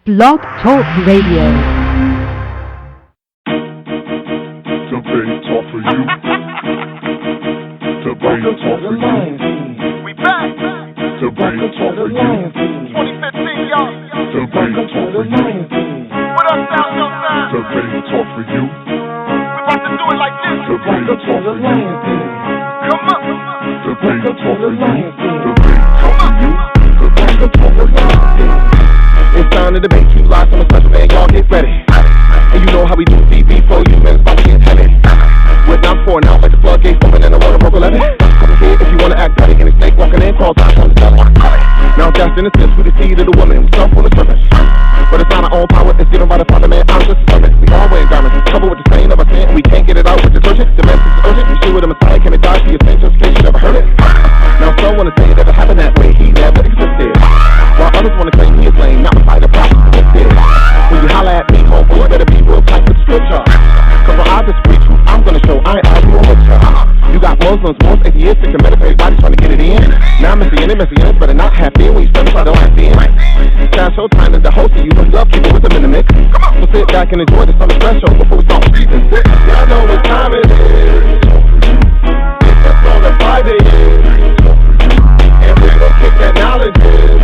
Blog Talk Radio. Debate talk for you. Debate talk for you. We back. Debate talk for you. 2015, y'all. Debate talk for you. What up, South Showtime? Debate talk for you. We about to do it like this. Debate talk for you. Come on. Debate talk for you. Debate talk for you. Debate talk for you. It's time to debate. You lost on a special man. Y'all get ready. And you know how we do TV for you, man. It's about to get heavy. With now for now, like the floodgates open and the water broke 11. Come here if you wanna act dirty. And a snake walking in, crawl time on the devil. Now that's in a sense, we the seed of the woman. We come full of serpents. But it's not our own power, it's given by the Father, man. I'm just a servant. We all wearing garments, covered with the stain of our sin, and we can't get it out with detergent. The message is urgent. You see where the Messiah came and died for your sins, just in case you never heard it. Now some wanna say that it happened that way, he never existed. While others wanna claim he is lame, not by the prophet existed. When you holler at me, homeboy, you better be real tight with the scripture. Cause when I disagree truth, I'm gonna show I ain't arguing with you. You got Muslims, most atheists, and everybody trying to get it in. Now Messianics better not have fear when you step inside the last in. Time Showtime is the host of you, but love people with them in the mix. So sit back and enjoy the summer special before we start season 6. Y'all know what time it is. It's on the Friday is. And we're gonna kick that knowledge in.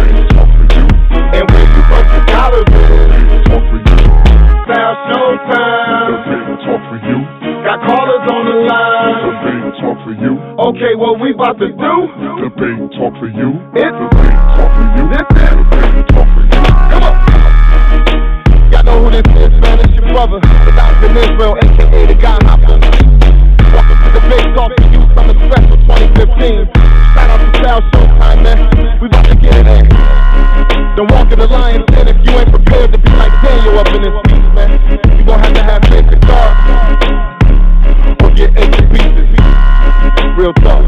And when you from the college Talk for you. South Showtime. Debate talk for you. Got callers on the line. Debate talk for you. Okay, what we about to do? Debate talk for you. It's Debate talk for you. Listen. Debate talk for you. Come on. Y'all know who this is, man. It's your brother, the Dr. Israel, a.k.a. the Guy Hopper. Welcome to the Big Talk for You Summer Special 2015. Shout out to South Showtime, man. We about to get it in. Don't walk in the lion's den if you ain't prepared to be like Daniel up in this piece, man. You gon' have to have faith in God or get into pieces. Real talk.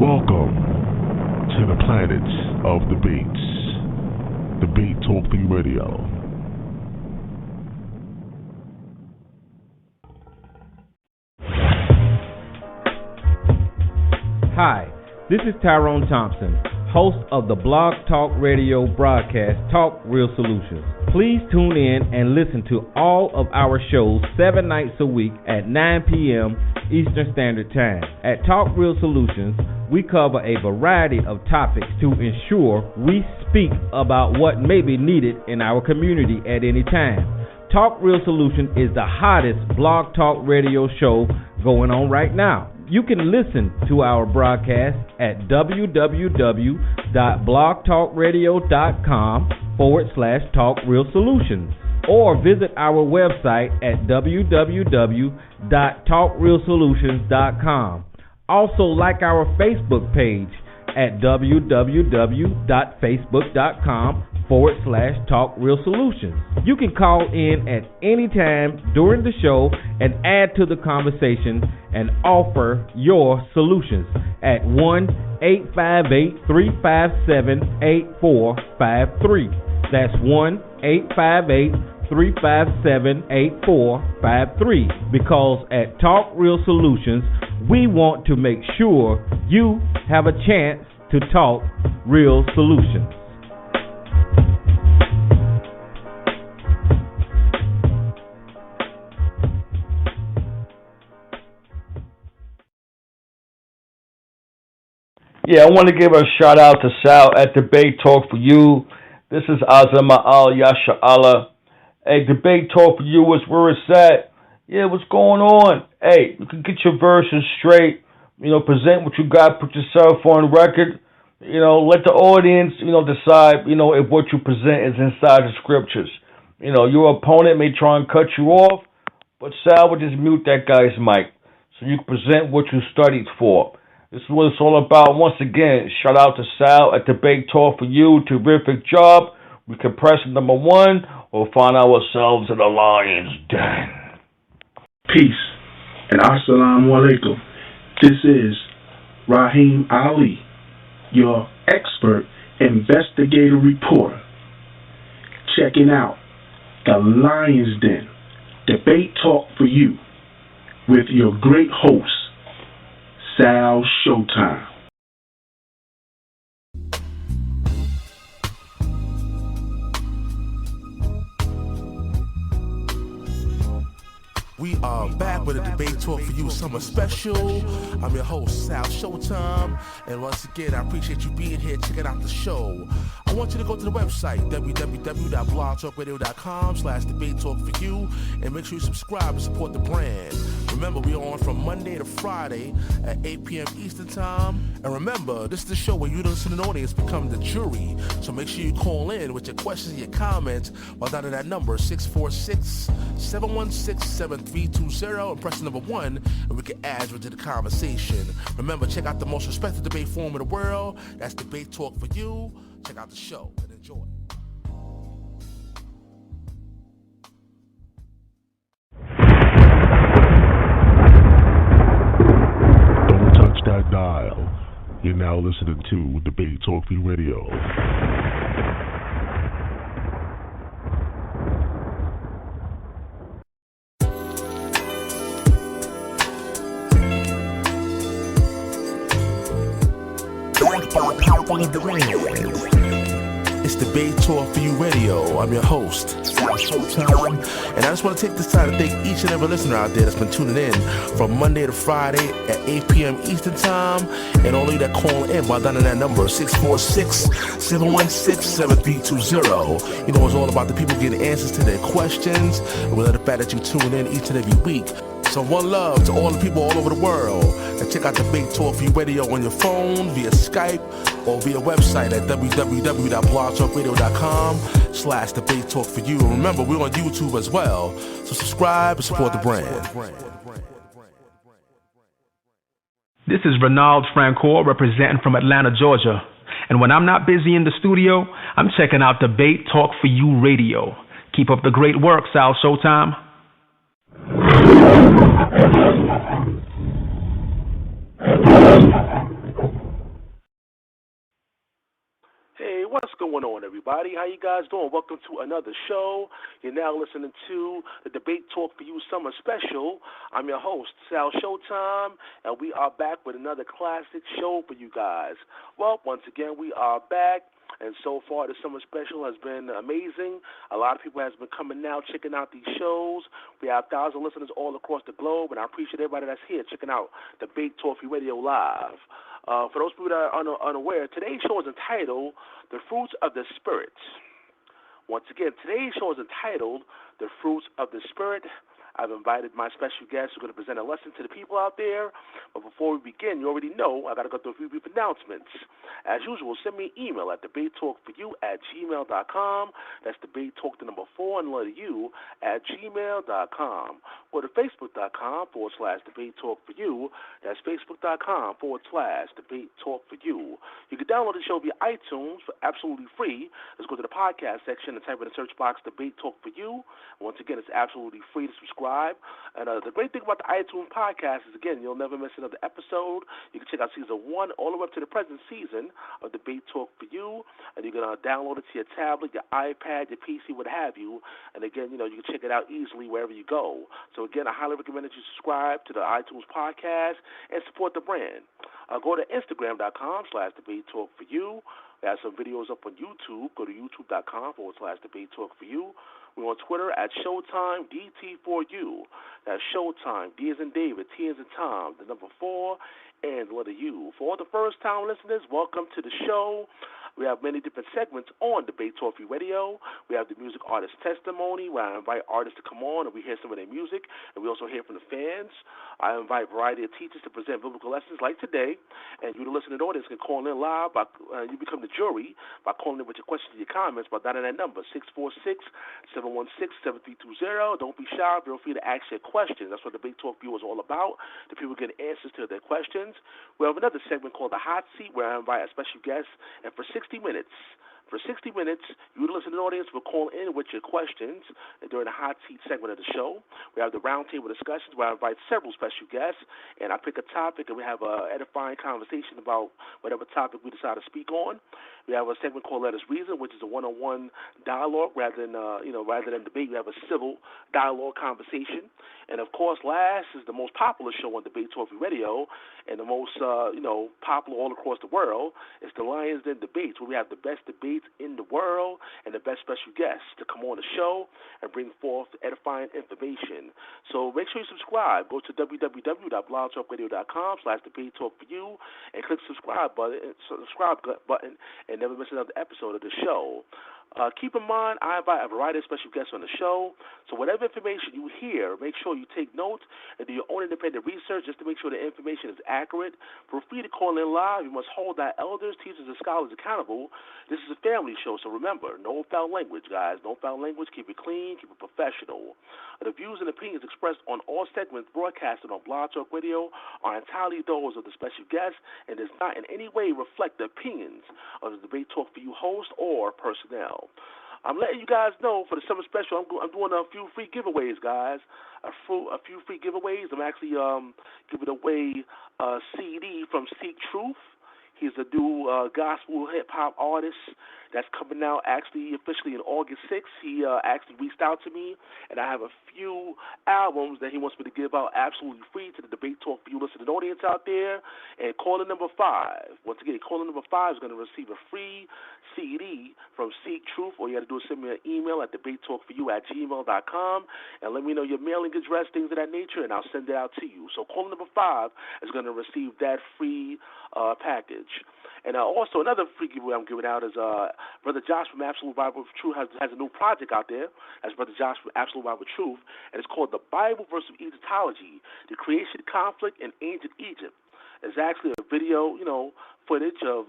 Welcome to the planets of debates, Debate Talking Radio. Hi, this is Tyrone Thompson, host of the Blog Talk Radio broadcast Talk Real Solutions. Please tune in and listen to all of our shows 7 nights a week at 9 p.m. Eastern Standard Time. At Talk Real Solutions, we cover a variety of topics to ensure we speak about what may be needed in our community at any time. Talk Real Solutions is the hottest blog talk radio show going on right now. You can listen to our broadcast at www.blogtalkradio.com/talkrealsolutions or visit our website at www.talkrealsolutions.com. Also like our Facebook page at www.facebook.com/talkrealsolutions. You can call in at any time during the show and add to the conversation and offer your solutions at 1-858-357-8453. That's 1-858-357-8453. Because at Talk Real Solutions, we want to make sure you have a chance to talk real solutions. Yeah, I want to give a shout out to Sal at Debate Talk for You. This is Azam Al Yasha Allah. Hey, Debate Talk for You is where it's at. Yeah, what's going on? Hey, you can get your verses straight. Present what you got. Put yourself on record. Let the audience, decide, if what you present is inside the scriptures. Your opponent may try and cut you off, but Sal would just mute that guy's mic so you can present what you studied for. This is what it's all about. Once again, shout out to Sal at Debate Talk for You. Terrific job. We can press number 1 or find ourselves in the lion's den. Peace and assalamu alaikum. This is Raheem Ali, your expert investigative reporter, checking out the Lion's Den, Debate Talk for You, with your great host, Sal Showtime. We are back with a Debate Talk for You Summer Special. I'm your host, Sal Showtime. And once again, I appreciate you being here, checking out the show. I want you to go to the website, www.blogtalkradio.com/Debate Talk for You, and make sure you subscribe and support the brand. Remember, we're on from Monday to Friday at 8 p.m. Eastern Time. And remember, this is the show where you, the listening audience, become the jury. So make sure you call in with your questions and your comments while dialing that number, 646-716-7320, and press number 1, and we can add you to the conversation. Remember, check out the most respected debate forum in the world. That's Debate Talk for You. Check out the show and enjoy. Don't touch that dial. You're now listening to Debate Talk for You Radio. It's Debate Talk for You Radio. I'm your host, Sal Showtime, and I just want to take this time to thank each and every listener out there that's been tuning in from Monday to Friday at 8 p.m. Eastern Time, and all of you that call in by dialing that number, 646-716-7320. You know, it's all about the people getting answers to their questions, and we love the fact that you tune in each and every week. So one love to all the people all over the world that check out Debate Talk for You Radio on your phone, via Skype, or via website at www.blogtalkradio.com/Debate Talk for You. And remember, we're on YouTube as well, so subscribe and support the brand. This is Ronald Francoeur representing from Atlanta, Georgia. And when I'm not busy in the studio, I'm checking out Debate Talk for You Radio. Keep up the great work, Sal Showtime. Hey, what's going on, everybody? How you guys doing? Welcome to another show. You're now listening to the Debate Talk for You Summer Special. I'm your host, Sal Showtime, and we are back with another classic show for you guys. Well, once again, we are back. And so far, the summer special has been amazing. A lot of people has been coming now, checking out these shows. We have 1,000 listeners all across the globe, and I appreciate everybody that's here checking out Debate Talk for You Radio Live. For those people that are unaware, today's show is entitled The Fruits of the Spirit. Once again, today's show is entitled The Fruits of the Spirit. I've invited my special guest who's going to present a lesson to the people out there. But before we begin, you already know I got to go through a few brief announcements. As usual, send me an email at debatetalkforyou@gmail.com. That's debatetalk, the number 4, and letter U, @gmail.com. Go to facebook.com/debatetalkforyou. That's facebook.com/debatetalkforyou. You can download the show via iTunes for absolutely free. Let's go to the podcast section and type in the search box Debate Talk for You. Once again, it's absolutely free to subscribe. And the great thing about the iTunes podcast is, again, you'll never miss another episode. You can check out season 1 all the way up to the present season of Debate Talk for You, and you can download it to your tablet, your iPad, your PC, what have you. And again, you know, you can check it out easily wherever you go. So again, I highly recommend that you subscribe to the iTunes podcast and support the brand. Go to Instagram.com/Debate Talk for You. We have some videos up on YouTube. Go to YouTube.com/Debate Talk for You. We're on Twitter at Showtime DT4U. That's Showtime, D as in David, T as in Tom, the number 4, and the letter U. For all the first-time listeners, welcome to the show. We have many different segments on Debate Talk for You Radio. We have the music artist testimony, where I invite artists to come on and we hear some of their music, and we also hear from the fans. I invite a variety of teachers to present biblical lessons like today, and you, the listening audience, can call in live. You become the jury by calling in with your questions and your comments by dialing that number, 646-716-7320. Don't be shy. Feel free to ask your questions. That's what Debate Talk View is all about. The people get answers to their questions. We have another segment called The Hot Seat, where I invite a special guest, and for 60 minutes, you, the listening audience, will call in with your questions during the hot seat segment of the show. We have the roundtable discussions where I invite several special guests, and I pick a topic, and we have an edifying conversation about whatever topic we decide to speak on. We have a segment called Let Us Reason, which is a one-on-one dialogue rather than debate. We have a civil dialogue conversation. And, of course, last is the most popular show on Debate Talk Radio and the most, popular all across the world. It's the Lions Den Debates, where we have the best debates in the world and the best special guests to come on the show and bring forth edifying information. So make sure you subscribe. Go to www.blogtalkradio.com/debatetalkforyou and click subscribe button and never miss another episode of the show. Keep in mind, I invite a variety of special guests on the show, so whatever information you hear, make sure you take notes and do your own independent research just to make sure the information is accurate. Feel free to call in live. You must hold our elders, teachers, and scholars accountable. This is a family show, so remember, no foul language, guys. No foul language. Keep it clean. Keep it professional. The views and opinions expressed on all segments broadcasted on Blog Talk Radio are entirely those of the special guests and does not in any way reflect the opinions of the Debate Talk for You host or personnel. I'm letting you guys know for the summer special, I'm doing a few free giveaways, guys. A few free giveaways. I'm actually giving away a CD from Seek Truth. He's a new gospel hip-hop artist that's coming out actually officially in August 6th. He actually reached out to me, and I have a few albums that he wants me to give out absolutely free to the Debate Talk for You listening audience out there. And caller number 5, once again, caller number 5 is going to receive a free CD from Seek Truth. All you got to do is send me an email at debatetalkforyou@gmail.com and let me know your mailing address, things of that nature, and I'll send it out to you. So caller number 5 is going to receive that free package. And also another free giveaway I'm giving out is Brother Josh from Absolute Bible Truth has a new project out there. That's Brother Josh from Absolute Bible Truth, and it's called The Bible versus Egyptology, the Creation, Conflict, in Ancient Egypt. It's actually a video, footage of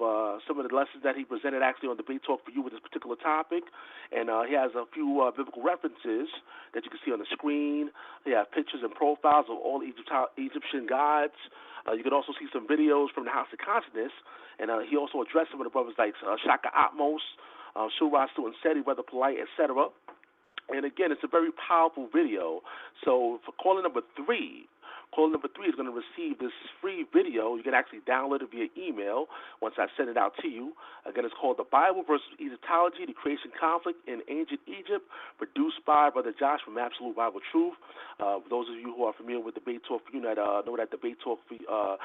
some of the lessons that he presented actually on Debate Talk for You with this particular topic. And he has a few biblical references that you can see on the screen. He has pictures and profiles of all Egyptian gods. You can also see some videos from the House of Consciousness. And he also addressed some of the brothers like Shaka Atmos, Surah Stu Seti, Brother Polite, etc. And again, it's a very powerful video. So for caller number 3, caller number 3 is going to receive this free video. You can actually download it via email once I send it out to you. Again, it's called The Bible versus Egyptology, the Creation, Conflict in Ancient Egypt, produced by Brother Josh from Absolute Bible Truth. Those of you who are familiar with Debate Talk for You know that Debate Talk for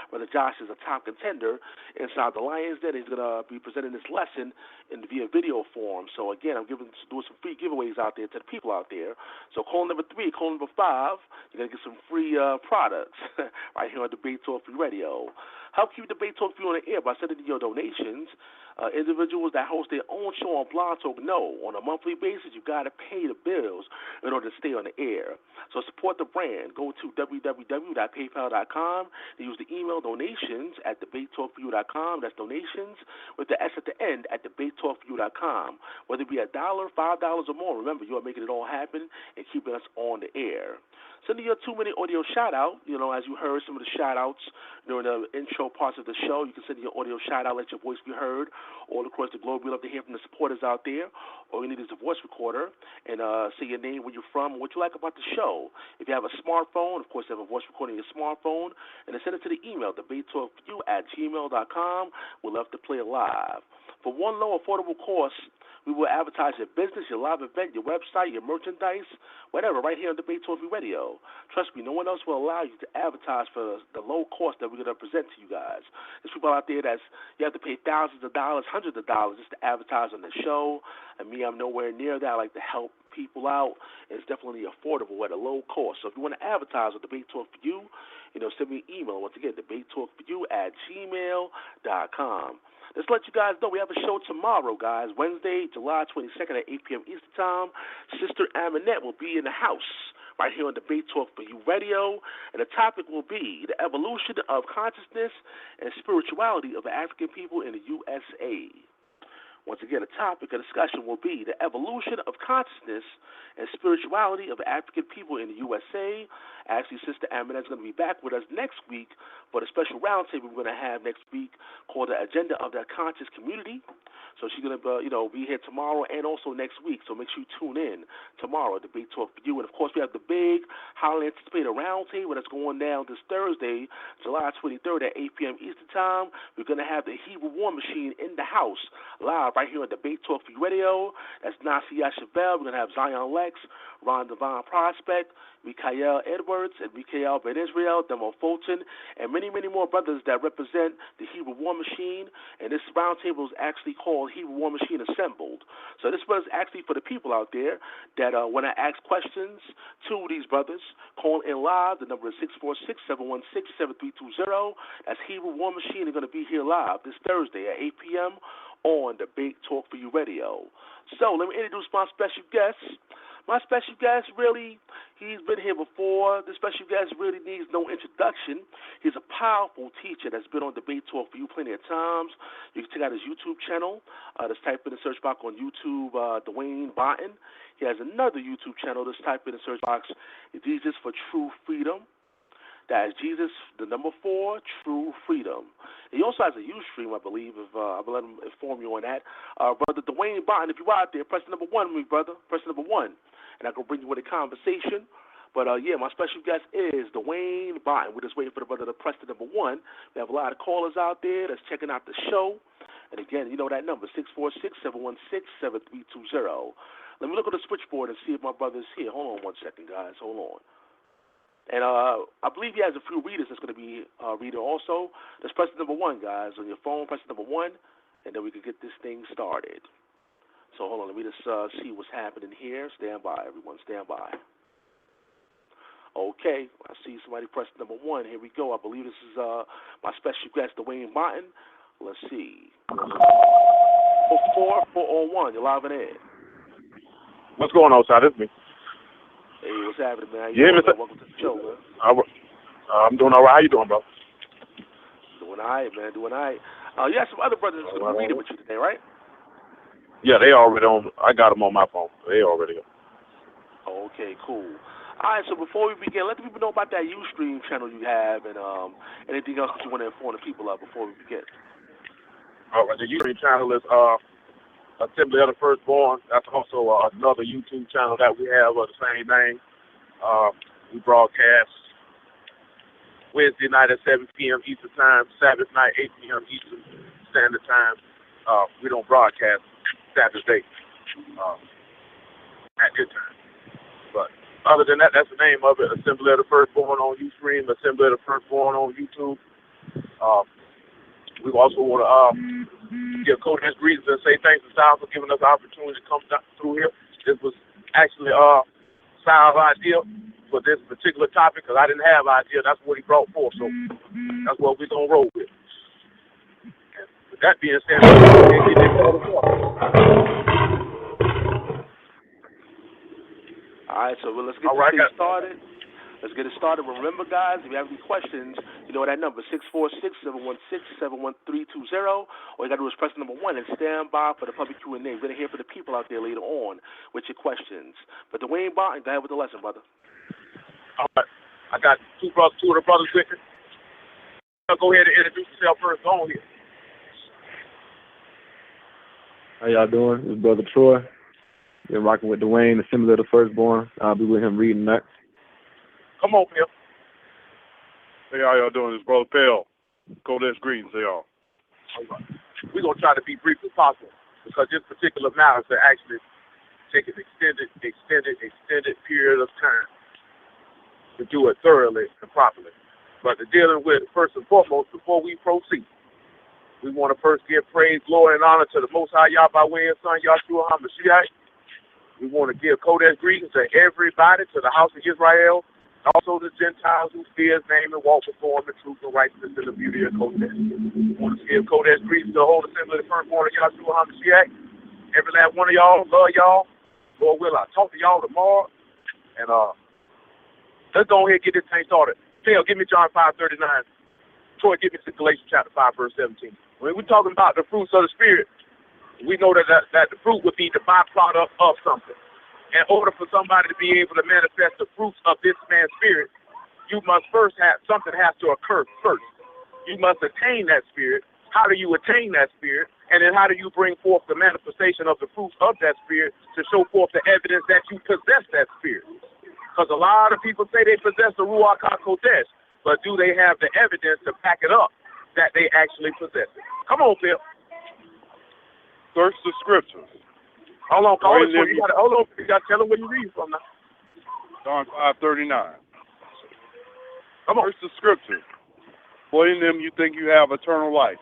Brother Josh is a top contender inside the Lions Den. He's going to be presenting this lesson via video form. So again, I'm doing some free giveaways out there to the people out there. So call number 3, call number 5, you're going to get some free products right here on Debate Talk for You Radio. Help keep Debate Talk for You on the air by sending in your donations. Individuals that host their own show on Blog Talk know on a monthly basis you got to pay the bills in order to stay on the air. So support the brand. Go to www.paypal.com and use the email donations at debatetalkforyou.com. That's donations with the S at the end at debatetalkforyou.com. Whether it be $1, $5, or more, remember you are making it all happen and keeping us on the air. Send your 2-minute audio shout-out. As you heard some of the shout-outs during the intro parts of the show, you can send your audio shout-out, let your voice be heard all across the globe. We love to hear from the supporters out there. All you need is a voice recorder and say your name, where you're from, and what you like about the show. If you have a smartphone, of course, you have a voice recording on your smartphone, and then send it to the email, debatetalkforyou@gmail.com. We'd love to play it live. For one low, affordable cost, we will advertise your business, your live event, your website, your merchandise, whatever, right here on Debate Talk Radio. Trust me, no one else will allow you to advertise for the low cost that we're going to present to you guys. There's people out there you have to pay thousands of dollars, hundreds of dollars just to advertise on the show. And me, I'm nowhere near that. I like to help people out. It's definitely affordable at a low cost. So if you want to advertise on Debate Talk for You, send me an email. Once again, debatetalkforyou@gmail.com. Let's let you guys know we have a show tomorrow, guys. Wednesday, July 22nd at 8 p.m. Eastern Time. Sister Aminette will be in the house right here on Debate Talk for You Radio. And the topic will be the evolution of consciousness and spirituality of African people in the USA. Once again, the topic of discussion will be the evolution of consciousness and spirituality of African people in the USA. Actually, Sister Aminette is going to be back with us next week for the special roundtable we're going to have next week called The Agenda of the Conscious Community. So she's going to be here tomorrow and also next week. So make sure you tune in tomorrow at Debate Talk for You. And, of course, we have the big, highly anticipated roundtable that's going down this Thursday, July 23rd at 8 p.m. Eastern Time. We're going to have the Hebrew War Machine in the house live right here on Debate Talk for You Radio. That's Nasir Chavez. We're going to have Zion Lex, Ron Devon Prospect, Mikael Edwards, and Mikael Ben Israel, Demo Fulton, and many, many more brothers that represent the Hebrew War Machine. And this roundtable is actually called Hebrew War Machine Assembled. So this was actually for the people out there that want to ask questions to these brothers. Call in live. The number is 646-716-7320. That's Hebrew War Machine. They're going to be here live this Thursday at 8 p.m. on Debate Talk for You Radio. So let me introduce my special guest. My special guest, really, he's been here before. The special guest really needs no introduction. He's a powerful teacher that's been on Debate Talk for You plenty of times. You can check out his YouTube channel. Just type in the search box on YouTube, Dwayne Barton. He has another YouTube channel. Just type in the search box, Jesus for True Freedom. That is Jesus, the number 4, True Freedom. He also has a Ustream, I believe, if I will let him inform you on that. Brother Dwayne Barton, if you're out there, press the number 1 with me, brother. Press the number 1, and I can bring you in a conversation. But, my special guest is Dwayne Barton. We're just waiting for the brother to press the number 1. We have a lot of callers out there that's checking out the show. And, again, you know that number, 646-716-7320. Let me look at the switchboard and see if my brother's here. Hold on 1 second, guys. Hold on. And I believe he has a few readers that's going to be reading also. Just press the number 1, guys. On your phone, press the number 1, and then we can get this thing started. So hold on, let me just see what's happening here. Stand by, everyone. Stand by. Okay, I see somebody press number 1. Here we go. I believe this is my special guest, Dwayne Barton. Let's see. 4-4-1. You're live in air. What's going on, sir? This is me. Hey, what's happening, man? Welcome to the show, man. I'm doing all right. How you doing, bro? Doing all right, man. Doing all right. You have some other brothers that's going to be reading with you today, right? Yeah, they already on. I got them on my phone. They already on. Okay, cool. All right, so before we begin, let the people know about that Ustream channel you have and anything else that you want to inform the people of before we begin. All right, the Ustream channel is Assembly of the Firstborn. That's also another YouTube channel that we have of the same name. We broadcast Wednesday night at 7 p.m. Eastern Time, Sabbath night 8 p.m. Eastern Standard Time. We don't broadcast Saturday at this time. But other than that, that's the name of it, Assembly of the Firstborn on Ustream, Assembly of the Firstborn on YouTube. We also want to give Kodesh greetings and say thanks to Sal for giving us the opportunity to come through here. This was actually Sal's idea for this particular topic because I didn't have an idea. That's what he brought forth, so that's what we're going to roll with. And with that being said, all right, so let's get this thing started. Let's get it started. Remember, guys, if you have any questions, you know that number, 646-716-71320. All you got to do is press number 1 and stand by for the public Q&A. We're going to hear from the people out there later on with your questions. But Dwayne Barton, go ahead with the lesson, brother. All right. I got two of the brothers with me. I'll go ahead and introduce yourself first. Go on here. How y'all doing? This is Brother Troy. Been rocking with Dwayne, Assembly of the Firstborn. I'll be with him reading next. Come on, Phil. Hey, how y'all doing? This is Brother Pell. Kodesh greetings to y'all. All right. We're going to try to be brief as possible because this particular matter is to actually take an extended period of time to do it thoroughly and properly. But to dealing with, first and foremost, before we proceed, we want to first give praise, glory, and honor to the Most High Yah by way of Son Yahshua HaMashiach. We want to give Kodesh greetings to everybody, to the house of Israel, Also the Gentiles who fear his name and walk before him in truth and righteousness and the beauty of Kodesh. I want to give Kodesh greetings to the whole assembly of the firstborn of Yahshua HaMashiach. Every last one of y'all, love y'all. Lord will I talk to y'all tomorrow. And let's go ahead and get this thing started. Phil, give me John 5:39. Troy, give me to Galatians chapter 5, verse 17. When we're talking about the fruits of the Spirit, we know that the fruit would be the byproduct of something. In order for somebody to be able to manifest the fruits of this man's spirit, you must first have something has to occur first. You must attain that spirit. How do you attain that spirit? And then how do you bring forth the manifestation of the fruits of that spirit to show forth the evidence that you possess that spirit? Because a lot of people say they possess the Ruach HaKodesh, but do they have the evidence to back it up that they actually possess it? Come on, Phil. Search the scriptures. Hold on, call it. You got to tell them where you read from now. John 5:39. Come on. Search the scriptures. For in them you think you have eternal life.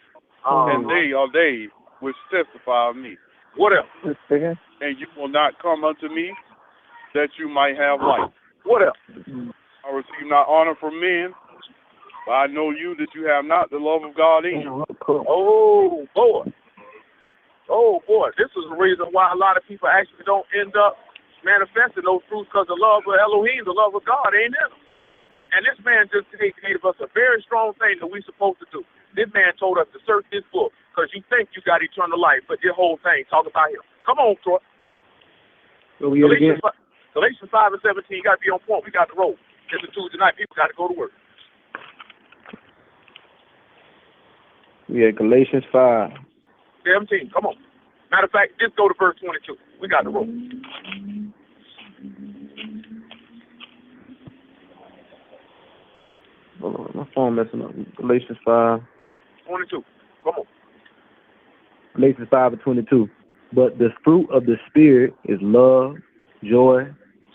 And they are they which testify of me. What else? And you will not come unto me that you might have life. What else? I receive not honor from men, but I know you that you have not the love of God in you. Oh, boy. Oh, boy. This is the reason why a lot of people actually don't end up manifesting those fruits, because the love of Elohim, the love of God ain't in them. And this man just gave us a very strong thing that we're supposed to do. This man told us to search this book because you think you got eternal life, but your whole thing talk about him. Come on, Troy. Galatians 5 and 17, you got to be on point. We got to roll. It's a Tuesday night. People got to go to work. We at Galatians 5. 17, come on. Matter of fact, just go to verse 22. We got to roll. Hold on, my phone messing up. Galatians 5. 22. Come on. Galatians 5 and 22. But the fruit of the Spirit is love, joy,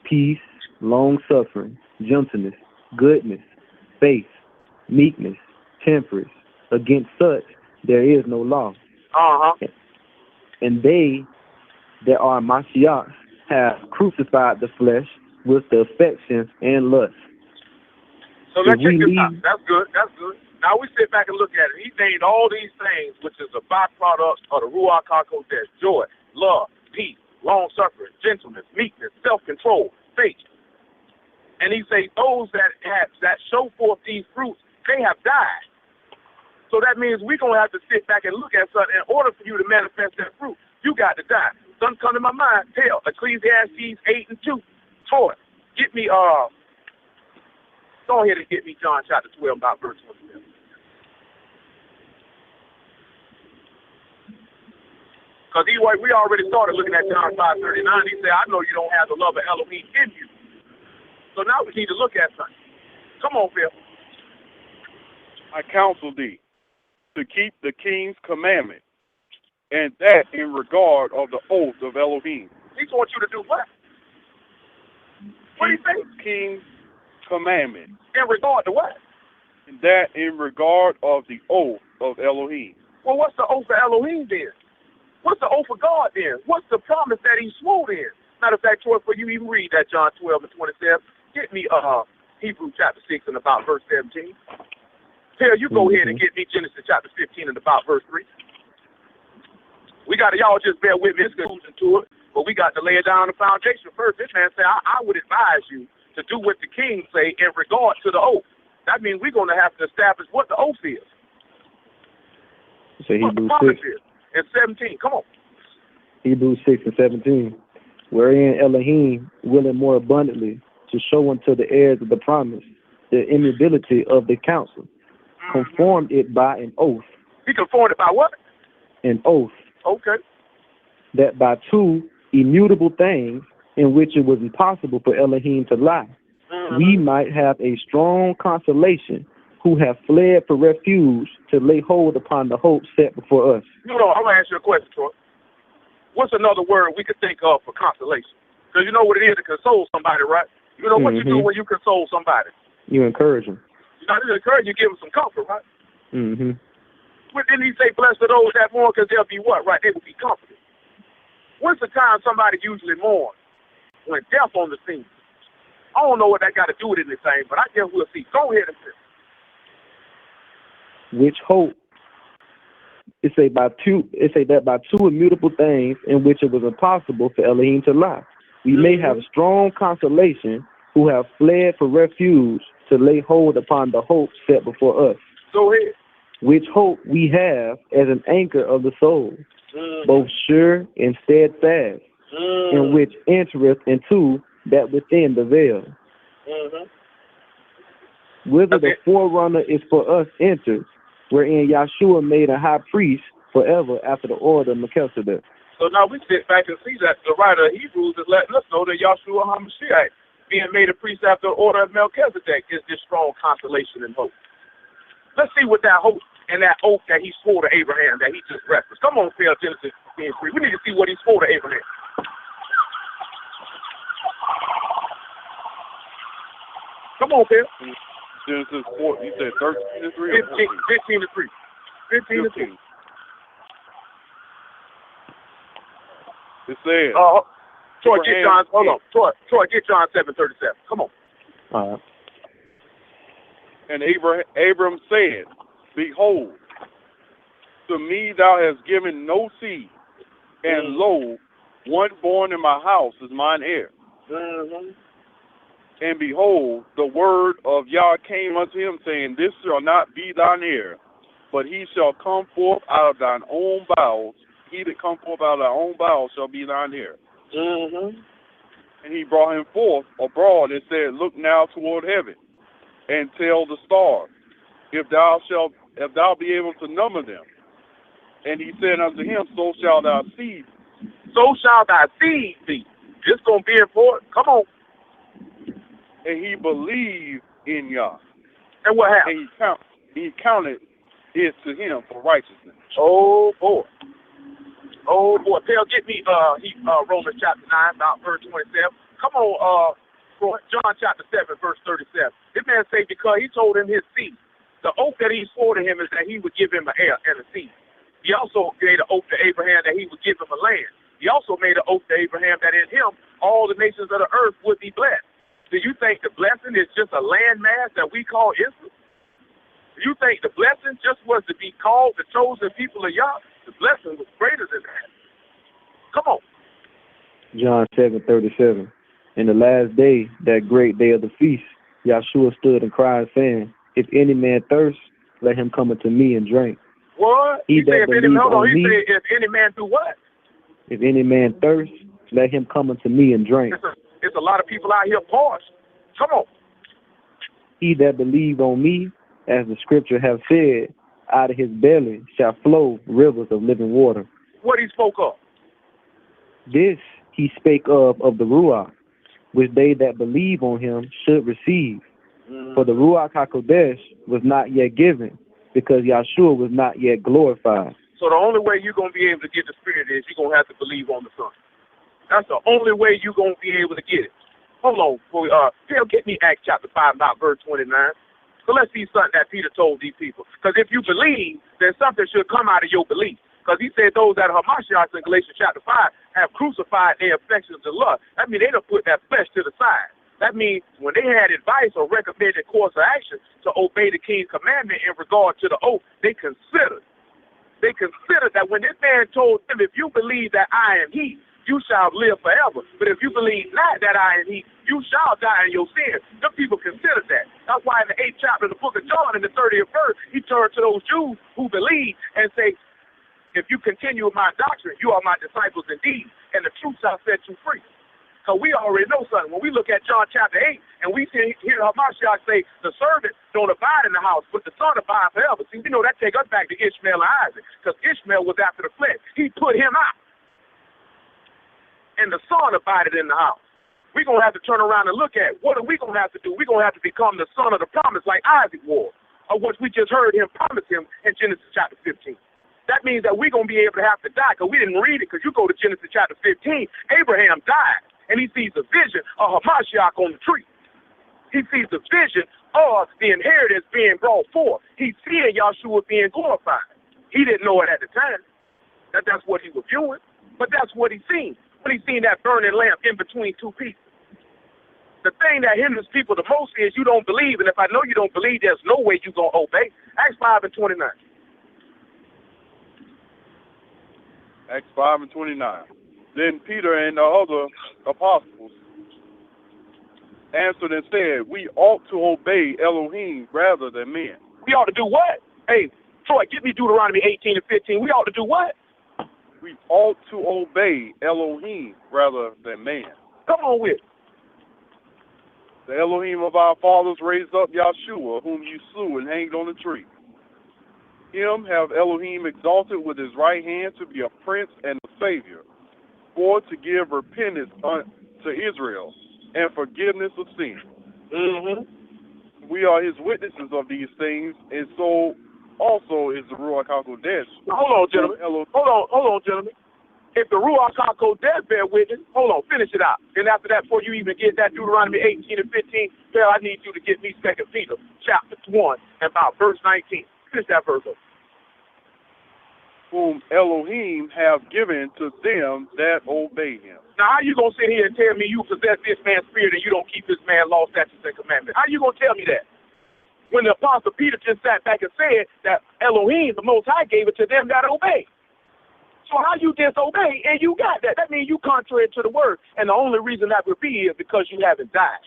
peace, long-suffering, gentleness, goodness, faith, meekness, temperance. Against such there is no law. And they that are Mashiach have crucified the flesh with the affections and lusts. So let's check this out. That's good. That's good. Now we sit back and look at it. He named all these things, which is a byproduct of the Ruach HaKodesh: joy, love, peace, long-suffering, gentleness, meekness, self-control, faith. And he says those that show forth these fruits, they have died. So that means we're going to have to sit back and look at something. In order for you to manifest that fruit, you got to die. Something come to my mind. Tell Ecclesiastes 8 and 2. Troy, get me, go ahead and get me John chapter 12, about verse 27. Because we already started looking at John 5:39. He said, I know you don't have the love of Elohim in you. So now we need to look at something. Come on, Phil. I counsel thee to keep the king's commandment, and that in regard of the oath of Elohim. He wants you to do what? What do you think? King's commandment. In regard to what? And that in regard of the oath of Elohim. Well, what's the oath of Elohim then? What's the oath of God then? What's the promise that he swore in? Matter of fact, Troy, for you even read that John 12 and 27, get me Hebrews chapter 6 and about verse 17. Tell you go ahead and get me Genesis chapter 15 and about verse 3. We got to, y'all just bear with me. It's going to it, but we got to lay down the foundation first. This man said, I would advise you to do what the king say in regard to the oath. That means we're going to have to establish what the oath is. So Hebrews 6 and 17. Come on. Hebrews 6 and 17. Wherein Elohim willing more abundantly to show unto the heirs of the promise the immutability of the counsel, conformed it by an oath. He conformed it by what? An oath. Okay. That by two immutable things in which it was impossible for Elohim to lie, we might have a strong consolation who have fled for refuge to lay hold upon the hope set before us. Hold on, I'm going to ask you a question, Troy. What's another word we could think of for consolation? Because you know what it is to console somebody, right? You know what you do when you console somebody? You encourage them. You know, you encourage, you give them some comfort, right? Mm-hmm. Well, didn't he say, blessed are those that mourn, because they'll be what, right? They will be comforted. When's the time somebody usually mourns? When death on the scene. I don't know what that got to do with anything, but I guess we'll see. Go ahead and say. Which hope, it say that by two immutable things in which it was impossible for Elohim to lie, we may have strong consolation who have fled for refuge to lay hold upon the hope set before us. Go ahead. Which hope we have as an anchor of the soul, both sure and steadfast, and which entereth into that within the veil. Whither the forerunner is for us entered, wherein Yahshua made a high priest forever after the order of Melchizedek. So now we sit back and see that the writer of Hebrews is letting us know that Yahshua HaMashiach, being made a priest after the order of Melchizedek, is this strong consolation and hope. Let's see what that hope and that oath that he swore to Abraham that he just referenced. Come on, Phil, Genesis 3. We need to see what he swore to Abraham. Come on, Phil. Genesis 4, you said 13 to 3? 15 to 3. 15 to 3. It says, Troy, get John, hold on. Troy, get John 7:37. Come on. All right. And Abram said, Behold, to me thou hast given no seed, and lo, one born in my house is mine heir. And behold, the word of Yah came unto him, saying, This shall not be thine heir, but he shall come forth out of thine own bowels. He that come forth out of thy own bowels shall be thine heir. And he brought him forth abroad and said, Look now toward heaven, and tell the stars, if thou be able to number them. And he said unto him, So shall thy seed. So shall thy seed be. It's going to be important. Come on. And he believed in Yah. And what happened? And he counted it to him for righteousness. Oh, boy. Oh, boy. Tell, get me Romans chapter 9, about verse 27. Come on, John chapter 7, verse 37. This man say, because he told him his seed. The oath that he swore to him is that he would give him an heir and a seed. He also made an oath to Abraham that he would give him a land. He also made an oath to Abraham that in him all the nations of the earth would be blessed. Do you think the blessing is just a landmass that we call Israel? Do you think the blessing just was to be called the chosen people of Yah? The blessing was greater than that. Come on. John 7:37. In the last day, that great day of the feast, Yahshua stood and cried, saying, If any man thirst, let him come unto me and drink. What? He said, that believes on me, if any man do what? If any man thirst, let him come unto me and drink. It's a lot of people out here parched. Come on. He that believes on me, as the scripture have said, out of his belly shall flow rivers of living water. What he spoke of? This he spake of the Ruach, which they that believe on him should receive. For the Ruach HaKodesh was not yet given, because Yahshua was not yet glorified. So the only way you're going to be able to get the Spirit is you're going to have to believe on the Son. That's the only way you're going to be able to get it. Hold on. Phil, get me Acts chapter 5, about verse 29. So let's see something that Peter told these people. Because if you believe, then something should come out of your belief. Because he said those that are Hamashiach in Galatians chapter 5 have crucified their affections and lust. That means they don't put that flesh to the side. That means when they had advice or recommended course of action to obey the king's commandment in regard to the oath, they considered that when this man told them, if you believe that I am he, you shall live forever. But if you believe not that I am he, you shall die in your sins. Some people consider that. That's why in the 8th chapter of the book of John, in the 30th verse, he turned to those Jews who believe and say, if you continue with my doctrine, you are my disciples indeed, and the truth shall set you free. So we already know something. When we look at John chapter 8, and we hear Hamashiach say, the servant don't abide in the house, but the son abides forever. See, we know that take us back to Ishmael and Isaac, because Ishmael was after the flesh. He put him out. And the son abided in the house. We're going to have to turn around and look at what are we going to have to do? We're going to have to become the son of the promise like Isaac was, of what we just heard him promise him in Genesis chapter 15. That means that we're going to be able to have to die, because we didn't read it, because you go to Genesis chapter 15, Abraham died, and he sees the vision of Hamashiach on the tree. He sees the vision of the inheritance being brought forth. He's seeing Yahshua being glorified. He didn't know it at the time, that's what he was viewing, but that's what he seen. When he seen that burning lamp in between two pieces. the thing that hinders people the most is you don't believe, and if I know you don't believe, there's no way you're going to obey. Acts 5:29. Acts 5:29. Then Peter and the other apostles answered and said, we ought to obey Elohim rather than men. We ought to do what? Hey, Troy, give me Deuteronomy 18:15. We ought to do what? We ought to obey Elohim rather than man. Come on with it. The Elohim of our fathers raised up Yahshua, whom you slew and hanged on the tree. Him have Elohim exalted with his right hand to be a prince and a savior, for to give repentance unto Israel and forgiveness of sin. Mm-hmm. We are his witnesses of these things, and so also is the Ruach HaKodesh. Hold on, gentlemen. Hold on, gentlemen. If the Ruach HaKodesh bear witness, hold on, finish it out. Then after that, before you even get that Deuteronomy 18:15, Phil, I need you to get me 2 Peter chapter 1 and about verse 19. Finish that verse up. Whom Elohim have given to them that obey him. Now, how you going to sit here and tell me you possess this man's spirit and you don't keep this man's law, statutes, and commandments? How you going to tell me that? When the Apostle Peter just sat back and said that Elohim, the Most High, gave it to them that obey. So how you disobey and you got that? That means you contrary to the word. And the only reason that would be is because you haven't died.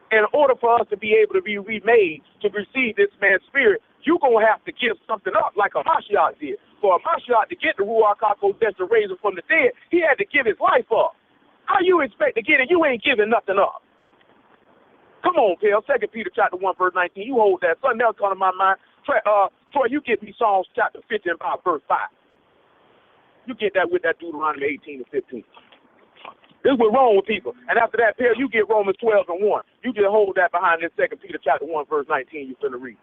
In order for us to be able to be remade, to receive this man's spirit, you're going to have to give something up like a Mashiach did. For a Mashiach to get the Ruach HaKodesh to raise him from the dead, he had to give his life up. How you expect to get it? You ain't giving nothing up. Come on, Pale. 2 Peter chapter 1, verse 19. You hold that. Something else come to my mind. Troy, you get me Psalms chapter 50 and about verse 5. You get that with that Deuteronomy 18:15. This is what's wrong with people. And after that, Pale, you get Romans 12 and 1. You just hold that behind this 2 Peter chapter 1, verse 19 you're finna read.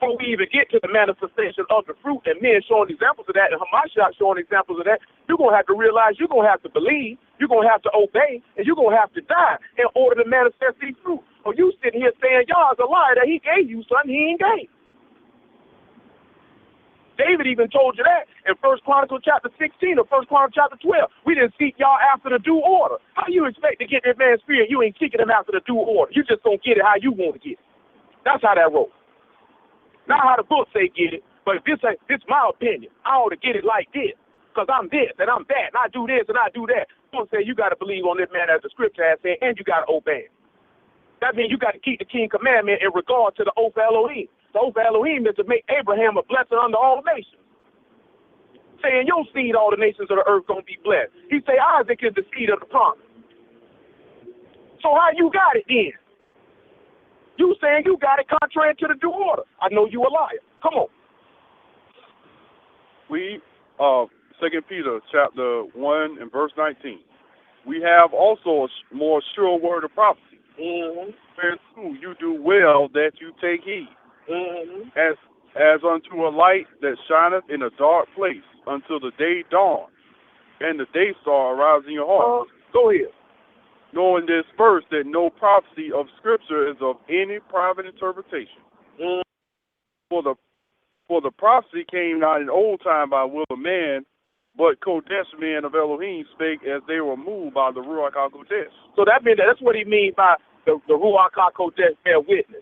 Before we even get to the manifestation of the fruit and men showing examples of that and Hamashiach showing examples of that, you're going to have to realize you're going to have to believe, you're going to have to obey, and you're going to have to die in order to manifest these fruits. Or you sitting here saying, y'all's a liar that he gave you something he ain't gave. David even told you that in 1 Chronicles chapter 16 or 1 Chronicles chapter 12. We didn't seek y'all after the due order. How you expect to get that man's spirit? You ain't seeking him after the due order. You just don't get it how you want to get it. That's how that rolls. Not how the book say get it, but this my opinion. I ought to get it like this because I'm this and I'm that and I do this and I do that. Don't say you got to believe on this man as the scripture has said and you got to obey it. That means you got to keep the King commandment in regard to the oath of Elohim. The oath of Elohim is to make Abraham a blessing unto all nations. Saying your seed, all the nations of the earth going to be blessed. He say Isaac is the seed of the promise. So how you got it then? You saying you got it contrary to the due order. I know you a liar. Come on. We, 2 Peter chapter 1 and verse 19. We have also a more sure word of prophecy. Mm-hmm. Whereto you do well that you take heed. Mm-hmm. As unto a light that shineth in a dark place until the day dawn, and the day star arise in your heart. Go ahead. Knowing this first, that no prophecy of Scripture is of any private interpretation. Mm. For the prophecy came not in old time by will of man, but Kodesh men of Elohim spake as they were moved by the Ruach HaKodesh. So that means that's what he means by the Ruach HaKodesh bear witness.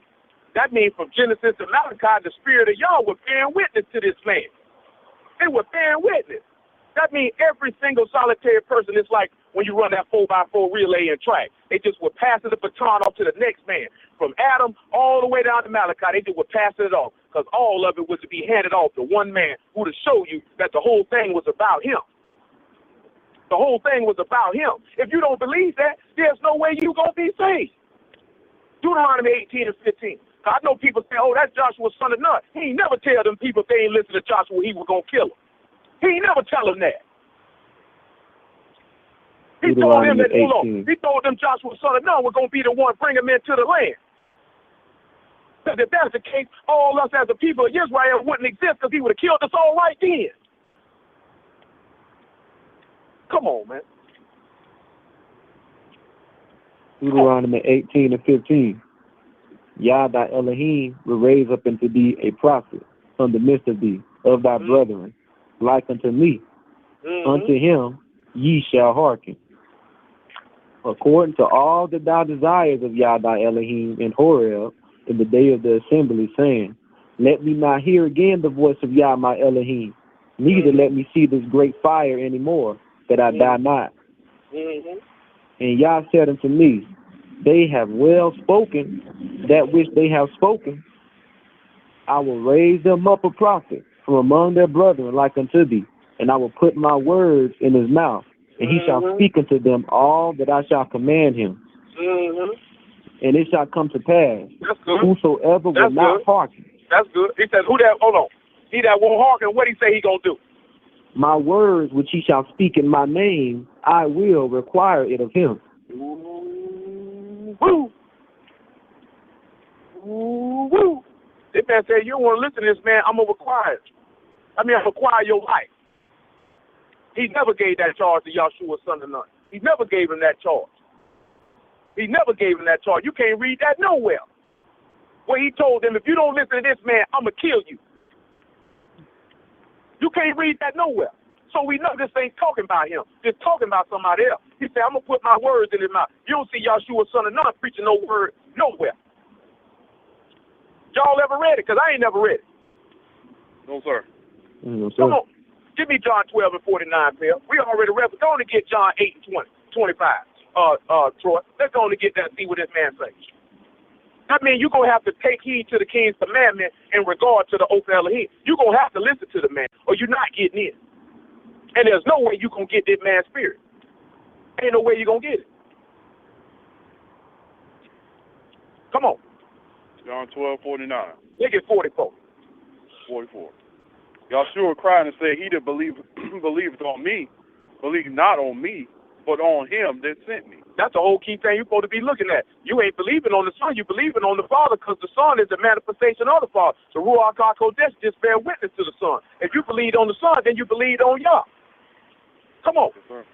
That means from Genesis to Malachi, the Spirit of Yah was bearing witness to this man. They were bearing witness. That means every single solitary person is like when you run that 4x4 relay and track. They just were passing the baton off to the next man. From Adam all the way down to Malachi, they just were passing it off because all of it was to be handed off to one man who to show you that the whole thing was about him. The whole thing was about him. If you don't believe that, there's no way you're going to be saved. Deuteronomy 18 and 15. I know people say, oh, that's Joshua son of Nun. He ain't never tell them people if they ain't listen to Joshua, he was going to kill them. He ain't never tell them that. He told them that, he told them Joshua son of Nun was going to be the one bring them into the land. Because if that's the case, all us as a people of Israel wouldn't exist because he would have killed us all right then. Come on, man. Deuteronomy 18 and 15. Yah thy Elohim will raise up unto thee a prophet from the midst of thee, of thy brethren, like unto me. Unto him ye shall hearken. according to all that thou desires of Yah thy Elohim in Horeb in the day of the assembly, saying, let me not hear again the voice of Yah my Elohim, neither let me see this great fire any more, that I die not. And Yah said unto me, they have well spoken that which they have spoken. I will raise them up a prophet from among their brethren like unto thee, and I will put my words in his mouth, and he shall speak unto them all that I shall command him. And it shall come to pass, whosoever will not hearken. That's good. He says, who that, hold on. He that won't hearken, what he say he gonna do? My words which he shall speak in my name, I will require it of him. Woo. Woo. This man said, you don't want to listen to this man, I'm going to require it. I'm going to require your life. He never gave that charge to Yahshua, son of Nun. He never gave him that charge. He never gave him that charge. You can't read that nowhere. Where he told them, if you don't listen to this man, I'm going to kill you. You can't read that nowhere. So we know this ain't talking about him. It's talking about somebody else. He said, I'm going to put my words in his mouth. You don't see Yahshua, son of Nun, preaching no word nowhere. Y'all ever read it? Because I ain't never read it. No, sir. No, sir. Come on. Give me John 12 and 49, Bill. We already read it. Go on and get John 8 and 25. Troy. Let's go on and get that and see what this man says. That means you're going to have to take heed to the king's commandment in regard to the oath of Elohim. You're going to have to listen to the man, or you're not getting in. And there's no way you're going to get this man's spirit. Ain't no way you're going to get it. Come on. John 12:49. Look at 44. 44. Yahshua cried and said, he that believeth on me, believe not on me, but on him that sent me. That's the whole key thing you're supposed to be looking at. You ain't believing on the Son, you believing on the Father, because the Son is the manifestation of the Father. So Ruach HaKodesh just bear witness to the Son. If you believe on the Son, then you believe on Yah. Come on. Yes, sir.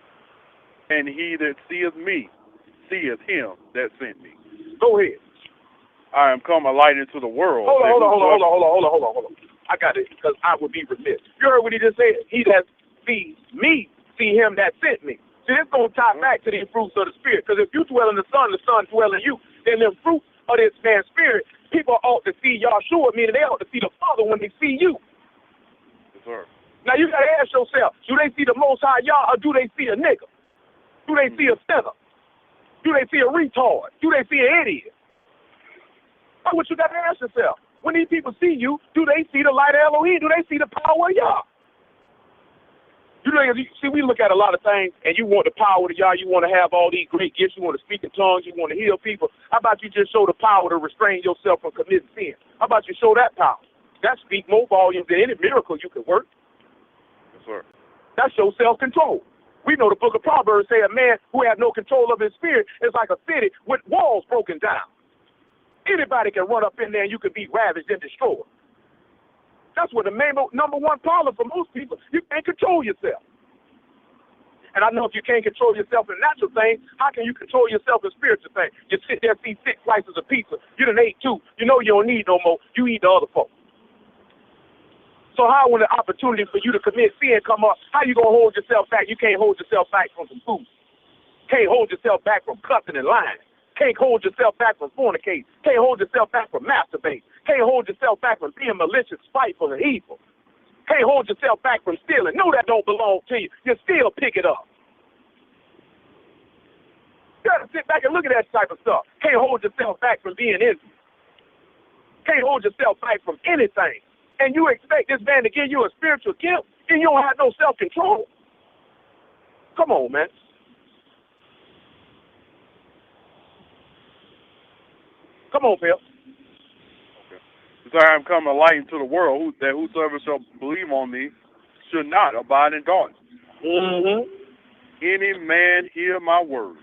And he that seeth me, seeth him that sent me. Go ahead. I am come a light into the world. Hold on. I got it, because I would be remiss. You heard what he just said? He that sees me, see him that sent me. See, it's going to tie back to these fruits of the Spirit, because if you dwell in the Son dwell in you, then the fruit of this man's spirit, people ought to see Yahshua, meaning they ought to see the Father when they see you. Yes, sir. Now, you got to ask yourself, do they see the Most High Yah, or do they see a nigga? Do they see a sinner? Do they see a retard? Do they see an idiot? That's what you got to ask yourself. When these people see you, do they see the light of Elohim? Do they see the power of Yah? You know, see, we look at a lot of things, and you want the power of Yah. You want to have all these great gifts. You want to speak in tongues. You want to heal people. How about you just show the power to restrain yourself from committing sin? How about you show that power? That speaks more volumes than any miracle you can work. Yes, sir. That shows self-control. We know the book of Proverbs say a man who has no control of his spirit is like a city with walls broken down. Anybody can run up in there and you can be ravaged and destroyed. That's what the number one problem for most people. You can't control yourself. And I know if you can't control yourself in natural things, how can you control yourself in spiritual things? You sit there and see 6 slices of pizza. You done ate 2. You know you don't need no more. You eat the other 4. So how when the opportunity for you to commit sin come up, how you going to hold yourself back? You can't hold yourself back from some food. Can't hold yourself back from cussing and lying. Can't hold yourself back from fornicating. Can't hold yourself back from masturbating. Can't hold yourself back from being malicious, spiteful, and evil. Can't hold yourself back from stealing. No, that don't belong to you. You still pick it up. You got to sit back and look at that type of stuff. Can't hold yourself back from being envious. Can't hold yourself back from anything. And you expect this man to give you a spiritual gift, and you don't have no self-control? Come on, man. Come on, Phil. Okay. I am come a light into the world, that whosoever shall believe on me should not abide in darkness. Any man hear my word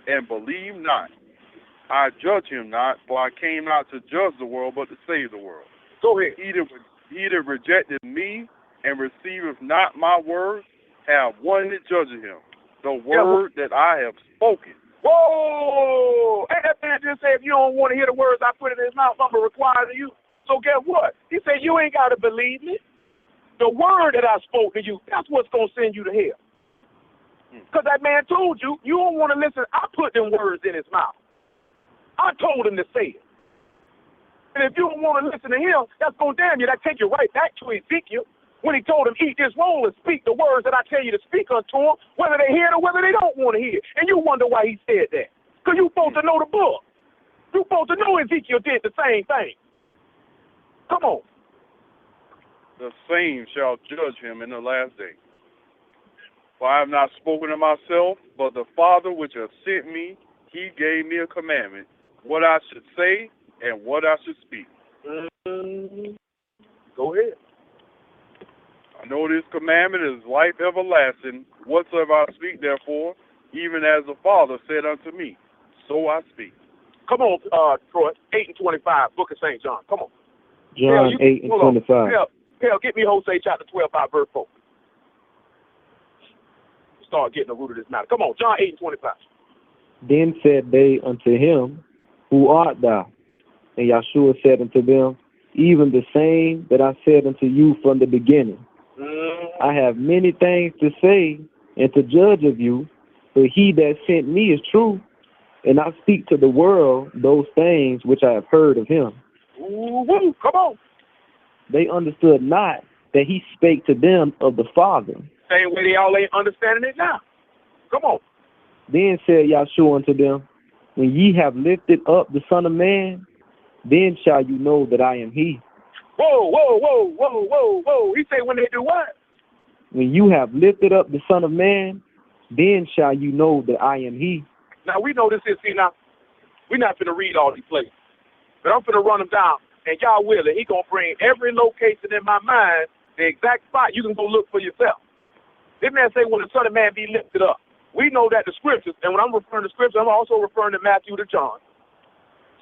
and believe not, I judge him not, for I came not to judge the world, but to save the world. Go ahead. He that rejected me and receiveth not my word, have one that judges him, the word that I have spoken. Whoa! Ain't that man just say, if you don't want to hear the words I put in his mouth, I'm going to require to you? So guess what? He said, you ain't got to believe me. The word that I spoke to you, that's what's going to send you to hell. Because that man told you, you don't want to listen. I put them words in his mouth. I told him to say it. And if you don't want to listen to him, that's going to damn you. That take you right back to Ezekiel when he told him, eat this roll and speak the words that I tell you to speak unto them, whether they hear it or whether they don't want to hear it. And you wonder why he said that. Because you're supposed to know the book. You're supposed to know Ezekiel did the same thing. Come on. The same shall judge him in the last day. For I have not spoken of myself, but the Father which hath sent me, he gave me a commandment, what I should say and what I should speak. Go ahead. I know this commandment is life everlasting. Whatsoever I speak, therefore, even as the Father said unto me, so I speak. Come on, Troy, 8 and 25, Book of St. John. Come on. John 8 and 25. Hell, get me Hosea chapter 12, 5, verse 4. Start getting the root of this matter. Come on, John 8 and 25. Then said they unto him, Who art thou? And Yahshua said unto them, Even the same that I said unto you from the beginning. I have many things to say and to judge of you, but he that sent me is true, and I speak to the world those things which I have heard of him. Woo, come on. They understood not that he spake to them of the Father. Same way they all ain't understanding it now. Come on. Then said Yahshua unto them, When ye have lifted up the Son of Man, then shall you know that I am he. Whoa, whoa, whoa, whoa, whoa, whoa. He said when they do what? When you have lifted up the Son of Man, then shall you know that I am he. Now, we know this is, see, now, we're not going to read all these places, but I'm going to run them down, and y'all will, and he going to bring every location in my mind, the exact spot. You can go look for yourself. This man say when the Son of Man be lifted up. We know that the scriptures, and when I'm referring to scriptures, I'm also referring to Matthew to John.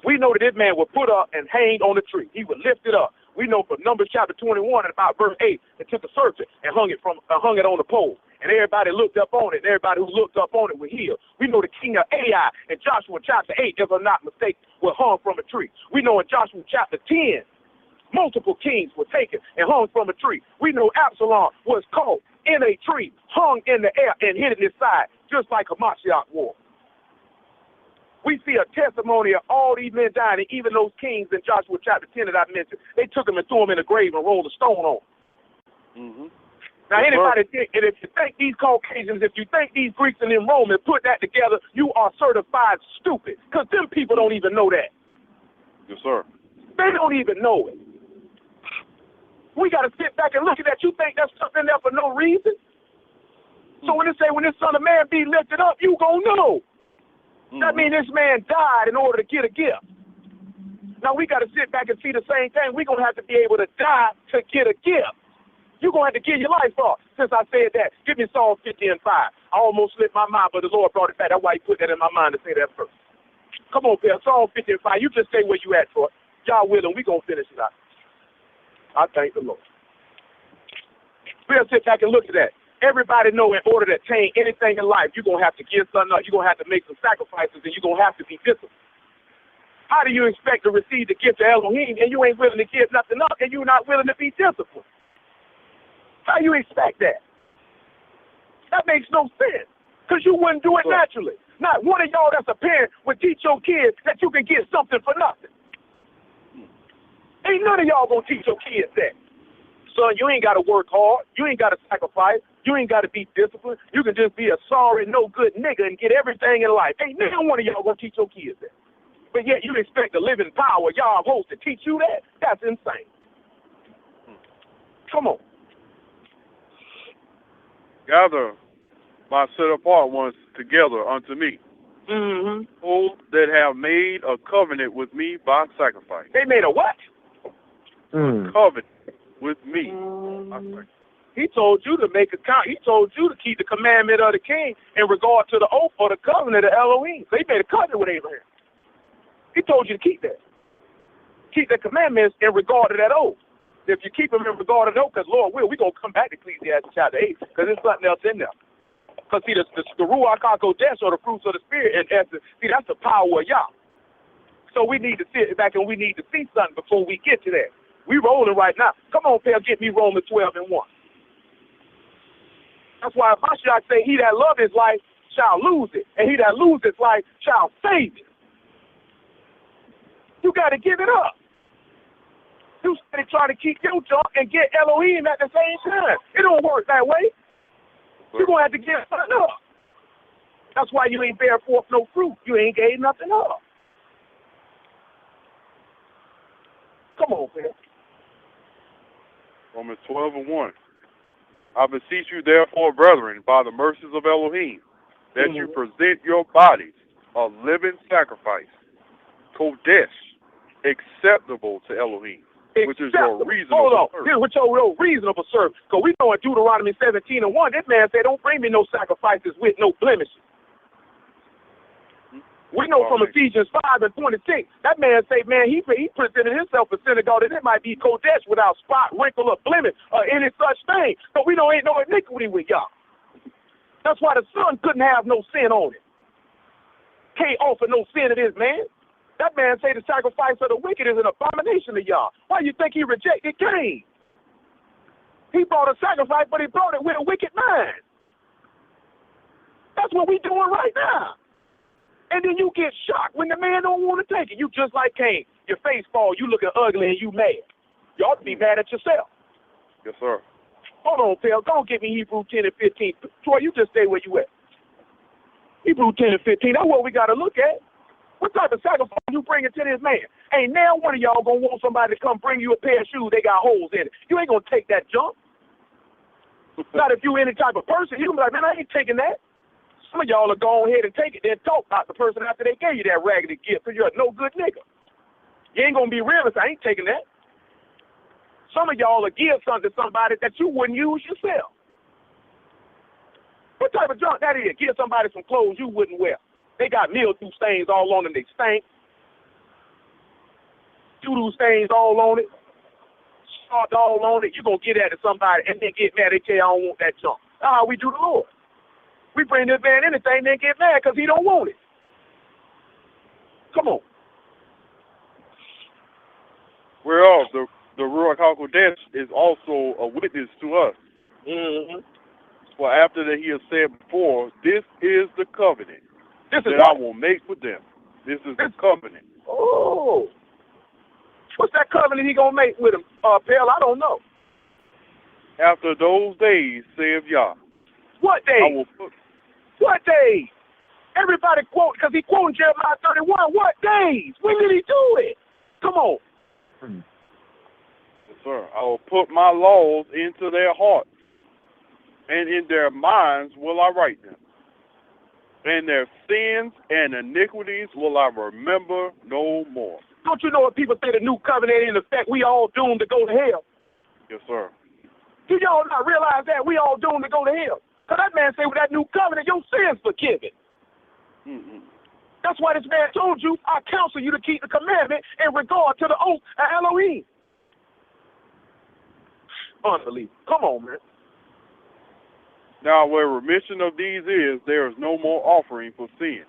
We know that this man was put up and hanged on a tree. He was lifted up. We know from Numbers chapter 21 and about verse 8, it took a serpent and hung it on the pole. And everybody looked up on it, and everybody who looked up on it was healed. We know the king of Ai in Joshua chapter 8, if I'm not mistaken, was hung from a tree. We know in Joshua chapter 10, multiple kings were taken and hung from a tree. We know Absalom was caught in a tree, hung in the air, and hit in his side, just like a Mashiach war. We see a testimony of all these men dying, and even those kings in Joshua chapter 10 that I mentioned, they took them and threw them in a grave and rolled a stone on them. Mm-hmm. Now, anybody think, and if you think these Caucasians, if you think these Greeks and them Romans put that together, you are certified stupid, because them people don't even know that. Yes, sir. They don't even know it. We got to sit back and look at that. You think that's stuff in there for no reason? So when they say, when this Son of Man be lifted up, you gonna know. That means this man died in order to get a gift. Now we got to sit back and see the same thing. We're going to have to be able to die to get a gift. You're going to have to give your life up. Since I said that, give me Psalm 50 and 5. I almost slipped my mind, but the Lord brought it back. That's why he put that in my mind to say that first. Come on, Bill. Psalm 50 and 5. You just stay where you at, Troy. Y'all willing, we're going to finish it out. I thank the Lord. We'll sit back and look at that. Everybody know in order to attain anything in life, you're going to have to give something up. You're going to have to make some sacrifices, and you're going to have to be disciplined. How do you expect to receive the gift of Elohim, and you ain't willing to give nothing up, and you're not willing to be disciplined? How you expect that? That makes no sense, because you wouldn't do it naturally. Not one of y'all that's a parent would teach your kids that you can get something for nothing. Ain't none of y'all going to teach your kids that. Son, you ain't got to work hard. You ain't got to sacrifice. You ain't got to be disciplined. You can just be a sorry, no good nigga and get everything in life. Ain't neither one of y'all going to teach your kids that. But yet you expect the living power y'all host to teach you that? That's insane. Come on. Gather my set apart ones together unto me. Mm-hmm. Those that have made a covenant with me by sacrifice. They made a what? Covenant with me. He told you to make a count. He told you to keep the commandment of the king in regard to the oath or the covenant of Elohim. So he made a covenant with Abraham. He told you to keep that. Keep the commandments in regard to that oath. If you keep them in regard to the oath, because Lord will, we're going to come back to Ecclesiastes chapter 8, because there's something else in there. Because see, the Ruach HaKodesh, or the fruits of the Spirit, in essence, see, that's the power of Yah. So we need to sit back and we need to see something before we get to that. We rolling right now. Come on, Pell, get me Romans 12 and 1. That's why Mashiach say, he that love his life shall lose it, and he that lose his life shall save it. You got to give it up. You try to keep your junk and get Elohim at the same time. It don't work that way. You're going to have to give something up. That's why you ain't bear forth no fruit. You ain't gave nothing up. Come on, man. Romans 12:1. I beseech you, therefore, brethren, by the mercies of Elohim, that you present your bodies a living sacrifice, kodesh, acceptable to Elohim, which is your reasonable service. Hold on. service. Here's what your real reasonable service. Because we know in Deuteronomy 17:1, this man said, don't bring me no sacrifices with no blemishes. We know from Ephesians 5:26, that man say, man, he presented himself a synagogue, and it might be kodesh without spot, wrinkle, or blemish, or any such thing. So we don't ain't no iniquity with y'all. That's why the son couldn't have no sin on it. Can't offer no sin to this man. That man say the sacrifice of the wicked is an abomination to y'all. Why you think he rejected Cain? He brought a sacrifice, but he brought it with a wicked mind. That's what we doing right now. And then you get shocked when the man don't want to take it. You just like Cain. Your face fall, you looking ugly, and you mad. You ought to be mad at yourself. Yes, sir. Hold on, pal. Don't give me Hebrew 10 and 15. Troy, you just stay where you at. Hebrew 10 and 15, that's what we got to look at. What type of sacrifice you bringing to this man? Ain't now one of y'all going to want somebody to come bring you a pair of shoes, they got holes in it. You ain't going to take that junk. Not if you any type of person. You going to be like, man, I ain't taking that. Some of y'all will go ahead and take it, then talk about the person after they gave you that raggedy gift, because you're a no good nigga. You ain't going to be realist. I ain't taking that. Some of y'all will give something to somebody that you wouldn't use yourself. What type of junk that is? Give somebody some clothes you wouldn't wear. They got mildew stains all on them. They stink. Doo-doo stains all on it. Salt all on it. You're going to get at it somebody and then get mad. They tell you, I don't want that junk. That's how we do the Lord. We bring this man anything, then get mad because he don't want it. Come on. Whereof the Ruach HaKodesh is also a witness to us. Mm-hmm. For after that he has said before, this is the covenant that I will make with them. This is the covenant. Oh. What's that covenant he going to make with him, Pell? I don't know. After those days, saith Yah. What days? What days? Everybody quote, because he quoting Jeremiah 31. What days? When did he do it? Come on. Yes, sir. I will put my laws into their hearts, and in their minds will I write them. And their sins and iniquities will I remember no more. Don't you know when people say the new covenant in effect, we all doomed to go to hell? Yes, sir. Do y'all not realize that we all doomed to go to hell? Because that man said with that new covenant, your sins forgiven. Mm-hmm. That's why this man told you, I counsel you to keep the commandment in regard to the oath of Elohim. Unbelievable. Come on, man. Now, where remission of these is, there is no more offering for sin.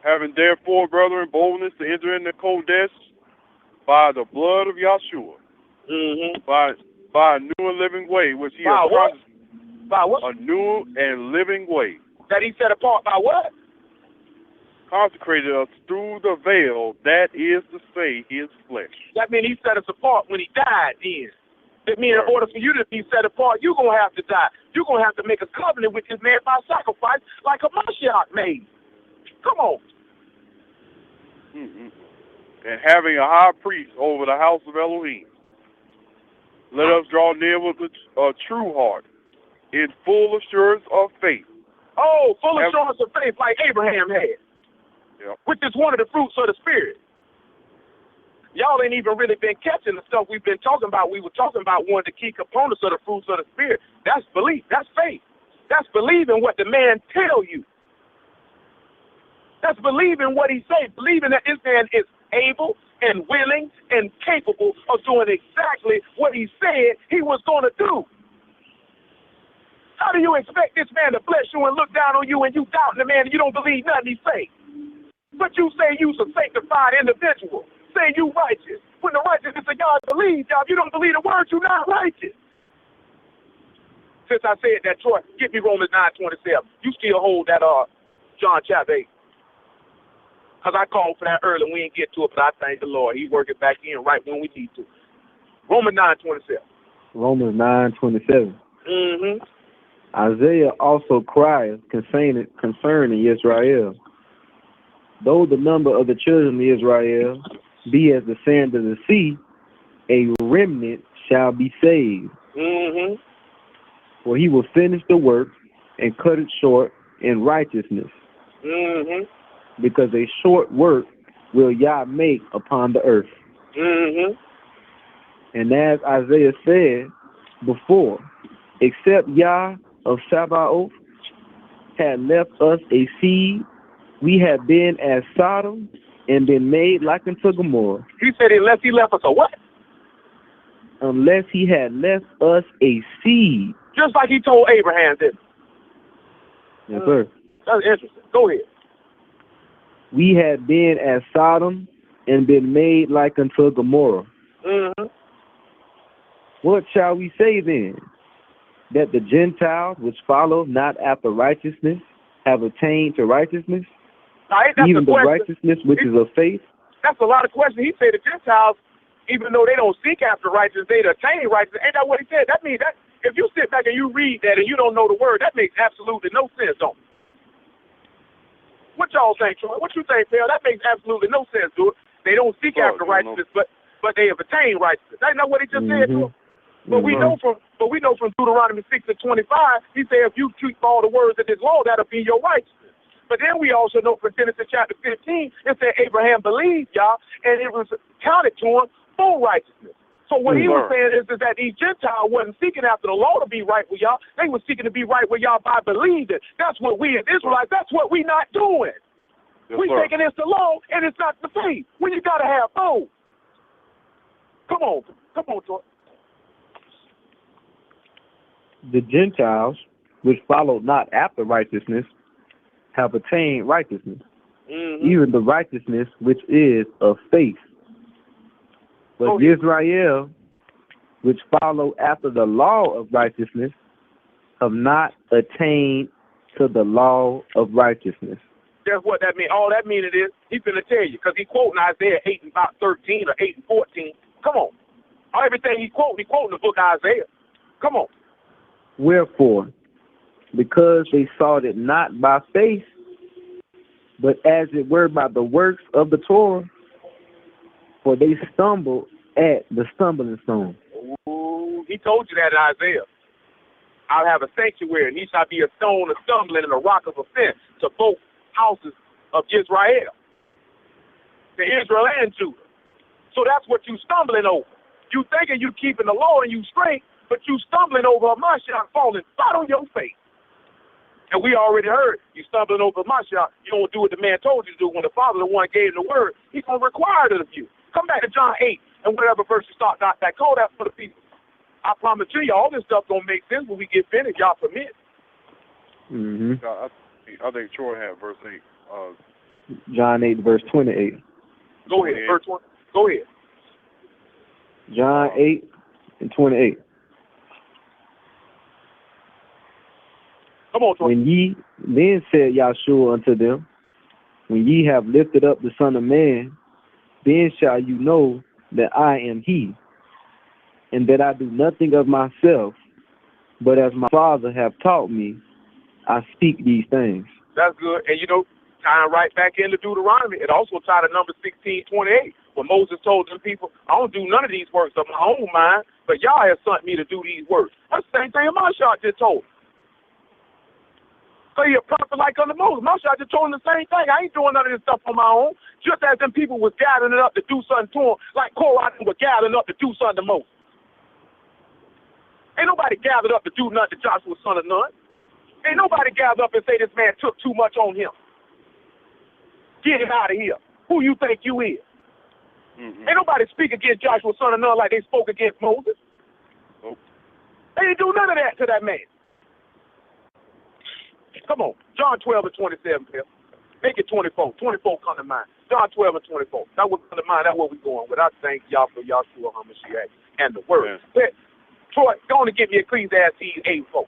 Having therefore, brethren, boldness to enter in the Kodesh by the blood of Yahshua, by a new and living way, which he has promised. By what? A new and living way. That he set apart by what? Consecrated us through the veil, that is to say, his flesh. That means he set us apart when he died then. That means in order for you to be set apart, you're going to have to die. You're going to have to make a covenant with this man by sacrifice like a Mashiach made. Come on. Mm-hmm. And having a high priest over the house of Elohim, let us draw near with a true heart, in full assurance of faith. Oh, full assurance of faith like Abraham had. Yep. Which is one of the fruits of the Spirit. Y'all ain't even really been catching the stuff we've been talking about. We were talking about one of the key components of the fruits of the Spirit. That's belief. That's faith. That's believing what the man tell you. That's believing what he say. Believing that this man is able and willing and capable of doing exactly what he said he was going to do. How do you expect this man to bless you and look down on you and you doubting the man and you don't believe nothing he say? But you say you's a sanctified individual. Say you righteous. When the righteousness of God believe, y'all, if you don't believe the word, you're not righteous. since I said that, Troy, get me Romans 9:27. You still hold that John chapter 8. Because I called for that early. We didn't get to it, but I thank the Lord. He working back in right when we need to. Romans 9:27. Romans 9:27. Mm-hmm. Isaiah also cried concerning Israel. Though the number of the children of Israel be as the sand of the sea, a remnant shall be saved. Mm-hmm. For he will finish the work and cut it short in righteousness. Mm-hmm. Because a short work will Yah make upon the earth. Mm-hmm. And as Isaiah said before, except Yah of Sabaoth had left us a seed, we had been as Sodom and been made like unto Gomorrah. He said unless he left us a what? Unless he had left us a seed. Just like he told Abraham, didn't he? Yes, sir. That's interesting. Go ahead. We had been as Sodom and been made like unto Gomorrah. Mm-hmm. What shall we say then? That the Gentiles which follow not after righteousness have attained to righteousness? Now, ain't that even the question? Righteousness which is of faith? That's a lot of questions. He said the Gentiles, even though they don't seek after righteousness, they attain righteousness. Ain't that what he said? That means that if you sit back and you read that and you don't know the word, that makes absolutely no sense, don't it? What y'all think, Troy? What you think, Phil? That makes absolutely no sense, dude. They don't seek after righteousness, but they have attained righteousness. Ain't that what he just said, Troy? But we know from Deuteronomy 6:25, he said if you keep all the words of this law, that'll be your righteousness. But then we also know from Genesis chapter 15, it said Abraham believed, y'all, and it was counted to him for righteousness. So what he was saying is that these Gentiles wasn't seeking after the law to be right with y'all. They were seeking to be right with y'all by believing. That's what we as Israelites, that's what we not doing. We thinking it's the law and it's not the faith. When you got to have both. Come on, Troy. The Gentiles, which followed not after righteousness, have attained righteousness, even the righteousness which is of faith. But Israel, which follow after the law of righteousness, have not attained to the law of righteousness. That's what that means. All that means it is, he's going to tell you, because he's quoting Isaiah 8 and about 13 or 8 and 14. Come on. Everything he's quoting the book of Isaiah. Come on. Wherefore, because they sought it not by faith, but as it were by the works of the Torah, for they stumbled at the stumbling stone. Ooh, he told you that in Isaiah. I'll have a sanctuary, and he shall be a stone of stumbling and a rock of offense to both houses of Israel, to Israel and Judah. So that's what you stumbling over. You thinking you keeping the law and you straight, but you stumbling over a Mashiach falling flat on your face. And we already heard you stumbling over a Mashiach. You don't do what the man told you to do when the Father, the one gave him the word. He's going to require it of you. Come back to John 8 and whatever verse you start out that. Call that for the people. I promise you, all this stuff going to make sense when we get finished. Y'all permit. Mm-hmm. I think Troy had verse 8. John 8, verse 28. Go ahead, verse 1. Go ahead. John 8 and 28. Come on, Troy. When ye, then said Yahshua unto them, when ye have lifted up the Son of Man, then shall you know that I am he, and that I do nothing of myself, but as my Father hath taught me, I speak these things. That's good. And tying right back into Deuteronomy, it also tied to number 16:28, when Moses told them people, I don't do none of these works of my own mind, but y'all have sent me to do these works. That's the same thing Mashiach just told. So you're a prophet like unto Moses. Mashiach just told him the same thing. I ain't doing none of this stuff on my own. Just as them people was gathering it up to do something to him, like Korah was gathering up to do something to Moses. Ain't nobody gathered up to do nothing to Joshua, son of Nun. Ain't nobody gathered up and say this man took too much on him. Get him out of here. Who you think you is? Ain't nobody speak against Joshua, son of Nun, like they spoke against Moses. They didn't do none of that to that man. Come on. John 12 and 27, Phil. Make it 24. 24 come to mind. John 12 and 24. That was come to mind. That's what we're going with. I thank y'all for Yahshua HaMashiach and the word. Troy, go on and get me Ecclesiastes 8:4.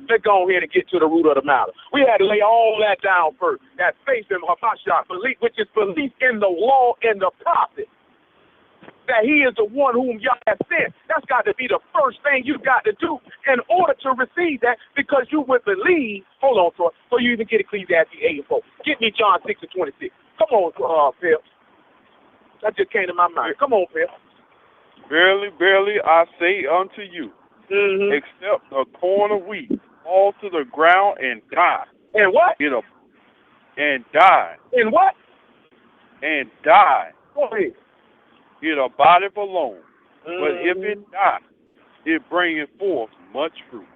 Let's go ahead and get to the root of the matter. We had to lay all that down first. That faith in Hamashiach, belief, which is belief in the law and the prophet. That he is the one whom Yah has sent. That's got to be the first thing you got to do in order to receive that, because you would believe. Hold on, Troy. So you even get Ecclesiastes 8:4. Get me John 6:26. Come on, Phil. That just came to my mind. Come on, Phil. Verily, verily, I say unto you, except a corn of wheat fall to the ground and die. And what? And die. And what? And die. Go ahead. It abideth alone. But if it die, it bringeth forth much fruit.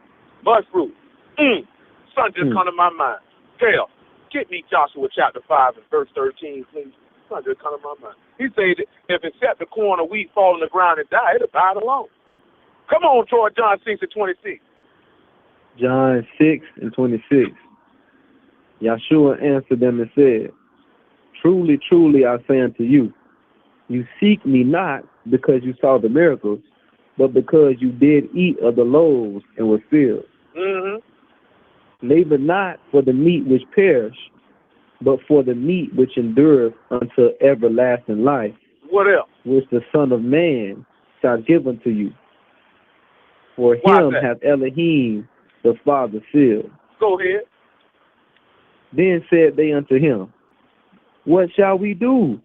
Much fruit. Son just come to my mind. Phil, get me Joshua chapter 5 and verse 13, please. Son just come to my mind. He said, if except the corn of wheat fall on the ground and die, it abide alone. Come on, Troy, John 6:26. John 6:26. Yahshua answered them and said, Truly, truly, I say unto you, you seek me not because you saw the miracles, but because you did eat of the loaves and were filled. Labor not for the meat which perish, but for the meat which endureth unto everlasting life. What else? Which the Son of Man shall give unto you. For him hath Elohim the Father sealed. Go ahead. Then said they unto him, What shall we do,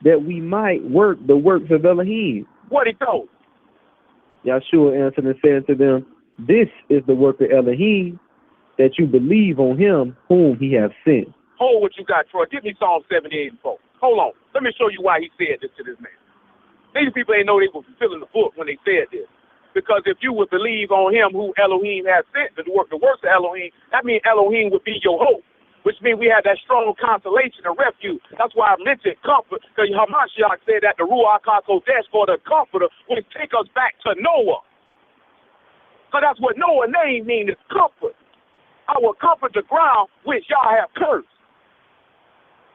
that we might work the works of Elohim? What he told? Yahshua answered and said unto them, This is the work of Elohim, that you believe on him whom he hath sent. Hold what you got, Troy. Give me Psalm 78:4. Hold on. Let me show you why he said this to this man. These people ain't know they were fulfilling the book when they said this. Because if you would believe on him who Elohim has sent to work the works of Elohim, that means Elohim would be your hope, which means we have that strong consolation and refuge. That's why I mentioned comfort, because Hamashiach said that the Ruach HaKodesh, for the comforter, would take us back to Noah. So that's what Noah's name means, is comfort. I will comfort the ground which y'all have cursed.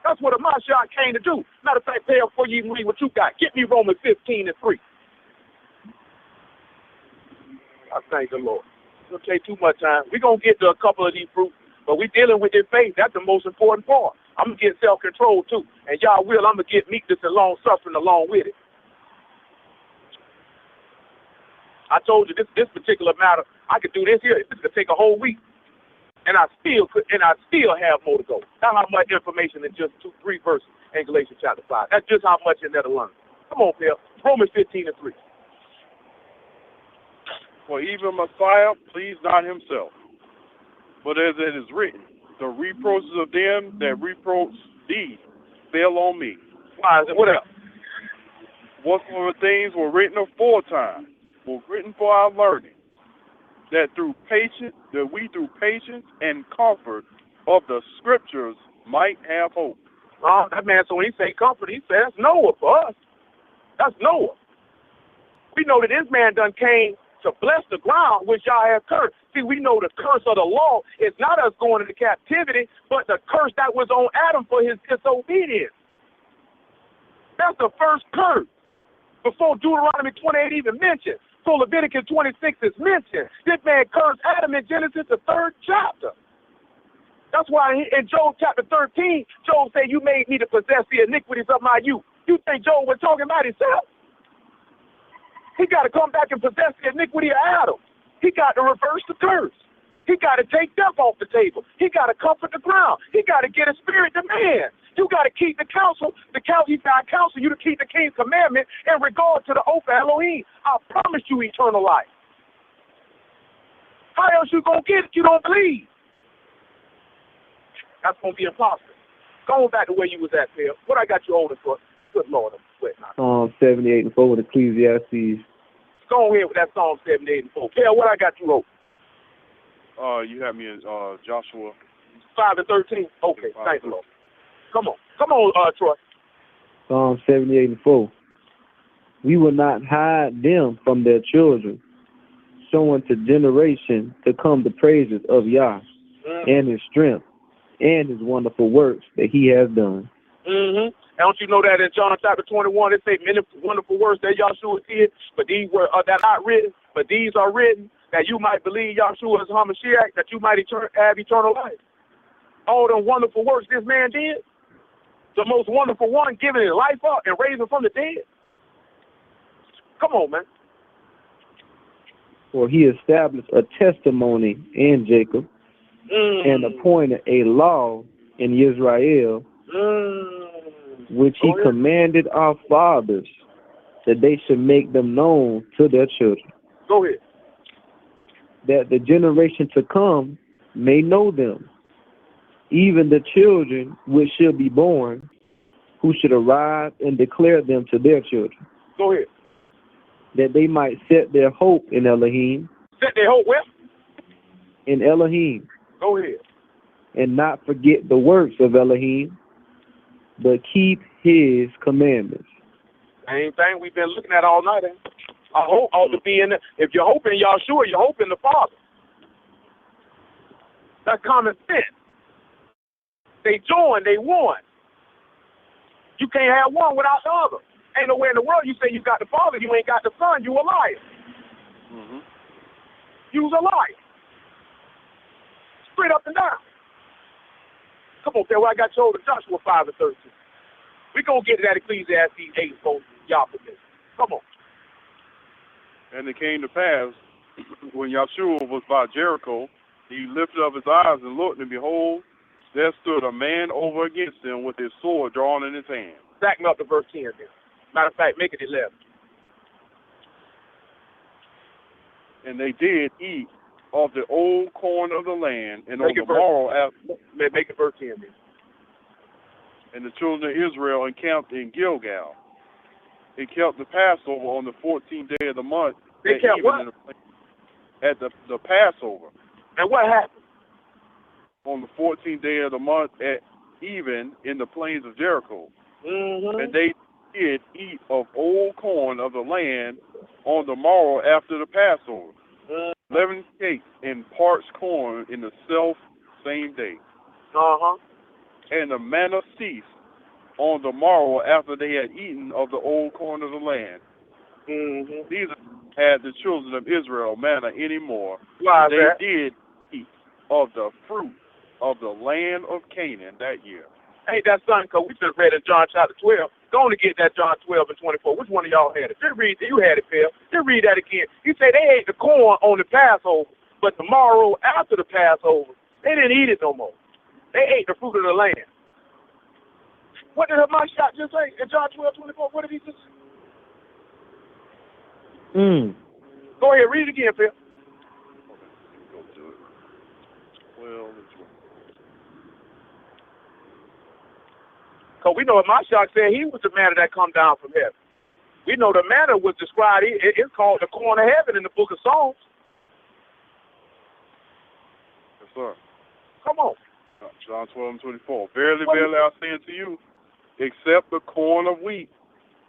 That's what Hamashiach came to do. Matter of fact, Pale, before you even read what you got, get me Romans 15:3. I thank the Lord. It'll take too much time. We're going to get to a couple of these fruits, but we're dealing with their faith. That's the most important part. I'm going to get self-control, too. And y'all will, I'm going to get meekness and long-suffering along with it. I told you, this particular matter, I could do this here. This could take a whole week. And I still have more to go. That's how much information in just 2-3 verses in Galatians chapter 5. That's just how much in there to learn. Come on, Phil. Romans 15:3. For even Messiah pleased not himself, but as it is written, the reproaches of them that reproach thee fell on me. Why is it? What else? Whatsoever things were written aforetime were written for our learning, that we through patience and comfort of the scriptures might have hope. Oh, that man, so when he say comfort, he says that's Noah for us. That's Noah. We know that this man done came to bless the ground which y'all have cursed. See, we know the curse of the law is not us going into captivity, but the curse that was on Adam for his disobedience. That's the first curse. Before Deuteronomy 28 even mentioned. So Leviticus 26 is mentioned. This man cursed Adam in Genesis, the 3rd chapter. That's why in Job chapter 13, Job said, you made me to possess the iniquities of my youth. You think Job was talking about himself? He got to come back and possess the iniquity of Adam. He got to reverse the curse. He got to take death off the table. He got to comfort the ground. He got to get a spirit to man. You got to keep the counsel. He got to counsel you to keep the king's commandment in regard to the oath of Elohim. I promise you eternal life. How else you going to get it? You don't believe. That's going to be impossible. Going back to where you was at, Phil. What I got you holding for? Good Lord, I'm sweating. Psalm 78:4 with Ecclesiastes. Go ahead with that Psalm 78:4. Phil, what I got you holding? You have me in Joshua 5:13. Okay, thank you, Lord. Come on, Troy. Psalm 78:4. We will not hide them from their children, showing to generation to come the praises of Yah and his strength and his wonderful works that he has done. Don't you know that in John chapter 21, it say many wonderful works that Yahshua did, but these were that not written, but these are written that you might believe Yahshua is HaMashiach, that you might have eternal life. All the wonderful works this man did, the most wonderful one, giving his life up and raising from the dead. Come on, man. For he established a testimony in Jacob and appointed a law in Israel, which he commanded our fathers, that they should make them known to their children. Go ahead. That the generation to come may know them, even the children which shall be born, who should arrive and declare them to their children. Go ahead. That they might set their hope in Elohim. Set their hope where? In Elohim. Go ahead. And not forget the works of Elohim, but keep his commandments. Same thing we've been looking at all night. Our hope ought to be in the, if you're hoping Yahshua, you're hoping the Father. That's common sense. They joined, they won. You can't have one without the other. Ain't nowhere in the world you say you got the Father, you ain't got the Son, you a liar. You's a liar. Straight up and down. Come on, well, I got told in Joshua 5 and 13. We gonna get to that Ecclesiastes 8 folks, y'all forget. Come on. And it came to pass, when Yahshua was by Jericho, he lifted up his eyes and looked, and behold, there stood a man over against him with his sword drawn in his hand. Back me up to verse 10 then. Matter of fact, make it 11. And they did eat of the old corn of the land, and on the morrow after... Make it verse 10 then. And the children of Israel encamped in Gilgal. They kept the Passover on the 14th day of the month. They kept what? At the Passover. And what happened? On the 14th day of the month at even in the plains of Jericho. And they did eat of old corn of the land on the morrow after the Passover. 11 cakes and parched corn in the same day. And the manna ceased on the morrow after they had eaten of the old corn of the land. Neither had the children of Israel manna anymore. They did eat of the fruit of the land of Canaan that year. Ain't that something? Because we just read in John chapter 12. Go on to get that John 12 and 24. Which one of y'all had it? Just read it. You had it, Phil. Just read that again. He said they ate the corn on the Passover, but the morrow after the Passover, they didn't eat it no more. They ate the fruit of the land. What did my shot just say in John 12, 24? What did he just say? Go ahead, read it again, Phil. Go to it. Well, because we know what my shot said, he was the manna that come down from heaven. We know the manna was described, it's called the corn of heaven in the book of Psalms. Yes, sir. Come on. John 12 and 24. Verily, verily, I say unto you, except the corn of wheat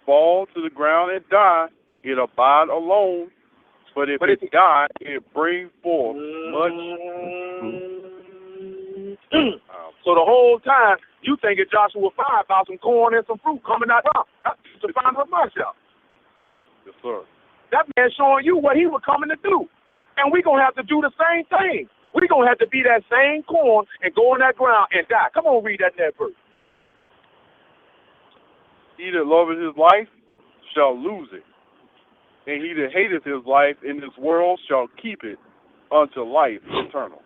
fall to the ground and die, it abide alone. But if it die, it bring forth much fruit. So the whole time, you thinking Joshua 5 about some corn and some fruit coming out to find her myself. Yes, sir. That man showing you what he was coming to do. And we're going to have to do the same thing. We're going to have to be that same corn and go on that ground and die. Come on, read that next verse. He that loveth his life shall lose it, and he that hateth his life in this world shall keep it unto life eternal.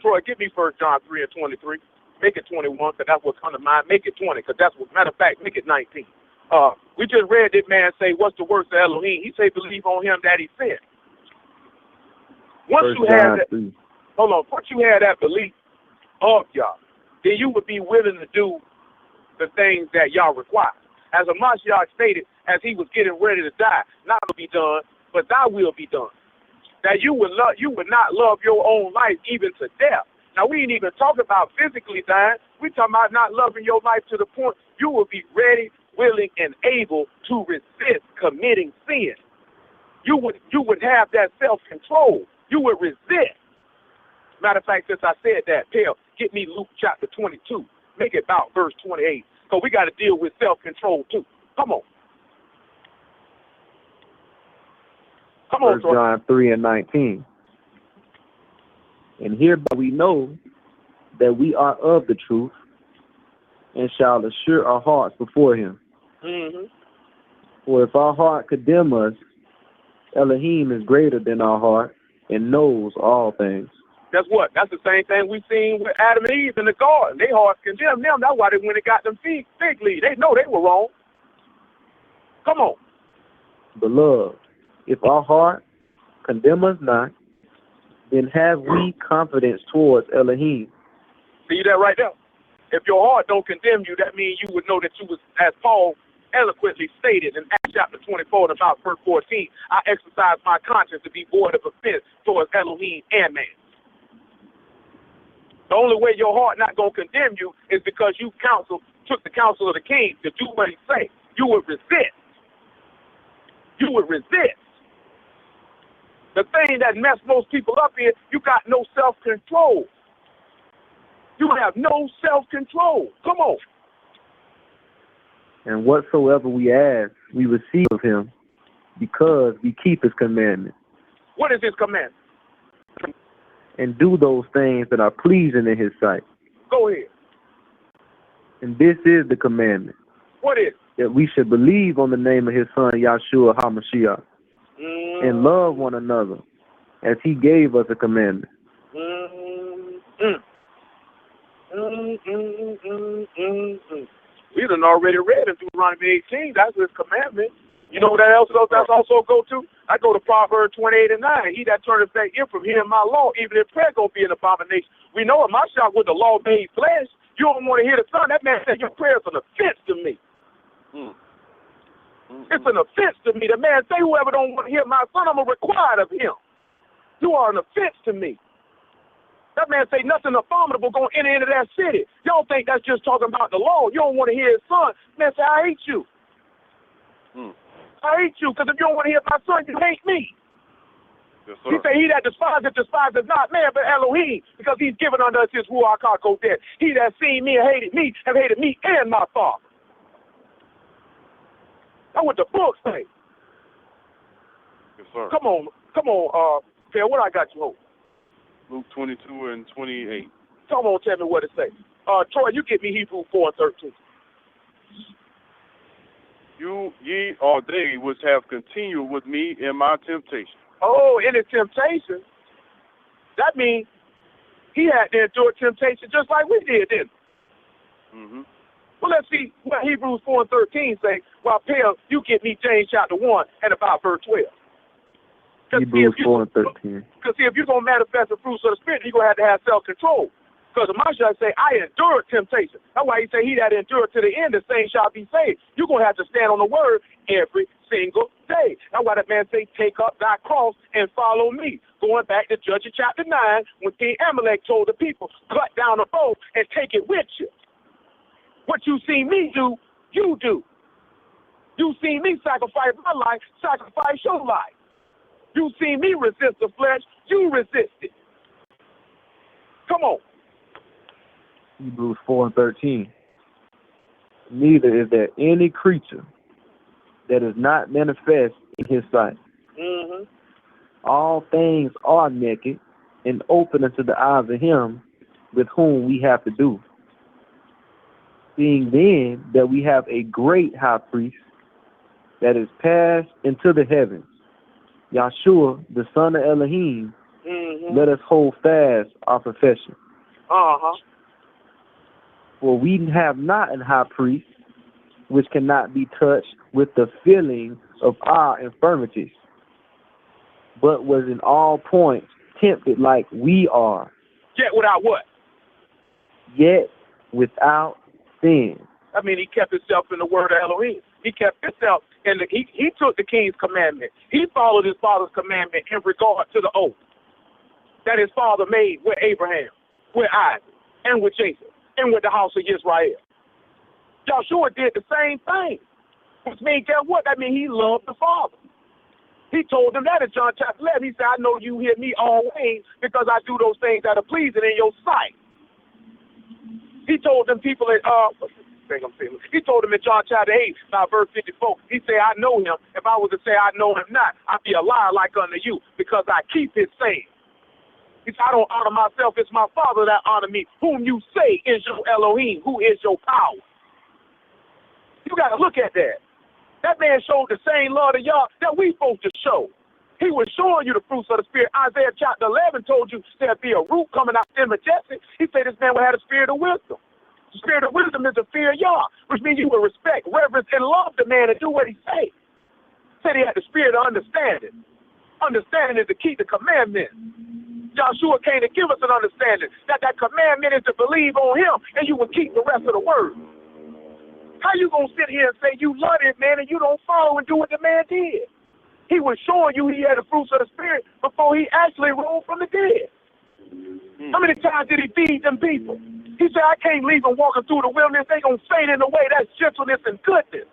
Troy, give me 1 John 3 and 23. Make it 21, because that's what's under mine. Make it 20, because that's what, matter of fact, make it 19. We just read this man say, what's the works of Elohim? He say, believe on him that he sent. Once you have that, once you have that belief of Yah, then you would be willing to do the things that Yah requires. As Mashiach stated, as he was getting ready to die, not to be done, but thy will be done. That you would not love your own life even to death. Now, we ain't even talking about physically dying. We're talking about not loving your life to the point you will be ready, willing, and able to resist committing sin. You would have that self-control. You would resist. Matter of fact, since I said that, Pale, get me Luke chapter 22. Make it about verse 28. Because we got to deal with self-control, too. Come on. Come on, 1 John 3:19. And hereby we know that we are of the truth and shall assure our hearts before him. Mm-hmm. For if our heart condemn us, Elohim is greater than our heart and knows all things. That's what? That's the same thing we seen with Adam and Eve in the garden. They hearts condemned them. That's why they went and got them fig leaves. They know they were wrong. Come on. Beloved, if our heart condemn us not, then have we confidence towards Elohim. See that right there? If your heart don't condemn you, that means you would know that you was, as Paul eloquently stated in Acts chapter 24 and about verse 14, I exercise my conscience to be void of offense towards Elohim and man. The only way your heart not going to condemn you is because you took the counsel of the king to do what he say. You would resist. You would resist. The thing that messed most people up is you got no self-control. You have no self-control. Come on. And whatsoever we ask, we receive of him, because we keep his commandments. What is his commandment? And do those things that are pleasing in his sight. Go ahead. And this is the commandment. What is? That we should believe on the name of his son, Yahshua HaMashiach, and love one another as he gave us a commandment. We done already read in Deuteronomy 18. That's his commandment. You know what else that's also go to? I go to Proverbs 28 and 9. He that turneth back ear from hearing my law, even if prayer gonna be an abomination. We know in my shop with the law made flesh. You don't want to hear the son. That man said your prayer's an offense to me. It's an offense to me. The man say whoever don't want to hear my son, I'm gonna require of him. You are an offense to me. That man say nothing abominable gonna enter into that city. Y'all think that's just talking about the law. You don't want to hear his son. Man say, I hate you. I hate you, because if you don't want to hear my son, you hate me. Yes, sir. He say, he that despises not man, but Elohim, because he's given unto us his Ruach HaKodesh. He that seen me and hated me, have hated me and my father. That's what the book say. Yes, sir. Come on, Phil, what I got you, hope? Luke 22 and 28. Come on, tell me what it say. Troy, you get me Hebrews 4 and 13. Ye are they which have continued with me in my temptation. Oh, in his temptation. That means he had to endure temptation just like we did, didn't he? Mm-hmm. Well, let's see what Hebrews 4 and 13 say. Well, Pale, you get me James chapter 1 and about verse 12. Hebrews 4 and 13. Because see, if you're going to manifest the fruits of the Spirit, you're going to have self-control. Because the Mashiach say, I endured temptation. That's why he say, he that endured to the end, the same shall be saved. You're going to have to stand on the word every single day. That's why that man say, take up thy cross and follow me. Going back to Judges chapter 9, when King Amalek told the people, cut down a bow and take it with you. What you see me do, you do. You see me sacrifice my life, sacrifice your life. You see me resist the flesh, you resist it. Come on. Hebrews 4 and 13. Neither is there any creature that is not manifest in his sight. Mm-hmm. All things are naked and open unto the eyes of him with whom we have to do. Seeing then that we have a great high priest that is passed into the heavens, Yahshua, the son of Elohim, let us hold fast our profession. For we have not an high priest which cannot be touched with the feeling of our infirmities, but was in all points tempted like we are. Yet without what? Yet without sin. I mean, he kept himself in the word of Elohim. He kept himself in he took the king's commandment. He followed his father's commandment in regard to the oath that his father made with Abraham, with Isaac, and with Jacob, and with the house of Israel. Joshua did the same thing. Which means, guess what? That means he loved the Father. He told them that in John chapter 11. He said, I know you hear me always because I do those things that are pleasing in your sight. He told them people that think I'm saying. He told him in John chapter 8, now verse 54, he said, I know him. If I was to say I know him not, I'd be a liar like unto you, because I keep his saying. He said, I don't honor myself, it's my Father that honor me, whom you say is your Elohim, who is your power. You got to look at that. That man showed the same love to y'all that we supposed to show. He was showing you the fruits of the Spirit. Isaiah chapter 11 told you there'd be a root coming out in majestic. He said this man would have the spirit of wisdom. The spirit of wisdom is the fear of Yah, which means you will respect, reverence, and love the man and do what he say. Said he had the spirit of understanding. Understanding is to keep the commandments. Joshua came to give us an understanding that commandment is to believe on him and you will keep the rest of the word. How you going to sit here and say you love it, man, and you don't follow and do what the man did? He was showing you he had the fruits of the Spirit before he actually rose from the dead. How many times did he feed them people? He said, I can't leave them walking through the wilderness. They going to faint in the way. That's gentleness and goodness.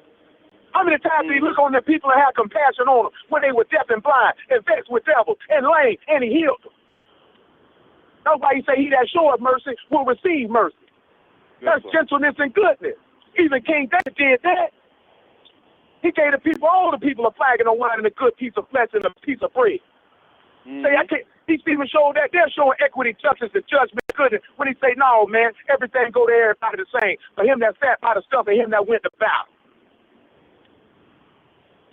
How many times did he look on the people and have compassion on them when they were deaf and blind and vexed with devils and lame, and he healed them? That's why he say he that showeth mercy will receive mercy. That's gentleness and goodness. Even King David did that. He gave the people, all the people, a flagon of wine and a good piece of flesh and a piece of bread. Say, I can't. These people show that they're showing equity, justice, and judgment, goodness. When he say, no, man, everything go to everybody the same. For him that sat by the stuff and him that went to battle.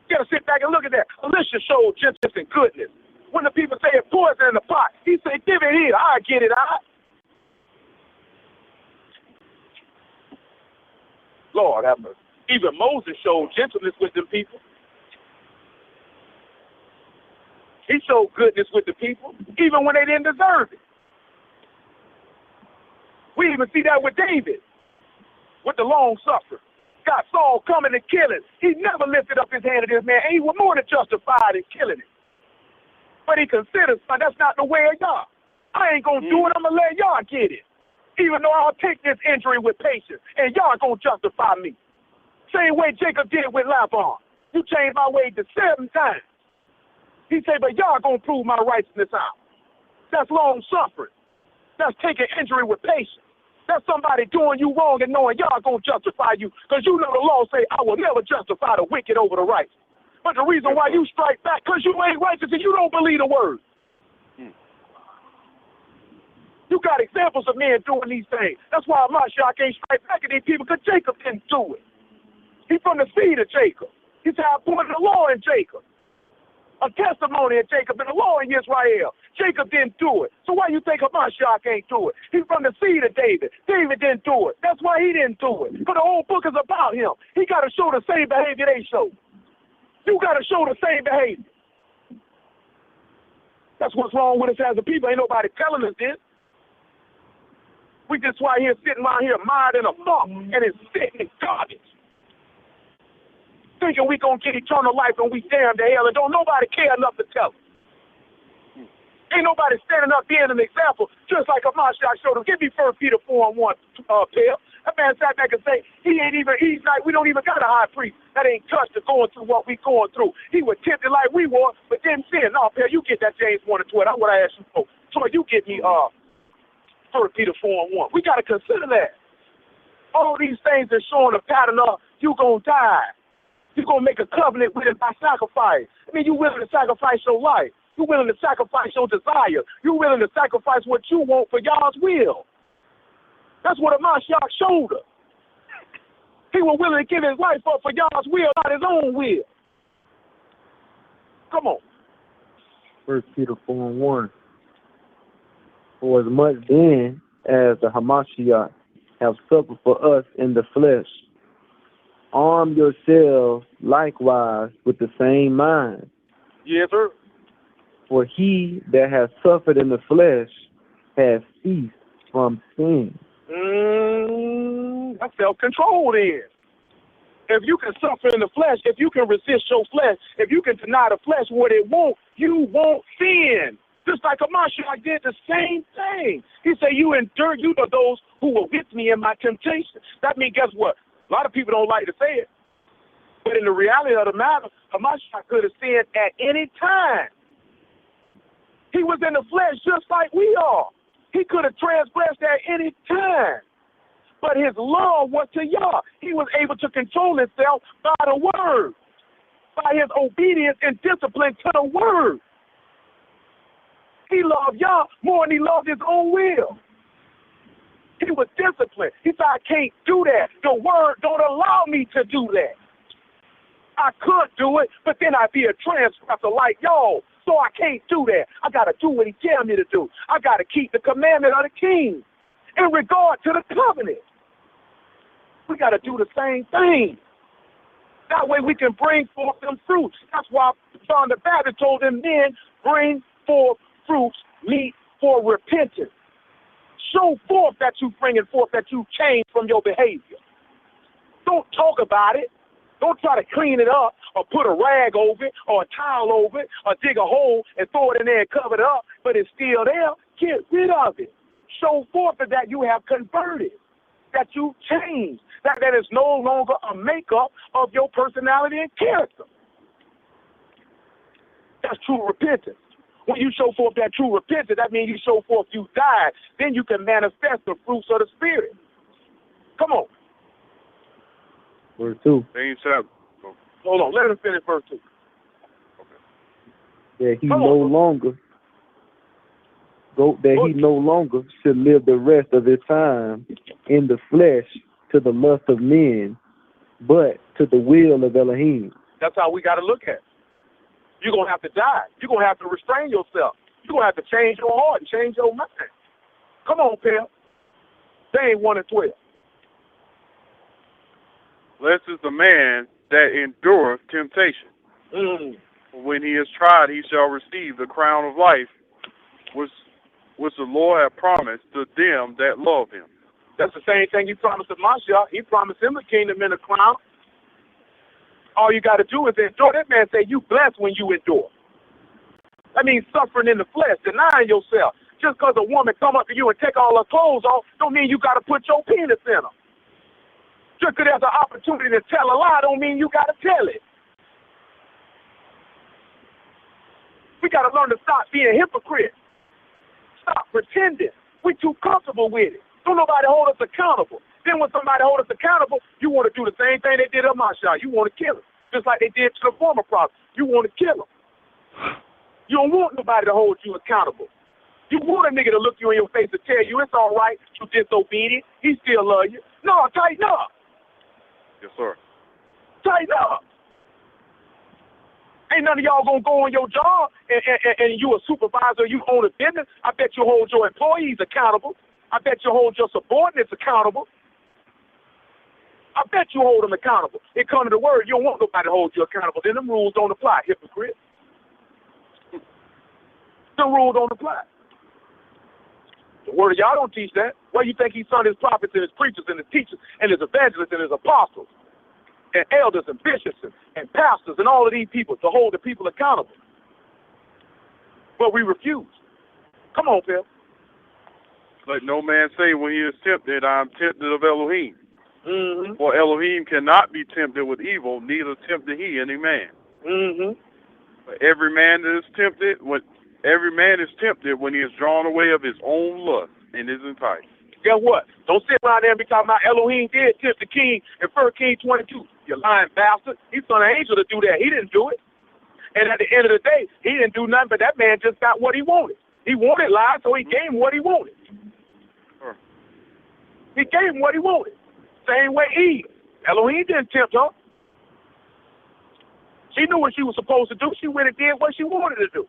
You gotta sit back and look at that. Elisha showed gentleness and goodness. When the people say it's poison in the pot, he said, give it here. I get it out. Lord have mercy. Even Moses showed gentleness with the people. He showed goodness with the people, even when they didn't deserve it. We even see that with David, with the long suffering. Got Saul coming to kill him. He never lifted up his hand at this man, and he was more than justified in killing him. But he considers, that's not the way of Yah. I ain't going to do it. I'm going to let Yah get it. Even though I'll take this injury with patience, and Yah going to justify me. Same way Jacob did with Laban. You changed my way to 7 times. He said, but Yah going to prove my righteousness out. That's long suffering. That's taking injury with patience. That's somebody doing you wrong and knowing Yah going to justify you. Because you know the law say, I will never justify the wicked over the righteous. But the reason why you strike back, because you ain't righteous and you don't believe the word. You got examples of men doing these things. That's why Mashiach can't strike back at these people, because Jacob didn't do it. He's from the seed of Jacob. He said, I put the law in Jacob. A testimony in Jacob and the law in Israel. Jacob didn't do it. So why you think Mashiach can't do it? He's from the seed of David. David didn't do it. That's why he didn't do it. But the whole book is about him. He got to show the same behavior they show. You got to show the same behavior. That's what's wrong with us as a people. Ain't nobody telling us this. We just right here sitting around here mired in a funk and it's sitting in garbage. Thinking we gonna get eternal life and we damn to hell, and don't nobody care enough to tell us. Ain't nobody standing up being an example, just like Mashiach showed him. Give me 1 Peter 4:1, Pale. That man sat back and say, we don't even got a high priest that ain't touched to going through what we going through. He was tempted like we were, but didn't sin. No, Pale, you get that James 1:12. That's what I asked you for. So you get me 1 Peter 4:1. We got to consider that. All these things are showing a pattern of you gonna die. You're going to make a covenant with him by sacrifice. I mean, you're willing to sacrifice your life. You're willing to sacrifice your desire. You're willing to sacrifice what you want for Yah's will. That's what Mashiach showed us. He was willing to give his life up for Yah's will, not his own will. Come on. 1 Peter 4:1. For as much then as the Hamashiach have suffered for us in the flesh, arm yourselves likewise with the same mind. Yes, sir. For he that has suffered in the flesh has ceased from sin. That's self-control then. If you can suffer in the flesh, if you can resist your flesh, if you can deny the flesh what it won't, you won't sin. Just like Mashiach did the same thing. He said, you endure, you are those who were with me in my temptation. That means, guess what? A lot of people don't like to say it. But in the reality of the matter, Mashiach could have sinned at any time. He was in the flesh just like we are. He could have transgressed at any time. But his love was to Yah. He was able to control himself by the word, by his obedience and discipline to the word. He loved Yah more than he loved his own will. He was disciplined. He said, I can't do that. The word don't allow me to do that. I could do it, but then I'd be a transgressor like y'all. So I can't do that. I got to do what he tells me to do. I got to keep the commandment of the king in regard to the covenant. We got to do the same thing. That way we can bring forth them fruits. That's why John the Baptist told them men, bring forth fruits, meet for repentance. Show forth that you bringing forth, that you change from your behavior. Don't talk about it. Don't try to clean it up or put a rag over it or a towel over it or dig a hole and throw it in there and cover it up, but it's still there. Get rid of it. Show forth that you have converted, that you've changed, that is no longer a makeup of your personality and character. That's true repentance. When you show forth that true repentance, that means you show forth you died. Then you can manifest the fruits of the Spirit. Come on. Verse 2. Hold on, let him finish verse 2. That he no longer should live the rest of his time in the flesh to the lust of men, but to the will of Elohim. That's how we got to look at it. You're going to have to die. You're going to have to restrain yourself. You're going to have to change your heart and change your mind. Come on, Pam. They ain't 1 and 12. Blessed is the man that endureth temptation. When he is tried, he shall receive the crown of life, which the Lord hath promised to them that love him. That's the same thing he promised to Mashiach. He promised him a kingdom and a crown. All you got to do is endure. That man say you blessed when you endure. That means suffering in the flesh, denying yourself. Just because a woman come up to you and take all her clothes off, don't mean you got to put your penis in her. Just because there's an opportunity to tell a lie, don't mean you got to tell it. We got to learn to stop being hypocrites. Stop pretending. We're too comfortable with it. Don't nobody hold us accountable. Then when somebody hold us accountable, you want to do the same thing they did to Mashiach. You want to kill him, just like they did to the former prophet. You want to kill him. You don't want nobody to hold you accountable. You want a nigga to look you in your face and tell you it's all right, you disobedient, he still love you. No, tighten up. Yes, sir. Tighten up. Ain't none of y'all gonna go on your job and you a supervisor, you own a business. I bet you hold your employees accountable. I bet you hold your subordinates accountable. I bet you hold them accountable. It comes to the word, you don't want nobody to hold you accountable. Then them rules don't apply, hypocrite. The rules don't apply. The word of y'all don't teach that. Why you think he sent his prophets and his preachers and his teachers and his evangelists and his apostles and elders and bishops and pastors and all of these people to hold the people accountable? But we refuse. Come on, Phil. Let no man say when he is tempted, I am tempted of Elohim. For Elohim cannot be tempted with evil, neither tempted he any man. But every man is tempted when he is drawn away of his own lust and is enticed. Guess what? Don't sit around there and be talking about Elohim did tempt the king in 1 Kings 22. You lying bastard. He sent an angel to do that. He didn't do it. And at the end of the day, he didn't do nothing, but that man just got what he wanted. He wanted lies, so he gave him what he wanted. He gave him what he wanted. Same way Eve. Elohim didn't tempt her. She knew what she was supposed to do. She went and did what she wanted to do.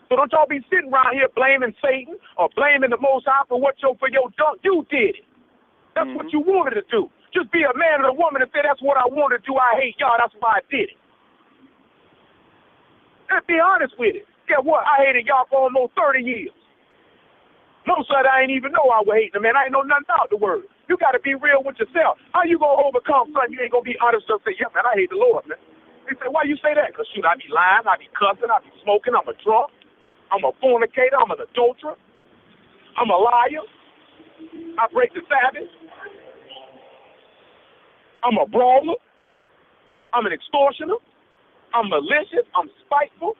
So don't y'all be sitting around here blaming Satan or blaming the Most High for your junk. You did it. That's what you wanted to do. Just be a man or a woman and say, that's what I wanted to do. I hate y'all. That's why I did it. Let's be honest with it. Guess what? I hated y'all for almost 30 years. Most of it I ain't even know I was hating them, man. I ain't know nothing about the word. You got to be real with yourself. How you going to overcome something you ain't going to be honest and say, yeah, man, I hate the Lord, man. They say, why you say that? Because, shoot, I be lying, I be cussing, I be smoking, I'm a drunk, I'm a fornicator, I'm an adulterer, I'm a liar, I break the Sabbath, I'm a brawler, I'm an extortioner, I'm malicious, I'm spiteful,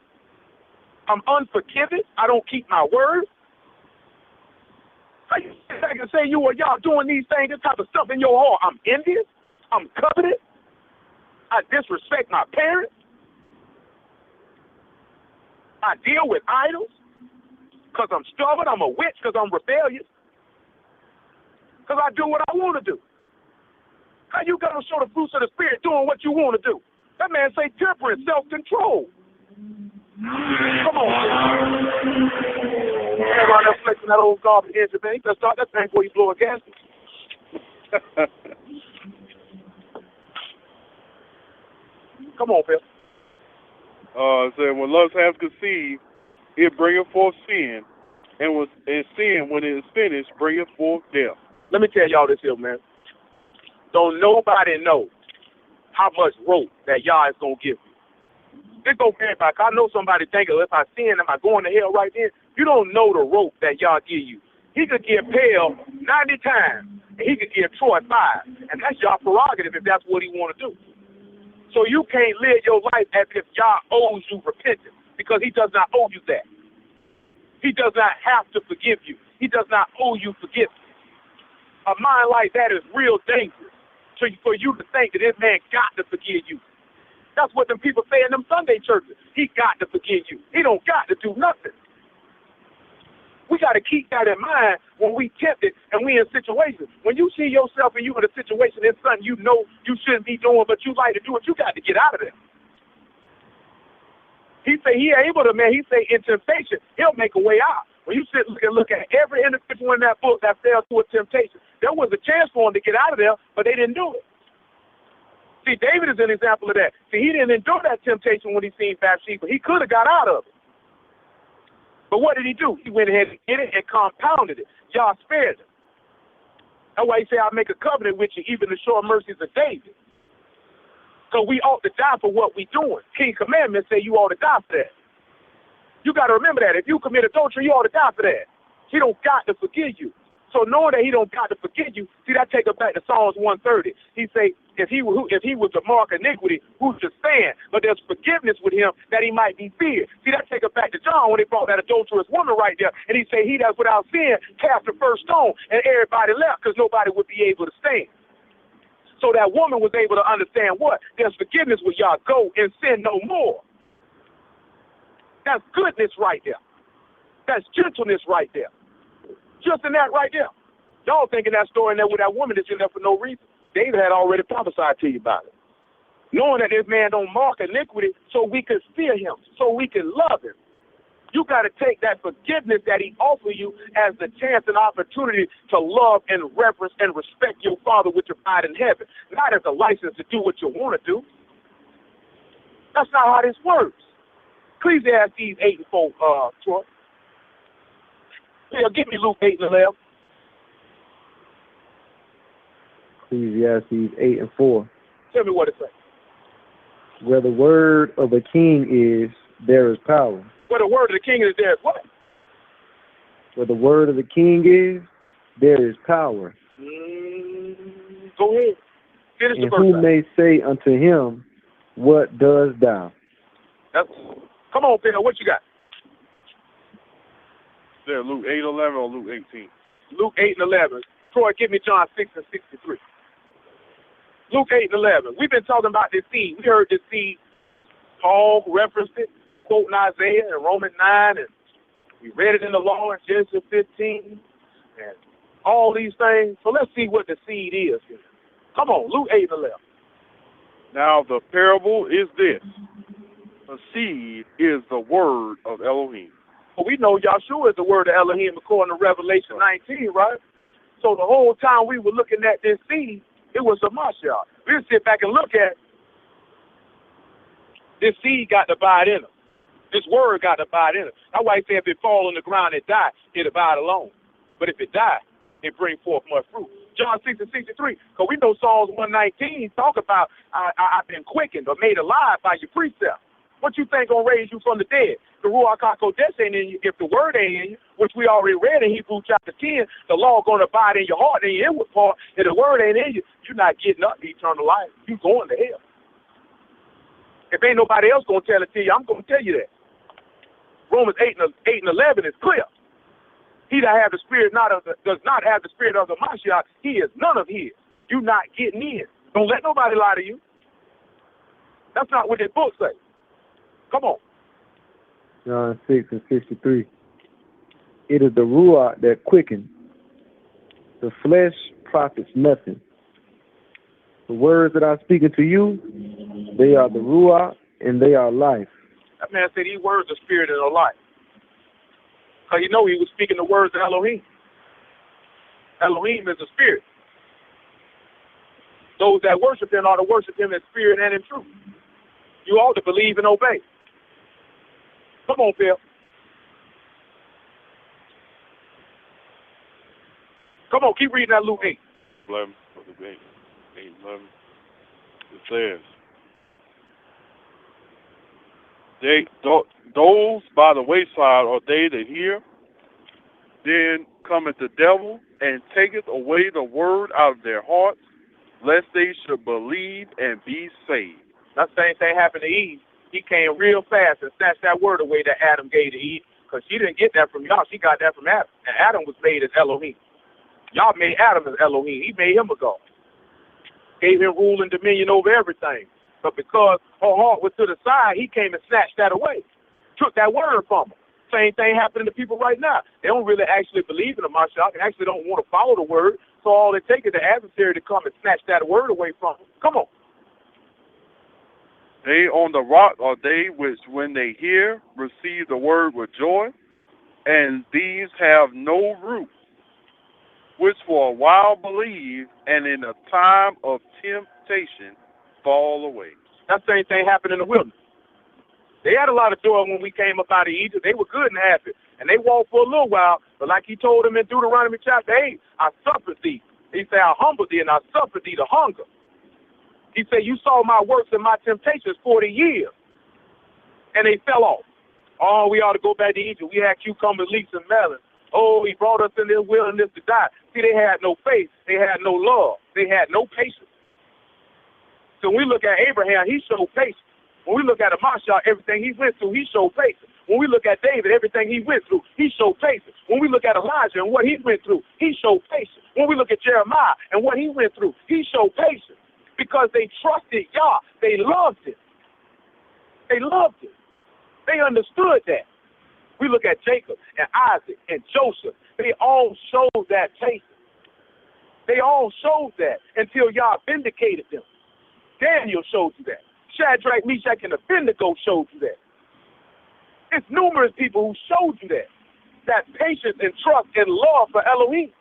I'm unforgiving, I don't keep my word. How you say that can say you or y'all doing these things, this type of stuff in your heart, I'm envious, I'm coveted, I disrespect my parents, I deal with idols because I'm stubborn, I'm a witch because I'm rebellious, because I do what I want to do. How you going to show the fruits of the Spirit doing what you want to do? That man say temperance, self-control. Come on, man. Everybody else flexing that old garbage engine, man. You better start that thing before you blow a gasket. Come on, Phil. Said, when lust hath conceived, it bringeth forth sin, and sin, when it is finished, bringeth forth death. Let me tell y'all this here, man. Don't nobody know how much rope that y'all is going to give you. It go back. I know somebody thinking, if I sin, am I going to hell right then? You don't know the rope that y'all give you. He could give Pell 90 times, and he could give Troy 5. And that's y'all prerogative if that's what he want to do. So you can't live your life as if y'all owes you repentance, because he does not owe you that. He does not have to forgive you. He does not owe you forgiveness. A mind like that is real dangerous for you to think that this man got to forgive you. That's what them people say in them Sunday churches. He got to forgive you. He don't got to do nothing. We got to keep that in mind when we tempted and we in situations. When you see yourself and you in a situation, it's something you know you shouldn't be doing, but you like to do it, you got to get out of there. He say he able to, man. He say in temptation, he'll make a way out. When you sit and look at every individual in that book that fell through a temptation, there was a chance for him to get out of there, but they didn't do it. See, David is an example of that. See, he didn't endure that temptation when he seen Bathsheba. He could have got out of it. But what did he do? He went ahead and did it and compounded it. Y'all spared him. That's why he said, I'll make a covenant with you, even the sure mercies of David. So we ought to die for what we doing. King Commandments say you ought to die for that. You got to remember that. If you commit adultery, you ought to die for that. He don't got to forgive you. So knowing that he don't got to forgive you, see, that take us back to Psalms 130. He say, if he was to mark iniquity, who should stand? But there's forgiveness with him that he might be feared. See, that take us back to John when they brought that adulterous woman right there. And he say, he that's without sin cast the first stone. And everybody left because nobody would be able to stand. So that woman was able to understand what? There's forgiveness with y'all. Go and sin no more. That's goodness right there. That's gentleness right there. Just in that right there. Y'all thinking that story in there with that woman is in there for no reason. David had already prophesied to you about it. Knowing that this man don't mark iniquity so we could fear him, so we can love him. You got to take that forgiveness that he offers you as the chance and opportunity to love and reverence and respect your Father which abide in heaven, not as a license to do what you want to do. That's not how this works. Ecclesiastes 8 and 4, Troy. Yeah, give me Luke 8 and 11. Ecclesiastes 8 and 4. Tell me what it says. Where the word of a king is, there is power. Where the word of the king is, there is what? Where the word of the king is, there is power. Go ahead. Finish the and verse. who may say unto him, what doest thou? Come on, Peter, what you got? Is that Luke 8:11 or Luke 18? Luke 8 and 11. Troy, give me John 6 and 63. Luke 8 and 11. We've been talking about this seed. We heard this seed. Paul referenced it, quoting Isaiah and Romans 9, and we read it in the law in Genesis 15, and all these things. So let's see what the seed is here. Come on, Luke 8 and 11. Now the parable is this. The seed is the word of Elohim. Well, we know Yahshua is the word of Elohim according to Revelation 19, right? So the whole time we were looking at this seed, it was a Mashiach. We just sit back and look at this seed got to abide in them. This word got to abide in them. That's why he said if it fall on the ground and die, it abide alone. But if it die, it bring forth much fruit. John 6 and 63, because we know Psalms 119 talk about I've been quickened or made alive by your precept. What you think gonna raise you from the dead? The Ruach HaKodesh ain't in you. If the word ain't in you, which we already read in Hebrews chapter 10, the law gonna abide in your heart and your inward part. If the word ain't in you, you're not getting up to eternal life. You going to hell. If ain't nobody else gonna tell it to you, I'm gonna tell you that. Romans 8 and 11 is clear. He that have the spirit does not have the spirit of the Mashiach, he is none of his. You not getting in. Don't let nobody lie to you. That's not what this book says. Come on. John 6:63. It is the Ruach that quickens. The flesh profits nothing. The words that I'm speaking to you, they are the Ruach and they are life. That man said these words are spirit and are life. Because you know he was speaking the words of Elohim. Elohim is a spirit. Those that worship him ought to worship him in spirit and in truth. You ought to believe and obey. Come on, Phil. Come on, keep reading that Luke 8. 11, 11. It says, those by the wayside are they that hear, then cometh the devil and taketh away the word out of their hearts, lest they should believe and be saved. That same thing happened to Eve. He came real fast and snatched that word away that Adam gave to Eve, because she didn't get that from y'all. She got that from Adam. And Adam was made as Elohim. Y'all made Adam as Elohim. He made him a God. Gave him rule and dominion over everything. But because her heart was to the side, he came and snatched that away. Took that word from her. Same thing happening to people right now. They don't really actually believe in the Mashiach. They actually don't want to follow the word. So all they take is the adversary to come and snatch that word away from them. Come on. They on the rock are they which, when they hear, receive the word with joy, and these have no root, which for a while believe, and in a time of temptation fall away. That same thing happened in the wilderness. They had a lot of joy when we came up out of Egypt. They were good and happy. And they walked for a little while, but like he told them in Deuteronomy chapter 8, I suffered thee. He said, I humbled thee and I suffered thee to hunger. He said, you saw my works and my temptations 40 years. And they fell off. Oh, we ought to go back to Egypt. We had cucumbers, leeks, and melons. Oh, he brought us in this wilderness to die. See, they had no faith. They had no love. They had no patience. So when we look at Abraham, he showed patience. When we look at Mashiach, everything he went through, he showed patience. When we look at David, everything he went through, he showed patience. When we look at Elijah and what he went through, he showed patience. When we look at Jeremiah and what he went through, he showed patience. Because they trusted Yah. They loved it. They loved it. They understood that. We look at Jacob and Isaac and Joseph. They all showed that patience. They all showed that until Yah vindicated them. Daniel showed you that. Shadrach, Meshach, and Abednego showed you that. It's numerous people who showed you that. That patience and trust and love for Elohim.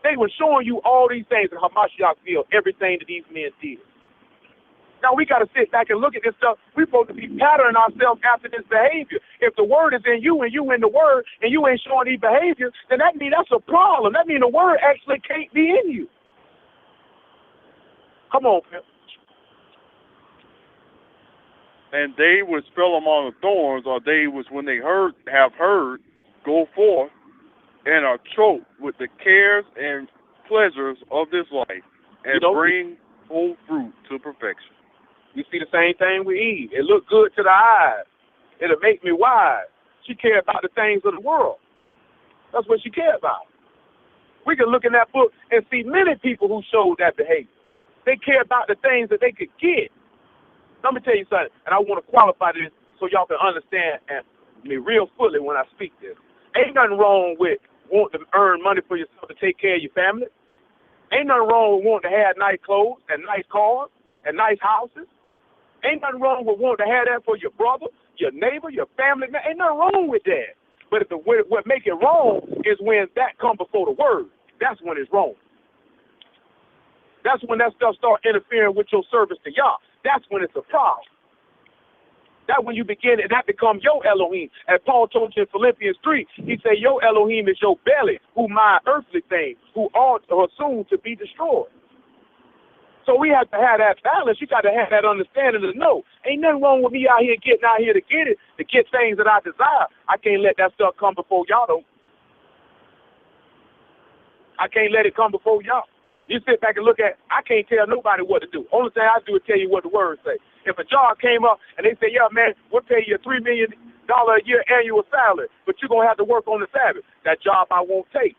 They were showing you all these things and Hamashiach feel everything that these men did. Now we got to sit back and look at this stuff. We're supposed to be patterning ourselves after this behavior. If the word is in you and you in the word and you ain't showing these behaviors, then that means that's a problem. That means the word actually can't be in you. Come on, Phil. And they which fell among the thorns are they which, when they have heard, go forth and are choked with the cares and pleasures of this life, and bring full fruit to perfection. You see the same thing with Eve. It looked good to the eyes. It'll make me wise. She cared about the things of the world. That's what she cared about. We can look in that book and see many people who showed that behavior. They care about the things that they could get. Let me tell you something, and I want to qualify this so y'all can understand me real fully when I speak this. Ain't nothing wrong with wanting to earn money for yourself to take care of your family. Ain't nothing wrong with wanting to have nice clothes and nice cars and nice houses. Ain't nothing wrong with wanting to have that for your brother, your neighbor, your family. Ain't nothing wrong with that. But what make it wrong is when that comes before the word. That's when it's wrong. That's when that stuff start interfering with your service to Yah. That's when it's a problem. That's when you begin, and that becomes your Elohim. As Paul told you in Philippians 3, he said, your Elohim is your belly, who my earthly things, who are soon to be destroyed. So we have to have that balance. You got to have that understanding to know. Ain't nothing wrong with me out here getting out here to get it, to get things that I desire. I can't let that stuff come before y'all, though. I can't let it come before y'all. You sit back and look at, I can't tell nobody what to do. Only thing I do is tell you what the word say. If a job came up and they say, yeah, man, we'll pay you $3 million a year annual salary, but you're going to have to work on the Sabbath. That job I won't take.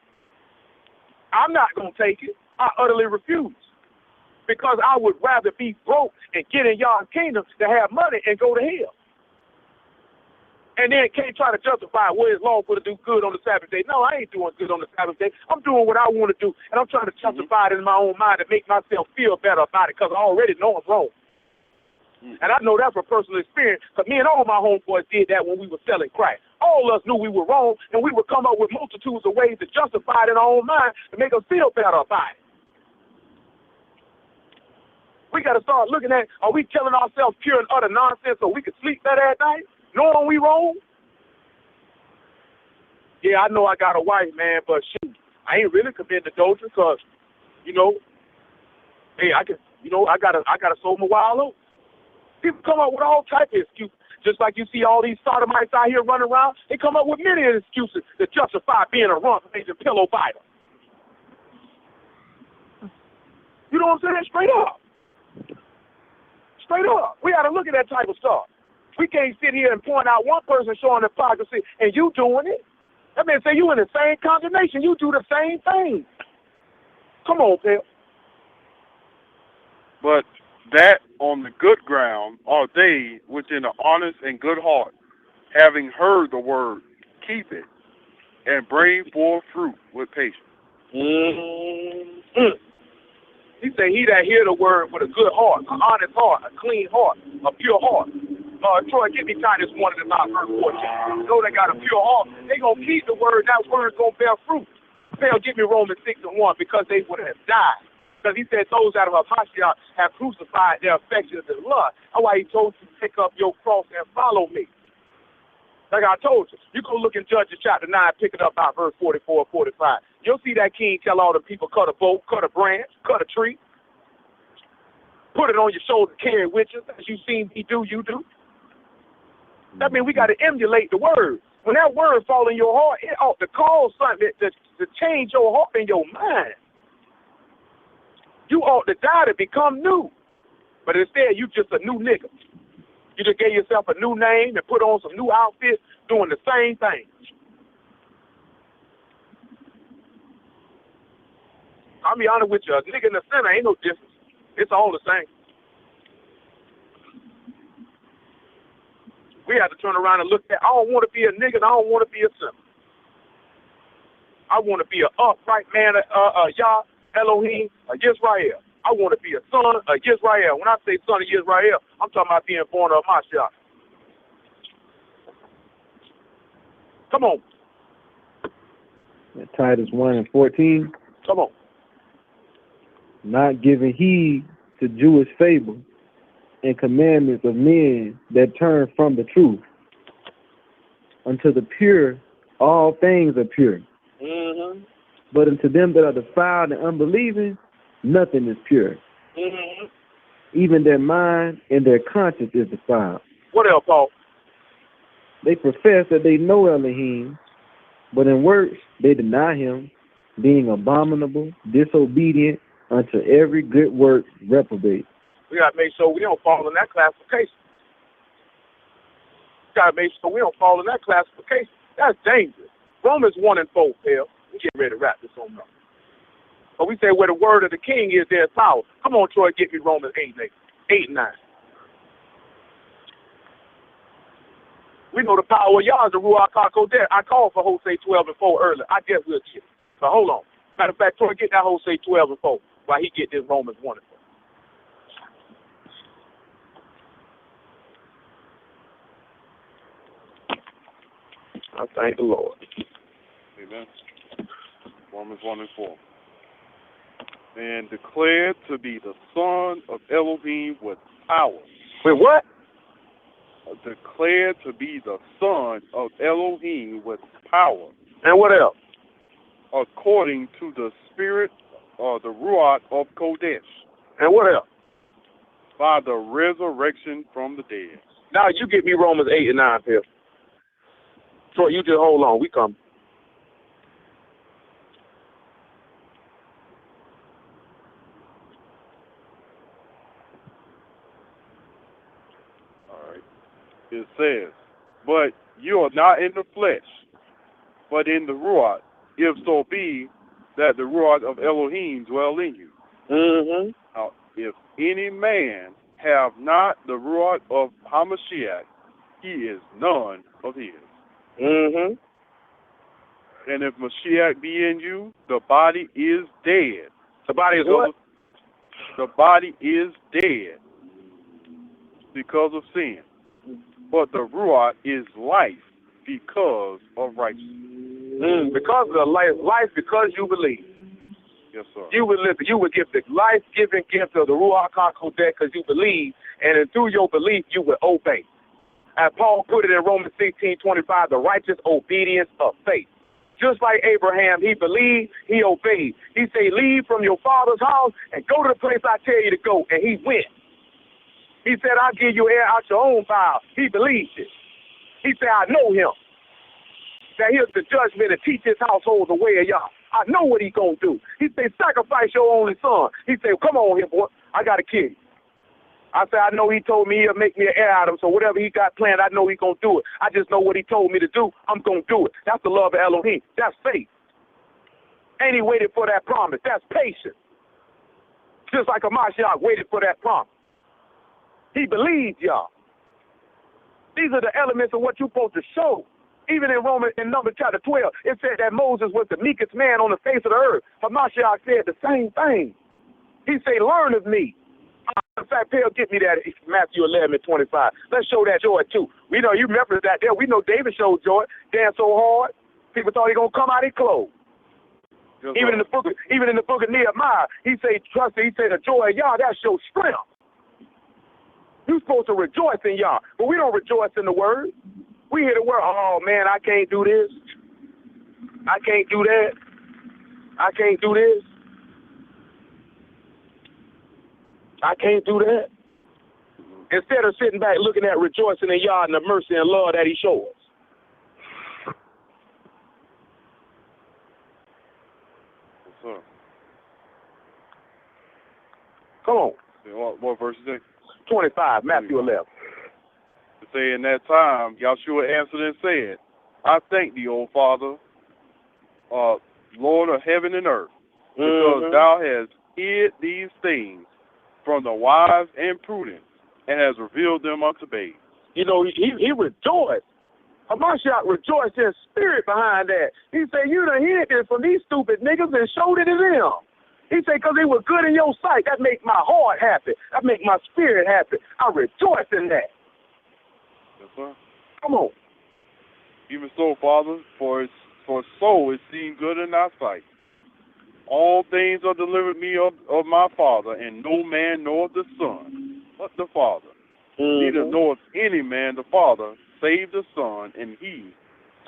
I'm not going to take it. I utterly refuse. Because I would rather be broke and get in Yah's kingdom than have money and go to hell. And then can't try to justify, well, it's lawful to do good on the Sabbath day. No, I ain't doing good on the Sabbath day. I'm doing what I want to do, and I'm trying to justify it in my own mind to make myself feel better about it because I already know I'm wrong. And I know that's from personal experience because me and all my homeboys did that when we were selling crack. All of us knew we were wrong, and we would come up with multitudes of ways to justify it in our own mind to make us feel better about it. We got to start looking at, are we telling ourselves pure and utter nonsense so we can sleep better at night, knowing we wrong? Yeah, I know I got a wife, man, but shoot, I ain't really committing adultery because, hey, I gotta sow my wild oats. People come up with all types of excuses. Just like you see all these sodomites out here running around, they come up with many excuses to justify being a rump-raising pillow biter. You know what I'm saying? Straight up. Straight up. We got to look at that type of stuff. We can't sit here and point out one person showing hypocrisy and you doing it. That means say you in the same condemnation. You do the same thing. Come on, Pep. But that on the good ground are they which in an honest and good heart, having heard the word, keep it, and bring forth fruit with patience. Mm-hmm. He said, he that hear the word with a good heart, an honest heart, a clean heart, a pure heart. Troy, give me Titus 1 and about verse 14. Those that got a pure heart, they going to keep the word. That word's going to bear fruit. Pale, give me Romans 6 and 1 because they would have died. Because he said those out of Hamashiach have crucified their affections and lust. That's why he told you to pick up your cross and follow me. Like I told you, you go look in Judges chapter 9, pick it up by verse 44 or 45. You'll see that king tell all the people, cut a boat, cut a branch, cut a tree. Put it on your shoulder, carry it with you. As you seen me do, you do. That means we got to emulate the word. When that word fall in your heart, it ought to cause something to change your heart and your mind. You ought to die to become new. But instead, you just a new nigga. You just gave yourself a new name and put on some new outfits doing the same thing. I'll be honest with you, a nigga and a sinner ain't no difference. It's all the same. We have to turn around and look at, I don't want to be a nigga and I don't want to be a sinner. I want to be an upright man, Yah, Elohim, Yisrael. I want to be a son of Yisrael. When I say son of Yisrael, I'm talking about being born of Mashiach. Come on. Titus 1 and 14. Come on. Not giving heed to Jewish fable and commandments of men that turn from the truth. Unto the pure, all things are pure. Mm-hmm. But unto them that are defiled and unbelieving, nothing is pure. Mm-hmm. Even their mind and their conscience is defiled. What else, Paul? They profess that they know Elohim, but in works they deny him, being abominable, disobedient unto every good work, reprobate. We got to make sure we don't fall in that classification. Got to make sure we don't fall in that classification. That's dangerous. Romans 1 and 4, Phil. We get ready to wrap this on up. But we say where the word of the king is, there's power. Come on, Troy, get me Romans 8 and 9. We know the power of Yah is the Ruach HaKodesh. I called for Hosea 12 and 4 earlier. I guess we'll get it. So hold on. Matter of fact, Troy, get that Hosea 12 and 4 while he get this Romans 1 and 4. I thank the Lord. Amen. Romans 1 and 4. And declared to be the son of Elohim with power. Wait, what? Declared to be the son of Elohim with power. And what else? According to the spirit or the Ruach of Kodesh. And what else? By the resurrection from the dead. Now you get me Romans 8 and 9, Phil. Troy, you just hold on. We come. All right. It says, but you are not in the flesh, but in the Ruach, if so be that the Ruach of Elohim dwell in you. Mm-hmm. Now, if any man have not the Ruach of Hamashiach, he is none of his. Mm-hmm. And if Mashiach be in you, the body is dead. The body is what? The body is dead because of sin. But the Ruach is life because of righteousness. Because of the life because you believe. Yes, sir. You would give the life-giving gift of the Ruach HaKodesh because you believe, and then through your belief you would obey. As Paul put it in Romans 16:25, the righteous obedience of faith. Just like Abraham, he believed, he obeyed. He said, leave from your father's house and go to the place I tell you to go, and he went. He said, I'll give you air out your own bowels. He believed it. He said, I know him. That here's the judgment and teach his household the way of Yah. I know what he's going to do. He said, sacrifice your only son. He said, come on here, boy. I got to kill you. I said, I know he told me he'll make me an heir out of him, so whatever he got planned, I know he's going to do it. I just know what he told me to do. I'm going to do it. That's the love of Elohim. That's faith. And he waited for that promise. That's patience. Just like Hamashiach waited for that promise. He believed y'all. These are the elements of what you're supposed to show. Even in Numbers chapter 12, it said that Moses was the meekest man on the face of the earth. Hamashiach said the same thing. He said, learn of me. In fact, Pale, get me that Matthew 11:25. Let's show that joy, too. We know you remember that there. We know David showed joy, danced so hard, people thought he going to come out his clothes. Yes, even in the book of Nehemiah, he said, trust it. He said, the joy of Yah, that shows strength. You're supposed to rejoice in Yah, but we don't rejoice in the word. We hear the word, oh, man, I can't do this. I can't do that. I can't do this. I can't do that. Instead of sitting back looking at rejoicing in Yah and the mercy and love that he shows. Yes, Come on. What verse is it? 25, Matthew 11. To say in that time, Yahshua answered and said, I thank thee, O Father, Lord of heaven and earth, because thou hast hid these things from the wise and prudent, and has revealed them unto babes. You know, he rejoiced. Hamashiach rejoiced in spirit behind that. He said, you done hid this from these stupid niggas and showed it to them. He said, because it was good in your sight. That make my heart happy. That make my spirit happy. I rejoice in that. Yes, sir. Come on. Even so, Father, for so it seemed good in thy sight. All things are delivered me of my Father, and no man knoweth the Son, but the Father. Neither knoweth any man the Father, save the Son, and he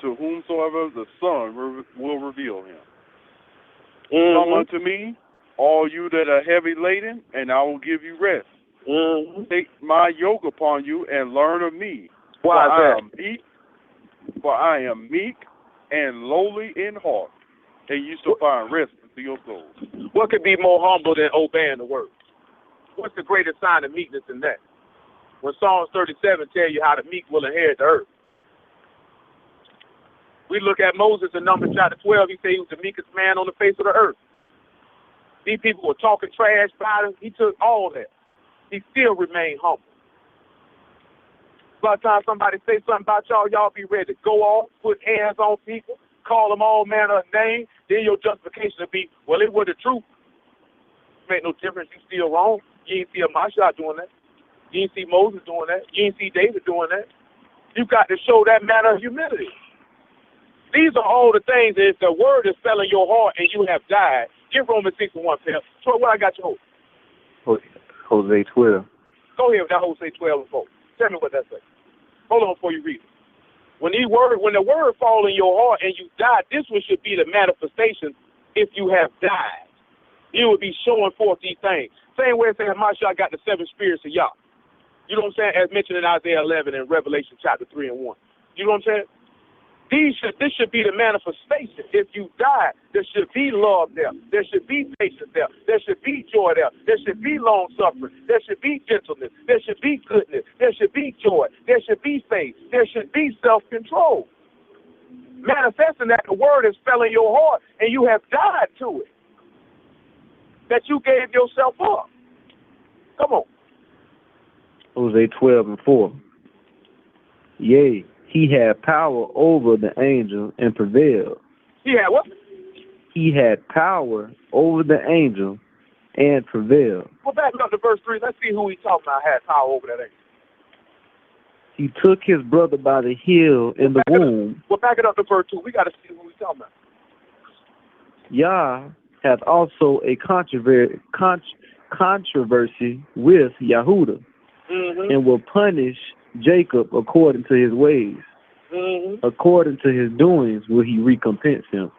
to whomsoever the Son will reveal him. Come unto me, all you that are heavy laden, and I will give you rest. Take my yoke upon you and learn of me. Why is that? For I am meek and lowly in heart, and you shall find rest unto your souls. What could be more humble than obeying the word? What's the greatest sign of meekness in that? When Psalms 37 tell you how the meek will inherit the earth. We look at Moses in Numbers chapter 12. He said he was the meekest man on the face of the earth. These people were talking trash about him. He took all that. He still remained humble. By the time somebody say something about y'all, y'all be ready to go off, put hands on people, call them all manner of names. Then your justification will be, well, it was the truth. Make no difference. You still wrong. You ain't see Hamashiach doing that. You ain't see Moses doing that. You ain't see David doing that. You got to show that manner of humility. These are all the things that if the word is selling your heart and you have died, give Romans 6:1, Pep. Troy, what I got you hold? Hosea 12. Go ahead with that Hosea 12:4. Tell me what that says. Hold on before you read it. When the word fall in your heart and you die, this one should be the manifestation if you have died. You will be showing forth these things. Same way as saying Hamashiach got the 7 spirits of Yah. You know what I'm saying? As mentioned in Isaiah 11 and Revelation chapter 3 and 1. You know what I'm saying? This should be the manifestation. If you die, to should be love there. There should be patience there. There should be joy there. There should be long suffering. There should be gentleness. There should be goodness. There should be joy. There should be faith. There should be self-control. Manifesting that the word is fell in your heart and you have died to it. That you gave yourself up. Come on. Hosea 12:4. Yea, he had power over the angel and prevailed. He had what? He had power over the angel and prevailed. Well, back up to verse 3. Let's see who he's talking about had power over that angel. He took his brother by the heel in the womb. Well, back it up to verse 2. We got to see who he's talking about. Yah hath also a controversy with Yahudah, and will punish Jacob according to his ways. According to his doings will he recompense him.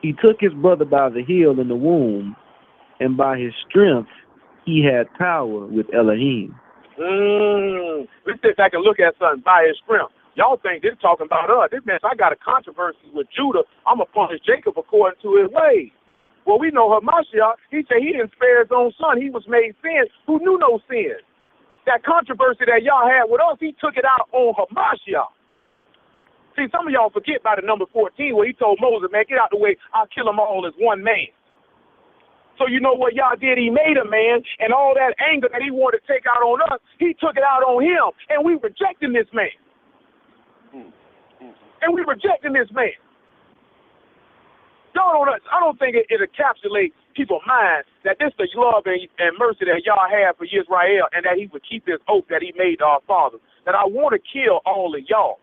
He took his brother by the heel in the womb, and by his strength he had power with Elohim. Let's sit back and look at something by his strength. Y'all think this talking about us. This man, I got a controversy with Judah. I'm going to punish Jacob according to his ways. Well, we know Hamashiach. He said he didn't spare his own son. He was made sin who knew no sin. That controversy that y'all had with us, he took it out on Hamashiach. See, some of y'all forget about the number 14 where he told Moses, man, get out the way. I'll kill them all as one man. So you know what y'all did? He made a man, and all that anger that he wanted to take out on us, he took it out on him, and we rejecting this man. And we rejecting this man. Y'all don't, I don't think it encapsulates people's mind that this the love and mercy that y'all have for Israel, and that he would keep his oath that he made to our fathers. That I want to kill all of y'all,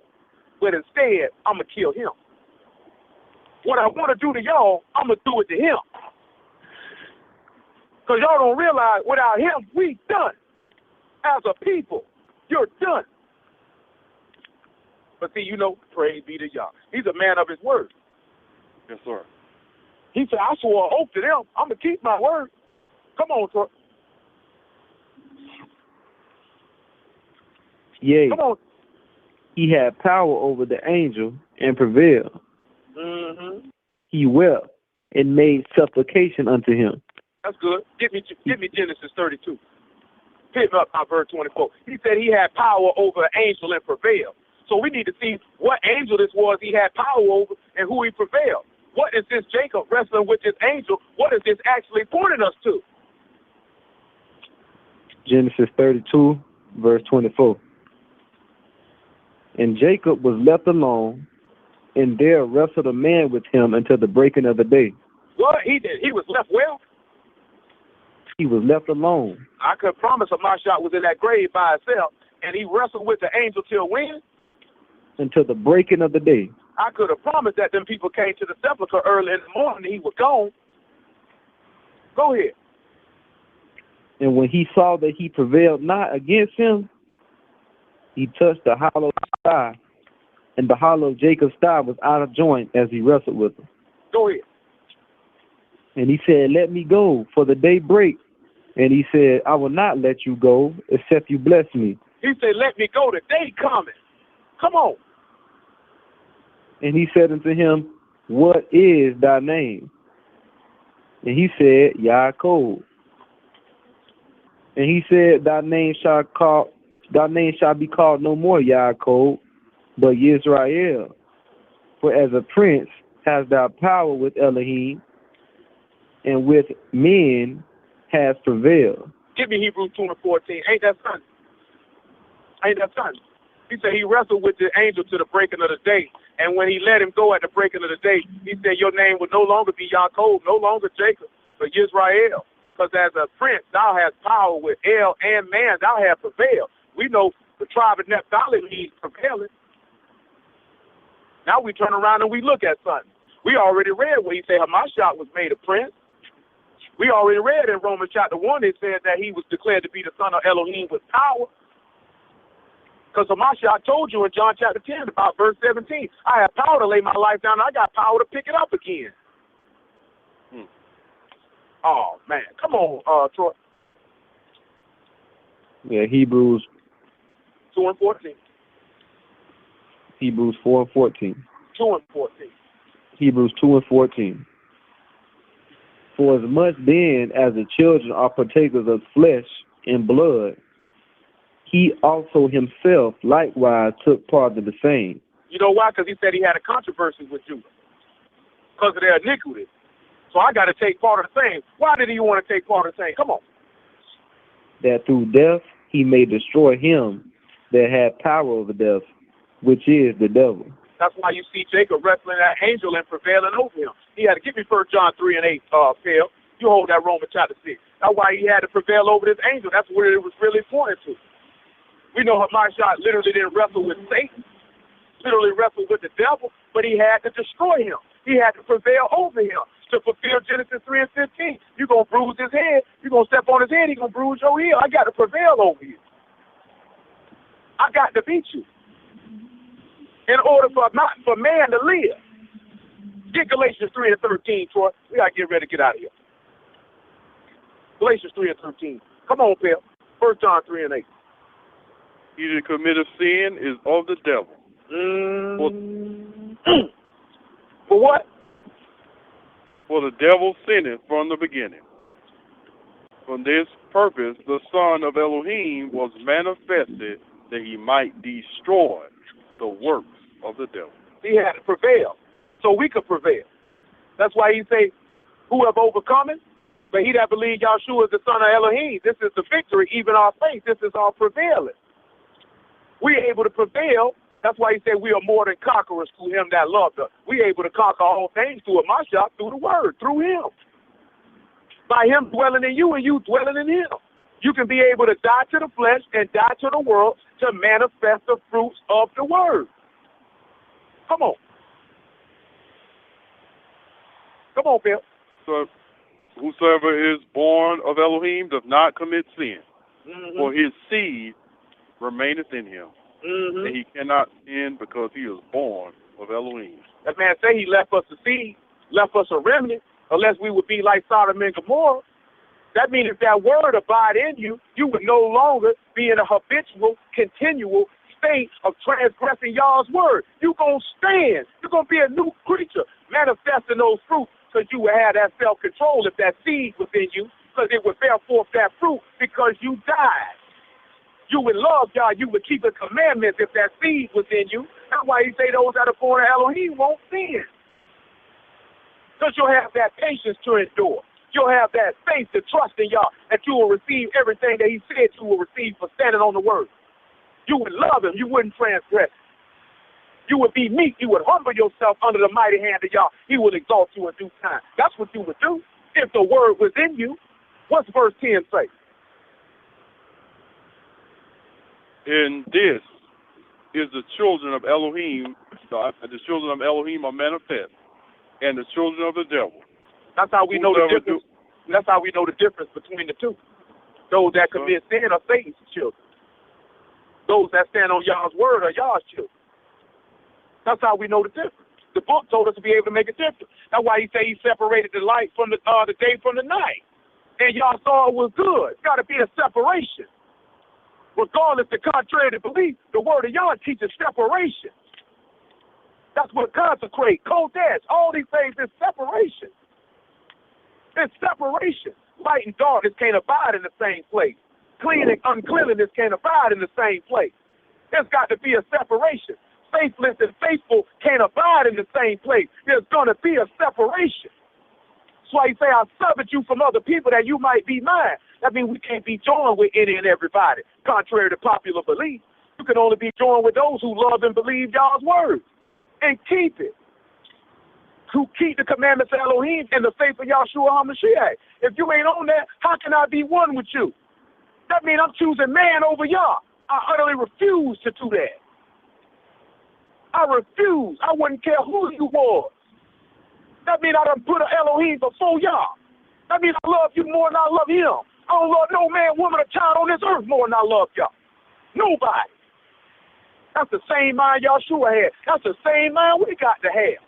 but instead, I'm going to kill him. What I want to do to y'all, I'm going to do it to him. Because y'all don't realize, without him, we done. As a people, you're done. But see, you know, praise be to Yah. He's a man of his word. Yes, sir. He said, I swore an oath to them. I'm going to keep my word. Come on, Troy. Yea, come on. He had power over the angel and prevailed. He wept and made supplication unto him. That's good. Give me Genesis 32. Pick up by verse 24. He said he had power over an angel and prevailed. So we need to see what angel this was he had power over and who he prevailed. What is this Jacob wrestling with this angel? What is this actually pointing us to? Genesis 32, verse 24. And Jacob was left alone, and there wrestled a man with him until the breaking of the day. What? He did. He was left well? He was left alone. I could promise Hamashiach was in that grave by himself, and he wrestled with the angel till when? Until the breaking of the day. I could have promised that them people came to the sepulchre early in the morning and he was gone. Go ahead. And when he saw that he prevailed not against him, he touched the hollow thigh, and the hollow of Jacob's thigh was out of joint as he wrestled with him. Go ahead. And he said, let me go, for the day break. And he said, I will not let you go, except you bless me. He said, let me go, the day coming. Come on. And he said unto him, what is thy name? And he said, Yaakov. And he said, thy name shall be called no more Yaakov, but Yisrael. For as a prince hast thou power with Elohim, and with men has prevailed. Give me Hebrews 2:14. Ain't that something? Ain't that something? He said he wrestled with the angel to the breaking of the day. And when he let him go at the breaking of the day, he said, your name will no longer be Yaakov, no longer Jacob, but Yisrael. Because as a prince, thou hast power with El and man, thou hast prevailed. We know the tribe of Naphtali leads prevailing. Now we turn around and we look at something. We already read where he said Hamashiach was made a prince. We already read in Romans chapter 1, it said that he was declared to be the son of Elohim with power. Because Hamashiach told you in John chapter 10 about verse 17, I have power to lay my life down, and I got power to pick it up again. Oh, man. Come on, Troy. Yeah, Hebrews 2:14. Hebrews 4:14. 2:14. Hebrews 2:14. For as much then as the children are partakers of flesh and blood, he also himself likewise took part of the same. You know why? Because he said he had a controversy with Judah because of their iniquity. So I got to take part of the same. Why did he want to take part of the same? Come on. That through death he may destroy him that had power over death, which is the devil. That's why you see Jacob wrestling that angel and prevailing over him. He had to give me 1 John 3:8, Phil. You hold that Romans chapter 6. That's why he had to prevail over this angel. That's what it was really pointed to. We know Hamashiach literally didn't wrestle with Satan, literally wrestled with the devil, but he had to destroy him. He had to prevail over him to fulfill Genesis 3:15. You're going to bruise his head. You're going to step on his head. He's going to bruise your heel. I got to prevail over you. I got to beat you. In order for man to live. Get Galatians 3:13, Troy. We got to get ready to get out of here. Galatians 3:13. Come on, Phil. 1 John 3:8. He that committeth sin is of the devil. For what? For the devil sinned from the beginning. From this purpose, the Son of Elohim was manifested that he might destroy the works of the devil. He had to prevail, so we could prevail. That's why he say, who have overcome it? But he that believed Yahshua is the Son of Elohim. This is the victory, even our faith. This is our prevailing. We're able to prevail. That's why he said we are more than conquerors through him that loved us. We're able to conquer all things through a Mashiach, through the word, through him. By him dwelling in you and you dwelling in him. You can be able to die to the flesh and die to the world to manifest the fruits of the word. Come on. Come on, Phil. So, whosoever is born of Elohim does not commit sin, for his seed remaineth in him. And he cannot sin because he is born of Elohim. That man say he left us a seed, left us a remnant, unless we would be like Sodom and Gomorrah. That means if that word abide in you, you would no longer be in a habitual, continual state of transgressing y'all's word. You're going to stand. You're going to be a new creature manifesting those fruits because you would have that self-control if that seed was in you, because it would bear forth that fruit because you died. You would love God. You would keep the commandments if that seed was in you. That's why he say those that are born of Elohim won't sin. Because you'll have that patience to endure. You'll have that faith to trust in y'all that you will receive everything that he said you will receive for standing on the word. You would love him. You wouldn't transgress. You would be meek. You would humble yourself under the mighty hand of y'all. He will exalt you in due time. That's what you would do if the word was in you. What's verse 10 say? And this is the children of Elohim. The children of Elohim are manifest, and the children of the devil. That's how we know the difference. That's how we know the difference between the two. Those that commit sin are Satan's children. Those that stand on y'all's word are y'all's children. That's how we know the difference. The book told us to be able to make a difference. That's why he said he separated the light from the day from the night. And y'all saw it was good. It's got to be a separation. Regardless the contrary to belief, the word of y'all teaches separation. That's what consecrate, kodesh, all these things is separation. It's separation. Light and darkness can't abide in the same place. Clean and uncleanliness can't abide in the same place. There's got to be a separation. Faithless and faithful can't abide in the same place. There's going to be a separation. That's why he say, I severed you from other people that you might be mine. That means we can't be joined with any and everybody, contrary to popular belief. You can only be joined with those who love and believe God's word and keep it. Who keep the commandments of Elohim and the faith of Yahshua HaMashiach. If you ain't on that, how can I be one with you? That means I'm choosing man over y'all. I utterly refuse to do that. I refuse. I wouldn't care who you was. That means I done put an Elohim before y'all. That means I love you more than I love him. I don't love no man, woman, or child on this earth more than I love y'all. Nobody. That's the same mind Yahshua had. That's the same mind we got to have.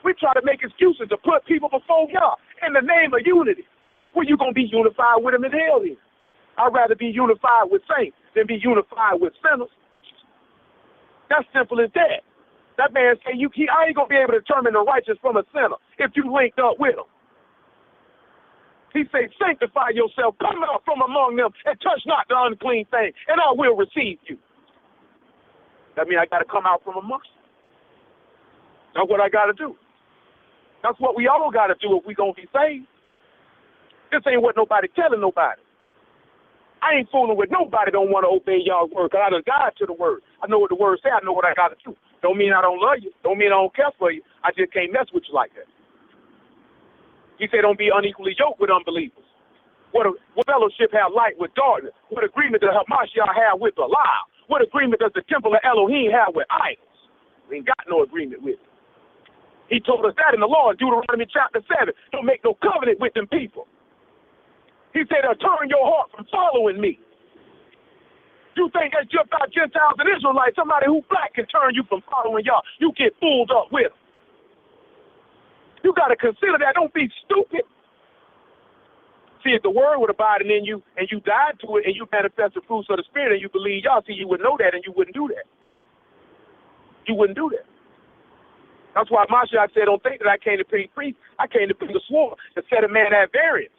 We try to make excuses to put people before y'all in the name of unity. Well, you going to be unified with them in hell then. I'd rather be unified with saints than be unified with sinners. That's simple as that. That man say I ain't gonna be able to determine the righteous from a sinner if you linked up with him. He say, sanctify yourself, come out from among them, and touch not the unclean thing, and I will receive you. That means I got to come out from amongst them. That's what I got to do. That's what we all got to do if we going to be saved. This ain't what nobody telling nobody. I ain't fooling with nobody don't want to obey y'all's word, because I done died to the word. I know what the word say. I know what I got to do. Don't mean I don't love you. Don't mean I don't care for you. I just can't mess with you like that. He said don't be unequally yoked with unbelievers. What fellowship have light with darkness? What agreement does Hamashiach have with the lie? What agreement does the temple of Elohim have with idols? We ain't got no agreement with it. He told us that in the law in Deuteronomy chapter 7. Don't make no covenant with them people. He said, turn your heart from following me. You think that's just about Gentiles and Israelites? Somebody who black can turn you from following y'all. You get fooled up with them. You got to consider that. Don't be stupid. See, if the word would abide in you and you died to it and you manifest the fruits of the Spirit and you believe y'all, see, you would know that and you wouldn't do that. You wouldn't do that. That's why Mashiach said, don't think that I came to bring priests. I came to bring the sword to set a man at variance.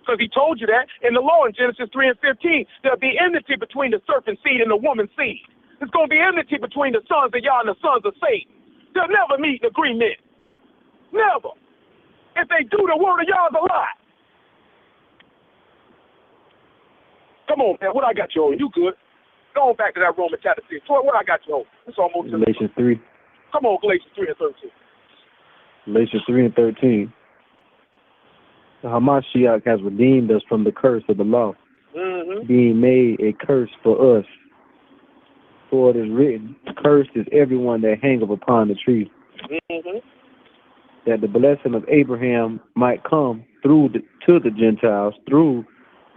Because he told you that in the law in Genesis 3 and 15, there'll be enmity between the serpent seed and the woman's seed. There's going to be enmity between the sons of Yah and the sons of Satan. They'll never meet in agreement. Never. If they do, the word of Yah is a lie. Come on, man. What I got you on? You good? Go on back to that Romans chapter 6. What I got you on? It's almost Galatians 3. Come on, Galatians 3 and 13. Galatians 3 and 13. The Hamashiach has redeemed us from the curse of the law, being made a curse for us. For it is written, cursed is everyone that hangeth upon the tree. That the blessing of Abraham might come to the Gentiles through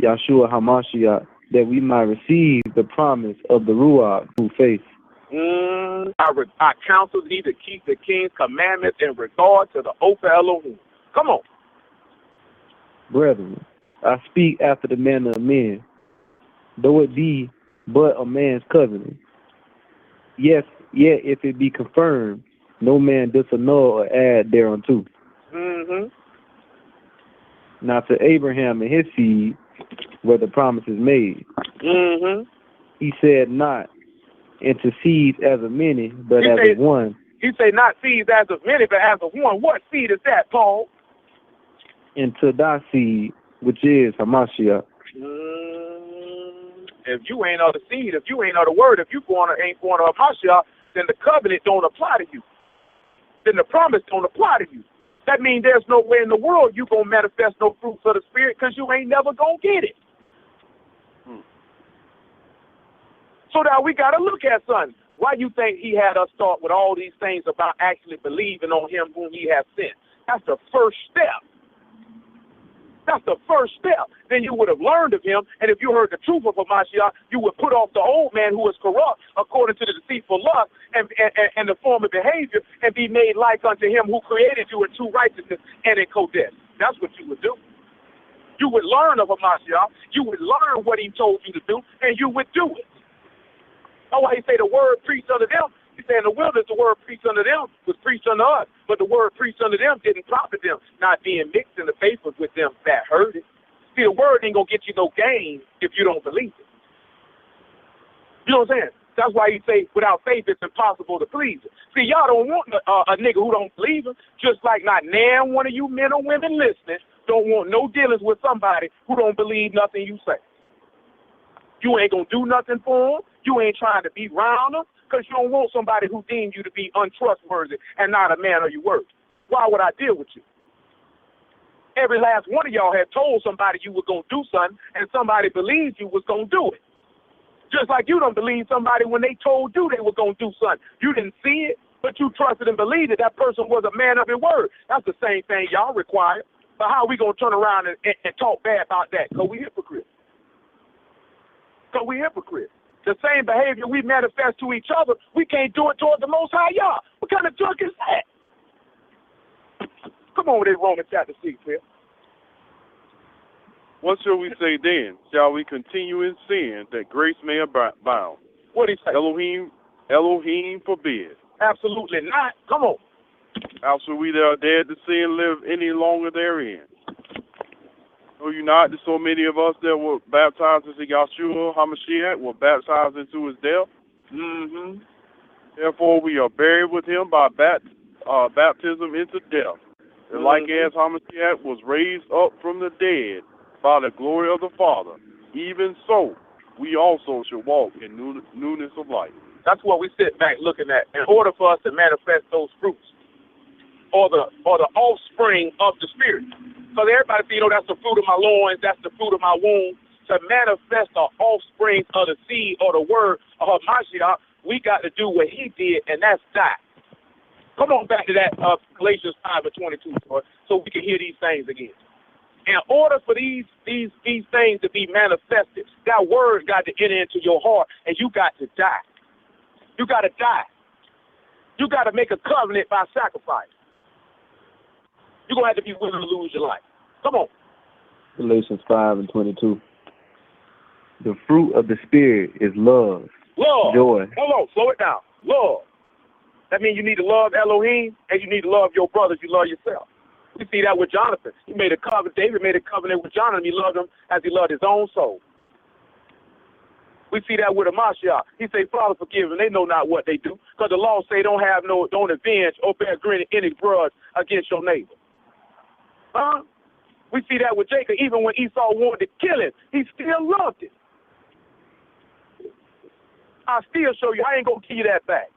Yahshua Hamashiach, that we might receive the promise of the Ruach through faith. I counsel thee to keep the king's commandments in regard to the oath of Elohim. Come on. Brethren, I speak after the manner of men, though it be but a man's covenant. Yes, yet if it be confirmed, no man disannul or add thereunto. Now to Abraham and his seed were the promises made. He said not, and to seeds as of many, but as of one. He said not seeds as of many, but as of one. What seed is that, Paul? And to thy seed, which is Hamashiach. If you ain't of the seed, if you ain't of the word, if you ain't going to Hamashiach, then the covenant don't apply to you. Then the promise don't apply to you. That means there's no way in the world you going to manifest no fruits of the Spirit because you ain't never going to get it. So now we got to look at something. Why you think he had us start with all these things about actually believing on him whom he has sent? That's the first step. That's the first step. Then you would have learned of him, and if you heard the truth of Hamashiach, you would put off the old man who is corrupt according to the deceitful lust and the form of behavior, and be made like unto him who created you in true righteousness and in Kodesh. That's what you would do. You would learn of Hamashiach. You would learn what he told you to do, and you would do it. That's why he say the word preached unto them. He said in the wilderness the word preached unto them was preached unto us, but the word preached unto them didn't profit them, not being mixed in the faith with them that heard it. See, the word ain't going to get you no gain if you don't believe it. You know what I'm saying? That's why he say without faith it's impossible to please him. See, y'all don't want a nigga who don't believe him, just like not now one of you men or women listening don't want no dealings with somebody who don't believe nothing you say. You ain't going to do nothing for them. You ain't trying to be around them because you don't want somebody who deems you to be untrustworthy and not a man of your word. Why would I deal with you? Every last one of y'all had told somebody you were going to do something and somebody believed you was going to do it. Just like you don't believe somebody when they told you they were going to do something. You didn't see it, but you trusted and believed that person was a man of your word. That's the same thing y'all require. But how are we going to turn around and talk bad about that? Because we hypocrites. Because we hypocrites. The same behavior we manifest to each other, we can't do it toward the Most High Yah. What kind of junk is that? Come on with it, Romans chapter 6, man. What shall we say then? Shall we continue in sin that grace may abound? What did he say? Elohim forbid. Absolutely not. Come on. Also, we that are dead to sin live any longer therein. Know you not that so many of us that were baptized into Yahshua HaMashiach were baptized into his death? Mm-hmm. Therefore, we are buried with him by baptism into death. And like as HaMashiach was raised up from the dead by the glory of the Father, even so we also should walk in newness of life. That's what we sit back looking at. In order for us to manifest those fruits, or the offspring of the Spirit. Because everybody say, that's the fruit of my loins, that's the fruit of my womb. To manifest the offspring of the seed or the word of Mashiach, we got to do what he did, and that's die. Come on back to that Galatians 5:22, so we can hear these things again. In order for these things to be manifested, that word got to enter into your heart, and you got to die. You got to die. You got to make a covenant by sacrifice. You're going to have to be willing to lose your life. Come on. Galatians 5:22. The fruit of the Spirit is love. Love. Joy. Hold on. Slow it down. Love. That means you need to love Elohim, and you need to love your brothers. You love yourself. We see that with Jonathan. He made a covenant. David made a covenant with Jonathan. He loved him as he loved his own soul. We see that with Mashiach. He say, Father, forgive them. They know not what they do. Because the law say don't avenge or bear any grudge against your neighbor. Huh? We see that with Jacob. Even when Esau wanted to kill him, he still loved it. I still show you. I ain't going to give you that back.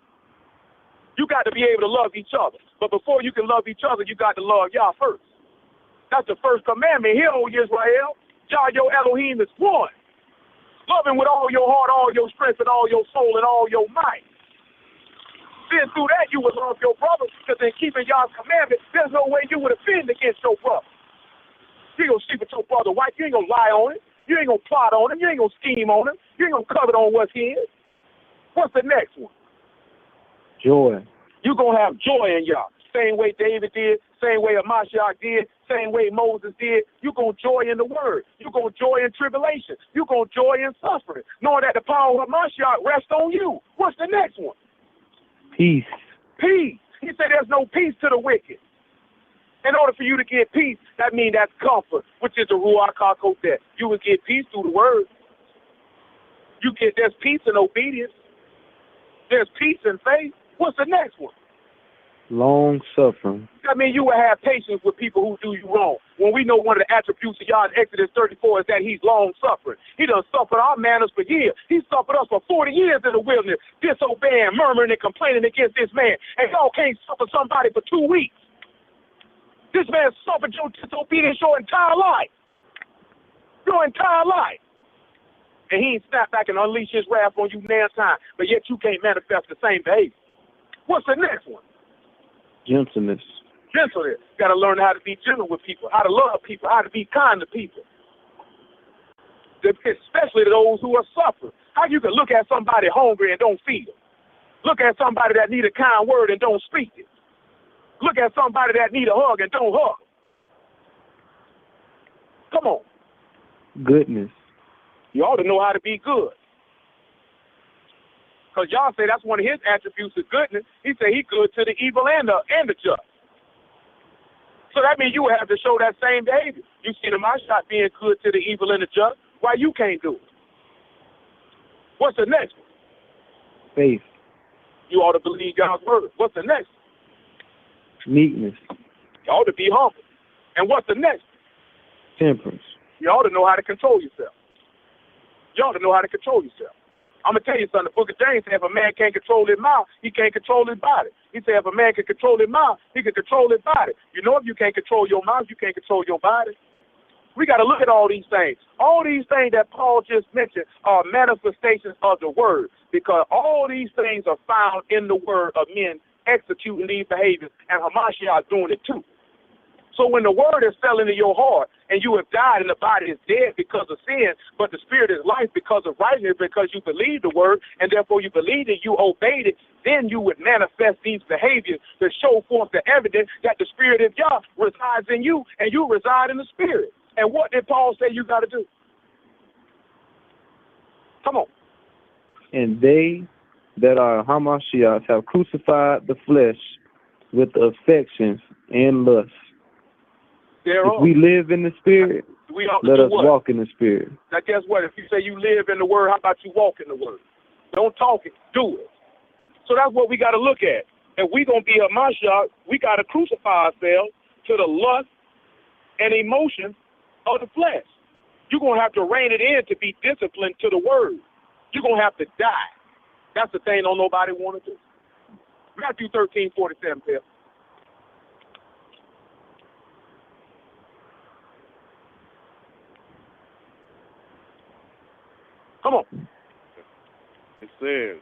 You got to be able to love each other. But before you can love each other, you got to love Yah first. That's the first commandment. Hear, O Israel, Yah your Elohim is one. Love him with all your heart, all your strength, and all your soul, and all your might. Then through that, you would love your brother, because in keeping Yah's commandment, there's no way you would offend against your brother. You ain't going to sleep with your brother wife. You ain't going to lie on him. You ain't going to plot on him. You ain't going to scheme on him. You ain't going to covet on what's his. What's the next one? Joy. You're going to have joy in Yah. Same way David did, same way Mashiach did, same way Moses did. You're going to joy in the word. You're going to joy in tribulation. You're going to joy in suffering, knowing that the power of Mashiach rests on you. What's the next one? Peace. Peace. He said there's no peace to the wicked. In order for you to get peace, that means that's comfort, which is the Ruach HaKodesh. You will get peace through the word. There's peace in obedience. There's peace in faith. What's the next one? Long suffering. I mean, you will have patience with people who do you wrong. When we know one of the attributes of Yah in Exodus 34 is that he's long suffering. He done suffered our manners for years. He suffered us for 40 years in the wilderness, disobeying, murmuring, and complaining against this man. And y'all can't suffer somebody for 2 weeks. This man suffered your disobedience your entire life. Your entire life. And he ain't snapped back and unleashed his wrath on you now time, but yet you can't manifest the same behavior. What's the next one? Gentleness. Gentleness. You got to learn how to be gentle with people, how to love people, how to be kind to people. Especially to those who are suffering. How you can look at somebody hungry and don't feed them. Look at somebody that need a kind word and don't speak it. Look at somebody that need a hug and don't hug. Come on. Goodness. You ought to know how to be good. Because y'all say that's one of his attributes of goodness. He say he good to the evil and the just. So that means you would have to show that same behavior. You see the Mashiach being good to the evil and the just. Why you can't do it? What's the next one? Faith. You ought to believe God's word. What's the next one? Meekness. You ought to be humble. And what's the next one? Temperance. You ought to know how to control yourself. You ought to know how to control yourself. I'm going to tell you something. The book of James says if a man can't control his mouth, he can't control his body. He said if a man can control his mouth, he can control his body. You know, if you can't control your mouth, you can't control your body. We got to look at all these things. All these things that Paul just mentioned are manifestations of the word, because all these things are found in the word of men executing these behaviors, and Hamashiach doing it too. So when the word is fell into your heart and you have died and the body is dead because of sin, but the spirit is life because of righteousness, because you believe the word and therefore you believed it, you obeyed it, then you would manifest these behaviors to show forth the evidence that the spirit of Yah resides in you and you reside in the spirit. And what did Paul say you got to do? Come on. And they that our Hamashiachs have crucified the flesh with the affections and lusts. If we live in the Spirit, let us walk in the Spirit. Now, guess what? If you say you live in the Word, how about you walk in the Word? Don't talk it, do it. So that's what we got to look at. If we're going to be a Mashiach, we got to crucify ourselves to the lust and emotions of the flesh. You're going to have to rein it in to be disciplined to the Word. You're going to have to die. That's the thing don't nobody want to do. Matthew 13:47, Phil. Come on. It says,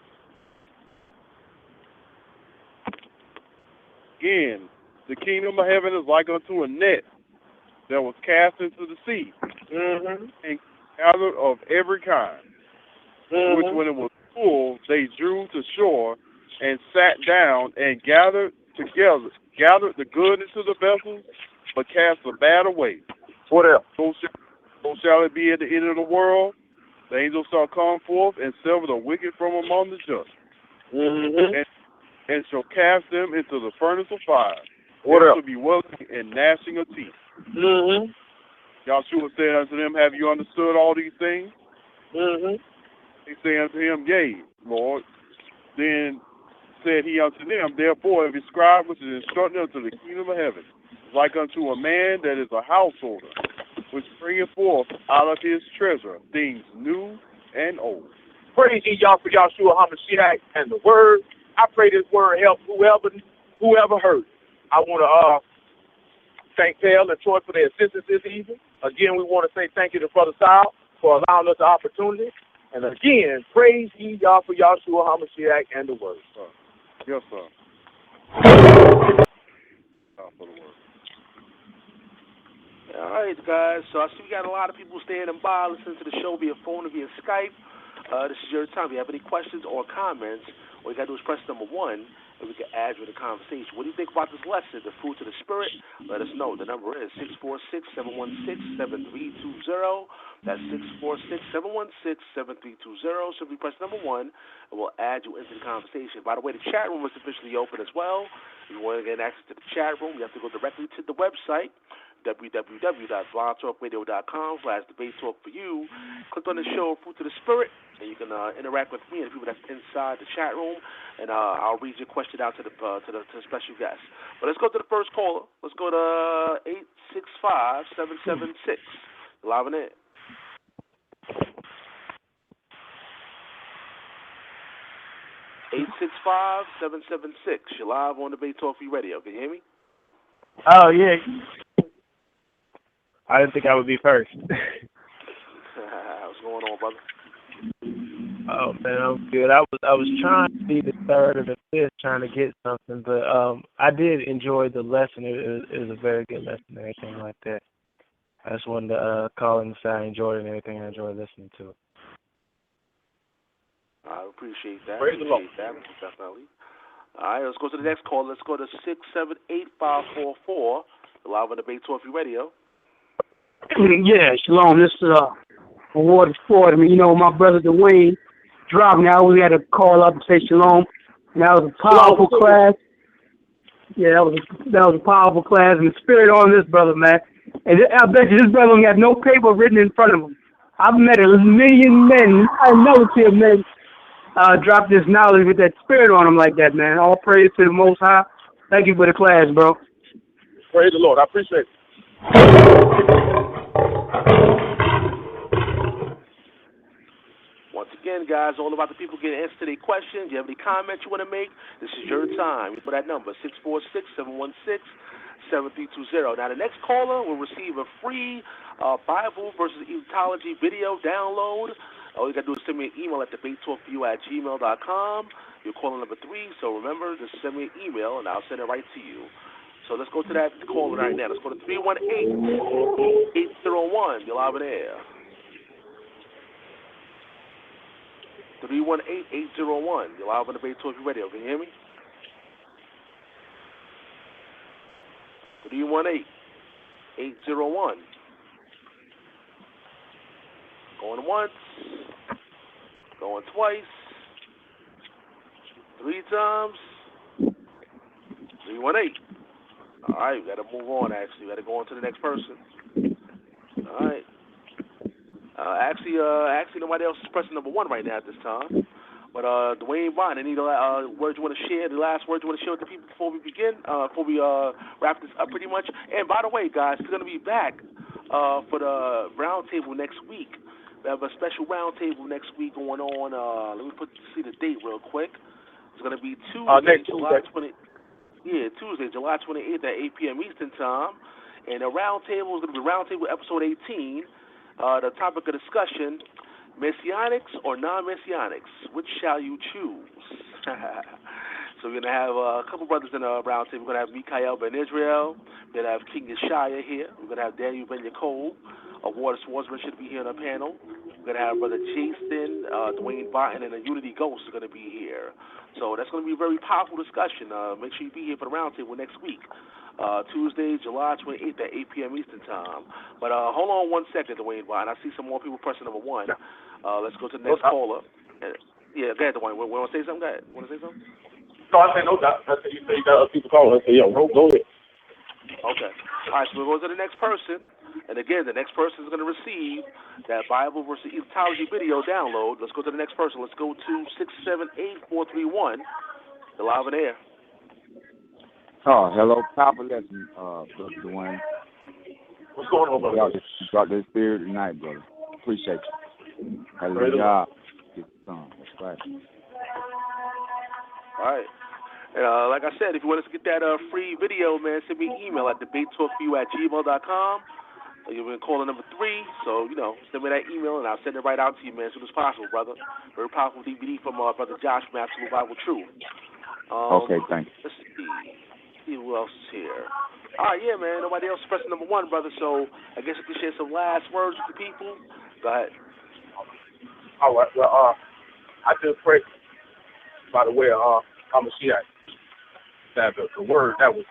again, the kingdom of heaven is like unto a net that was cast into the sea, and gathered of every kind, which when it was full, they drew to shore and sat down and gathered the good into the vessels, but cast the bad away. What else? So shall it be at the end of the world. The angels shall come forth and sever the wicked from among the just, and shall cast them into the furnace of fire. What there else? shall be wailing and gnashing of teeth. Yahshua said unto them, have you understood all these things? They say unto him, yea, Lord. Then said he unto them, therefore every scribe which is instructed unto the kingdom of heaven is like unto a man that is a householder, which bringeth forth out of his treasure things new and old. Praise ye y'all for Yahshua HaMashiach and the Word. I pray this Word help whoever heard. I want to thank Pell and Troy for their assistance this evening. Again, we want to say thank you to Brother Sal for allowing us the opportunity. And again, praise ye y'all for Yahshua HaMashiach and the Word. Yes, sir. For the Word. All right, guys. So I see we got a lot of people standing by, listening to the show via phone or via Skype. This is your time. If you have any questions or comments, all you got to do is press number 1, and we can add you to the conversation. What do you think about this lesson, the fruit of the Spirit? Let us know. The number is 646-716-7320. That's 646-716-7320. Simply press number 1, and we'll add you into the conversation. By the way, the chat room is officially open as well. If you want to get access to the chat room, you have to go directly to the website, www.blogtalkradio.com/debatetalk4you. Click on the show Fruit of the Spirit, and you can interact with me and the people that's inside the chat room, and I'll read your question out to the special guest. But let's go to the first caller. Let's go to 865-776. Live in it. (865-776). You're live on Debate Talk for You Radio. Can you hear me? Oh yeah. I didn't think I would be first. What's going on, brother? Oh man, I'm good. I was trying to be the third or the fifth, trying to get something, but I did enjoy the lesson. It was a very good lesson and everything like that. I just wanted to call and say I enjoyed it and everything. I enjoyed listening to it. I appreciate that. Praise the Lord. Definitely. All right, let's go to the next call. Let's go to 678-544. Live on Debate Talk for You Radio. Yeah, shalom. This is Award Ford. I mean, you know, my brother Dwayne dropped now. We had to call up and say shalom. And that was a powerful class. Yeah, that was a powerful class. And the spirit on this brother, man. And I bet you this brother got no paper written in front of him. I've met a million men. I never see a man drop this knowledge with that spirit on him like that, man. All praise to the Most High. Thank you for the class, bro. Praise the Lord. I appreciate it. Once again, guys, all about the people getting answers to their questions. You have any comments you want to make? This is your time. For that number, 646-716-7320. Now, the next caller will receive a free Bible versus Egyptology video download. All you got to do is send me an email at debatetalkforyou@gmail.com. You're calling number 3, so remember, just send me an email, and I'll send it right to you. So let's go to that caller right now. Let's go to 318-801. You're live in air. 318-801. You're live on Debate Talk Radio. Can you hear me? 318-801. Going once. Going twice. 3 times. 318. All right, we got to move on, actually. We got to go on to the next person. All right. Actually, nobody else is pressing number 1 right now at this time. But Dwayne Bond, any words you want to share? The last words you want to share with the people before we begin? Before we wrap this up, pretty much. And by the way, guys, we're going to be back for the roundtable next week. We have a special roundtable next week going on. Let me see the date real quick. It's going to be Tuesday, July 28th at 8 p.m. Eastern Time. And the roundtable is going to be roundtable episode 18. The topic of discussion: Messianics or non-Messianics? Which shall you choose? So we're going to have a couple brothers in the roundtable. We're going to have Mikael Ben Israel. We're going to have King Yeshaya here. We're going to have Daniel Ben Yaakov. Water Swordsman should be here on the panel. We're going to have Brother Jason, Dwayne Barton, and the Unity Ghost are going to be here. So that's going to be a very powerful discussion. Make sure you be here for the roundtable next week. Tuesday, July 28th at 8 p.m. Eastern Time. But hold on 1 second, Dwayne Barton. I see some more people pressing number 1. Let's go to the next caller. Yeah, go ahead, Dwayne. Want to say something? Go ahead. Want to say something? No, I say no doubt. I say you got other people calling. I say, go ahead. Okay. All right, so we'll go to the next person. And again, the next person is going to receive that Bible versus Egyptology video download. Let's go to the next person. Let's go to 678-431. They're live in air. Oh, hello, powerful lesson, Brother Dwayne. What's going on, brother? Y'all just brought the spirit tonight, brother. Appreciate you. Had a good job. Get the song. That's right. All right. And like I said, if you want us to get that free video, man, send me an email at debatetalkforyou@gmail.com. You've been calling number 3, so, send me that email, and I'll send it right out to you, man, as soon as possible, brother. Very powerful DVD from Brother Josh from Absolute Bible Truth. Okay, thank you. Let's see who else is here. All right, yeah, man, nobody else is pressing number 1, brother, so I guess you can share some last words with the people. Go ahead. All right, well, I just pray, by the way, HaMashiach, that the word that was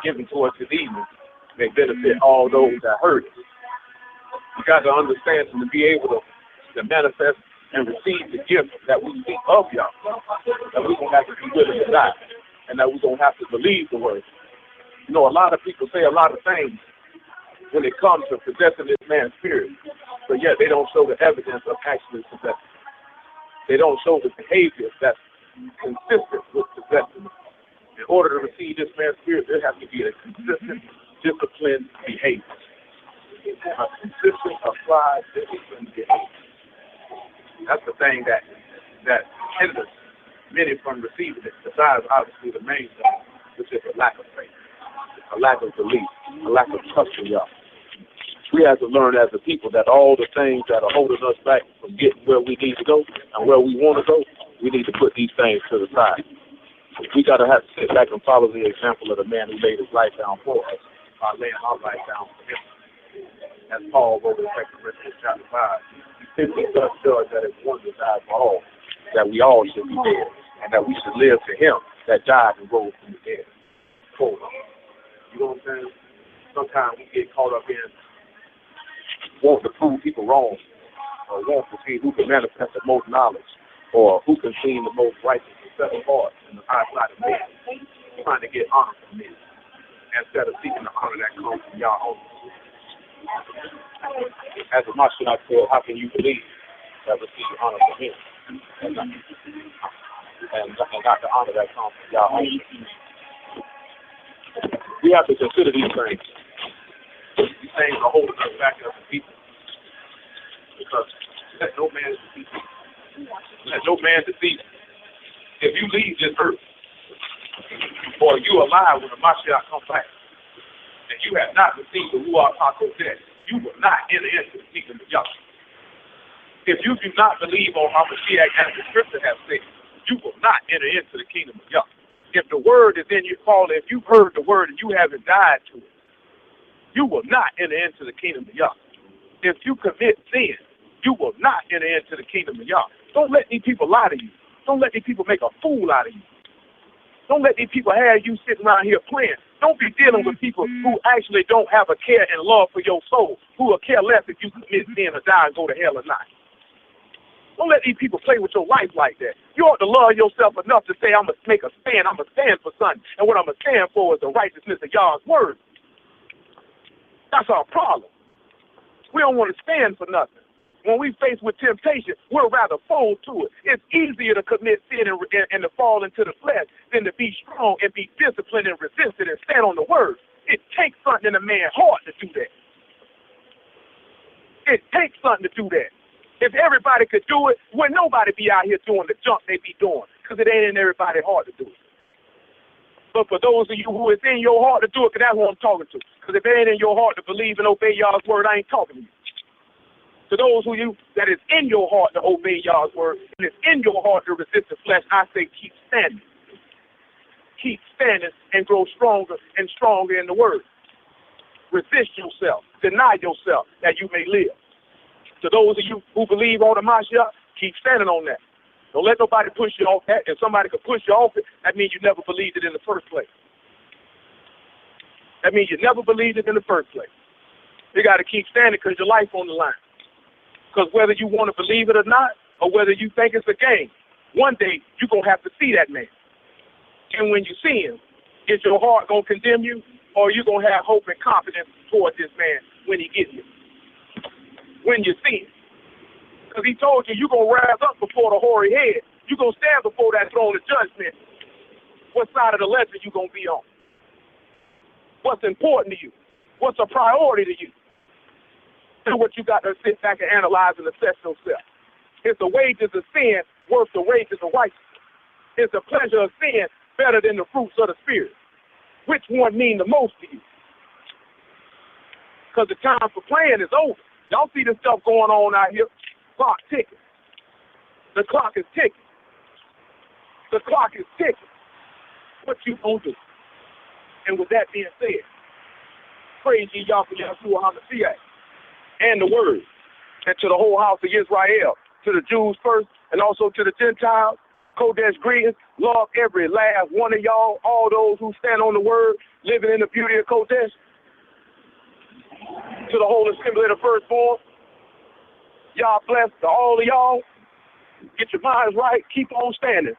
given to us this evening may benefit all those that heard it. You got to understand and to be able to manifest and receive the gift that we speak of y'all, that we're going to have to be willing to die, and that we're going to have to believe the word. A lot of people say a lot of things when it comes to possessing this man's spirit, but yet they don't show the evidence of actually possessing. They don't show the behavior that's consistent with possessing. In order to receive this man's spirit, there has to be a consistent, disciplined behavior. A consistent, applied, disciplined behavior. That's the thing that hinders many from receiving it, besides obviously the main thing, which is a lack of faith, a lack of belief, a lack of trust in y'all. We have to learn as a people that all the things that are holding us back from getting where we need to go and where we want to go, we need to put these things to the side. We got to have to sit back and follow the example of the man who laid his life down for us by laying our life down for him. As Paul wrote in 2 Corinthians chapter 5, he simply does judge that it's one that died for all, that we all should be dead, and that we should live to him that died and rose from the dead. You know what I'm saying? Sometimes we get caught up in wanting to prove people wrong, or wanting to see who can manifest the most knowledge, or who can seem the most righteous and set apart in the eyesight of men, trying to get honor from men, instead of seeking the honor that comes from y'all own. As a Mashiach said, how can you believe that receive honor from him and not the honor that comes from y'all own? We have to consider these things. These things are holding us back as a people. Because let no man deceive you. Let no man deceive you. If you leave this earth, or you alive when the Mashiach comes back, and you have not received the Ruach HaKodesh, you will not enter into the kingdom of Yahweh. If you do not believe on HaMashiach as the scripture has said, you will not enter into the kingdom of Yahweh. If the word is in your call, if you've heard the word and you haven't died to it, you will not enter into the kingdom of Yahweh. If you commit sin, you will not enter into the kingdom of Yahweh. Don't let these people lie to you. Don't let these people make a fool out of you. Don't let these people have you sitting around here playing. Don't be dealing with people who actually don't have a care and love for your soul, who will care less if you commit sin or die and go to hell or not. Don't let these people play with your life like that. You ought to love yourself enough to say, I'm going to make a stand. I'm going to stand for something. And what I'm going to stand for is the righteousness of God's word. That's our problem. We don't want to stand for nothing. When we face with temptation, we're rather fold to it. It's easier to commit sin and to fall into the flesh than to be strong and be disciplined and resistant and stand on the word. It takes something in a man's heart to do that. It takes something to do that. If everybody could do it, wouldn't nobody be out here doing the junk they be doing, because it ain't in everybody's heart to do it. But for those of you who it's in your heart to do it, because that's who I'm talking to. Because if it ain't in your heart to believe and obey y'all's word, I ain't talking to you. To those who you that is in your heart to obey y'all's word, and it's in your heart to resist the flesh, I say keep standing. Keep standing and grow stronger and stronger in the word. Resist yourself. Deny yourself that you may live. To those of you who believe on the Mashiach, keep standing on that. Don't let nobody push you off that. If somebody could push you off it, that means you never believed it in the first place. That means you never believed it in the first place. You got to keep standing because your life on the line. Because whether you want to believe it or not, or whether you think it's a game, one day you're going to have to see that man. And when you see him, is your heart going to condemn you, or are you going to have hope and confidence toward this man when he gets you? When you see him. Because he told you, you're going to rise up before the hoary head. You're going to stand before that throne of judgment. What side of the ledger you going to be on? What's important to you? What's a priority to you? And what you got to sit back and analyze and assess yourself. Is the wages of sin worth the wages of righteousness? Is the pleasure of sin better than the fruits of the Spirit? Which one mean the most to you? Because the time for playing is over. Y'all see this stuff going on out here? Clock ticking. The clock is ticking. The clock is ticking. What you gonna do? And with that being said, praise ye Yahweh Yahshua HaMashiach and the word, and to the whole house of Israel, to the Jews first, and also to the Gentiles. Kodesh greetings. Love every last one of y'all, all those who stand on the word, living in the beauty of Kodesh. To the whole assembly of the firstborn, y'all blessed to all of y'all. Get your minds right, keep on standing.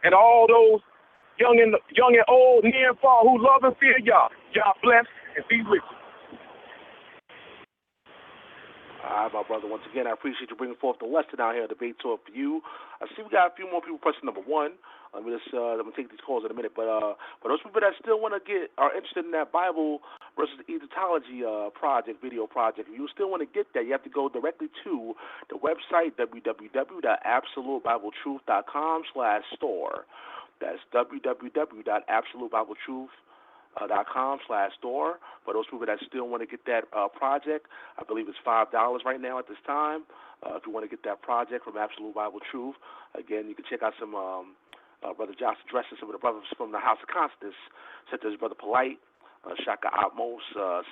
And all those young and old, near and far, who love and fear y'all, y'all blessed and be with you. All right, my brother. Once again, I appreciate you bringing forth the lesson out here at Debate Talk for you. I see we got a few more people pressing number one. I'm gonna take these calls in a minute, but those people that still want to are interested in that Bible versus Egyptology video project, if you still want to get that, you have to go directly to the website www.absolutebibletruth.com/store. That's www.absolutebibletruth.com/store. For those people that still want to get that project, I believe it's $5 right now at this time. If you want to get that project from Absolute Bible Truth, again, you can check out some Brother Josh addresses some of the brothers from the House of Constance, such as Brother Polite, Shaka Atmos,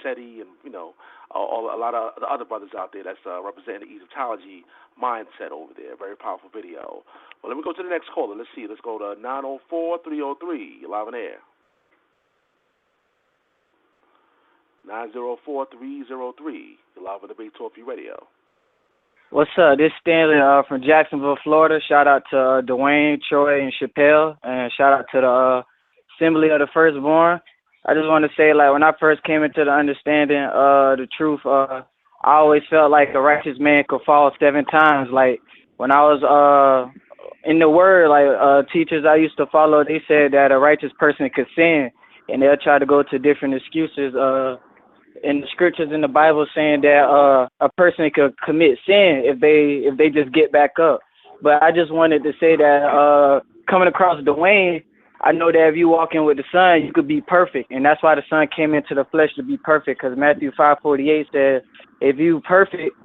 Seti, and a lot of the other brothers out there that's representing the Egyptology mindset over there. Very powerful video. Well, let me go to the next caller. Let's see. Let's go to 904-303. You're live on air. 904-303. You're live on the Debate Talk Radio. What's up? This is Stanley from Jacksonville, Florida. Shout out to Dwayne, Troy, and Chappelle, and shout out to the Assembly of the Firstborn. I just want to say, when I first came into the understanding of the truth, I always felt like a righteous man could fall 7 times. Like, when I was in the Word, teachers I used to follow, they said that a righteous person could sin, and they'll try to go to different excuses in the scriptures in the Bible saying that a person could commit sin if they just get back up. But I just wanted to say that coming across Dwayne, I know that if you walk in with the Son, you could be perfect, and that's why the Son came into the flesh, to be perfect. Because Matthew 5:48 says, "If you perfect,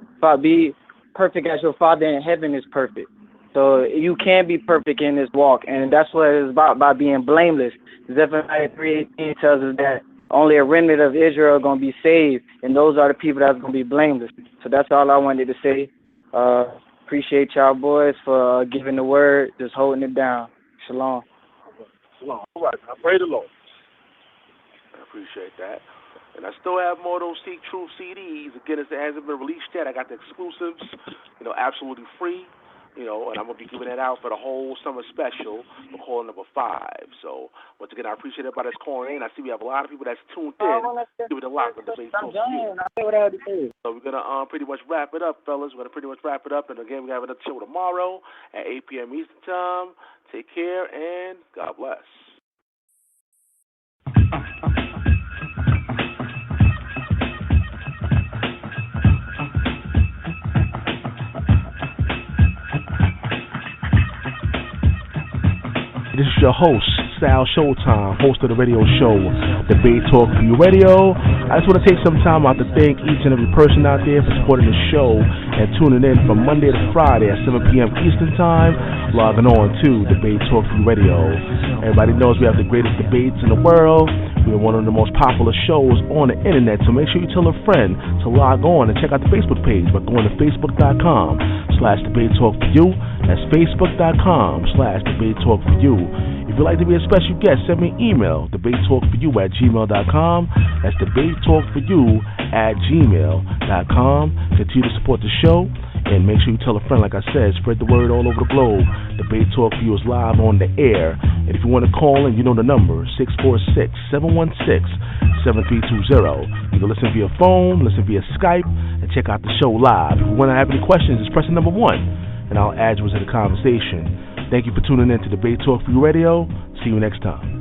be perfect as your Father in heaven is perfect." So you can be perfect in this walk, and that's what it's about, by being blameless. Zephaniah 3:18 tells us that only a remnant of Israel are going to be saved, and those are the people that's going to be blameless. So that's all I wanted to say. Appreciate y'all boys for giving the word, just holding it down. Shalom. Shalom. All right. I pray the Lord. I appreciate that. And I still have more of those Seek Truth CDs. Again, it hasn't been released yet. I got the exclusives, absolutely free. And I'm going to be giving that out for the whole summer special for caller number 5. So, once again, I appreciate everybody that's calling in. I see we have a lot of people that's tuned in. Give it a lot of debate. So, we're going to pretty much wrap it up, fellas. We're going to pretty much wrap it up. And, again, we have another show tomorrow at 8 p.m. Eastern Time. Take care, and God bless. This is your host, Sal Showtime, host of the radio show, Debate Talk for You Radio. I just want to take some time out to thank each and every person out there for supporting the show and tuning in from Monday to Friday at 7 p.m. Eastern Time, logging on to Debate Talk for You Radio. Everybody knows we have the greatest debates in the world. We are one of the most popular shows on the internet, so make sure you tell a friend to log on and check out the Facebook page by going to facebook.com/debatetalkforyou. That's facebook.com/debatetalkforyou. If you'd like to be a special guest, send me an email, debatetalkforyou@gmail.com. That's debatetalkforyou@gmail.com. Continue to support the show, and make sure you tell a friend, like I said, spread the word all over the globe. Debate Talk for You is live on the air. And if you want to call in, you know the number, 646-716-7320. You can listen via phone, listen via Skype, and check out the show live. If you want to have any questions, just press the number 1, and I'll add you to the conversation. Thank you for tuning in to Debate Talk for You Radio. See you next time.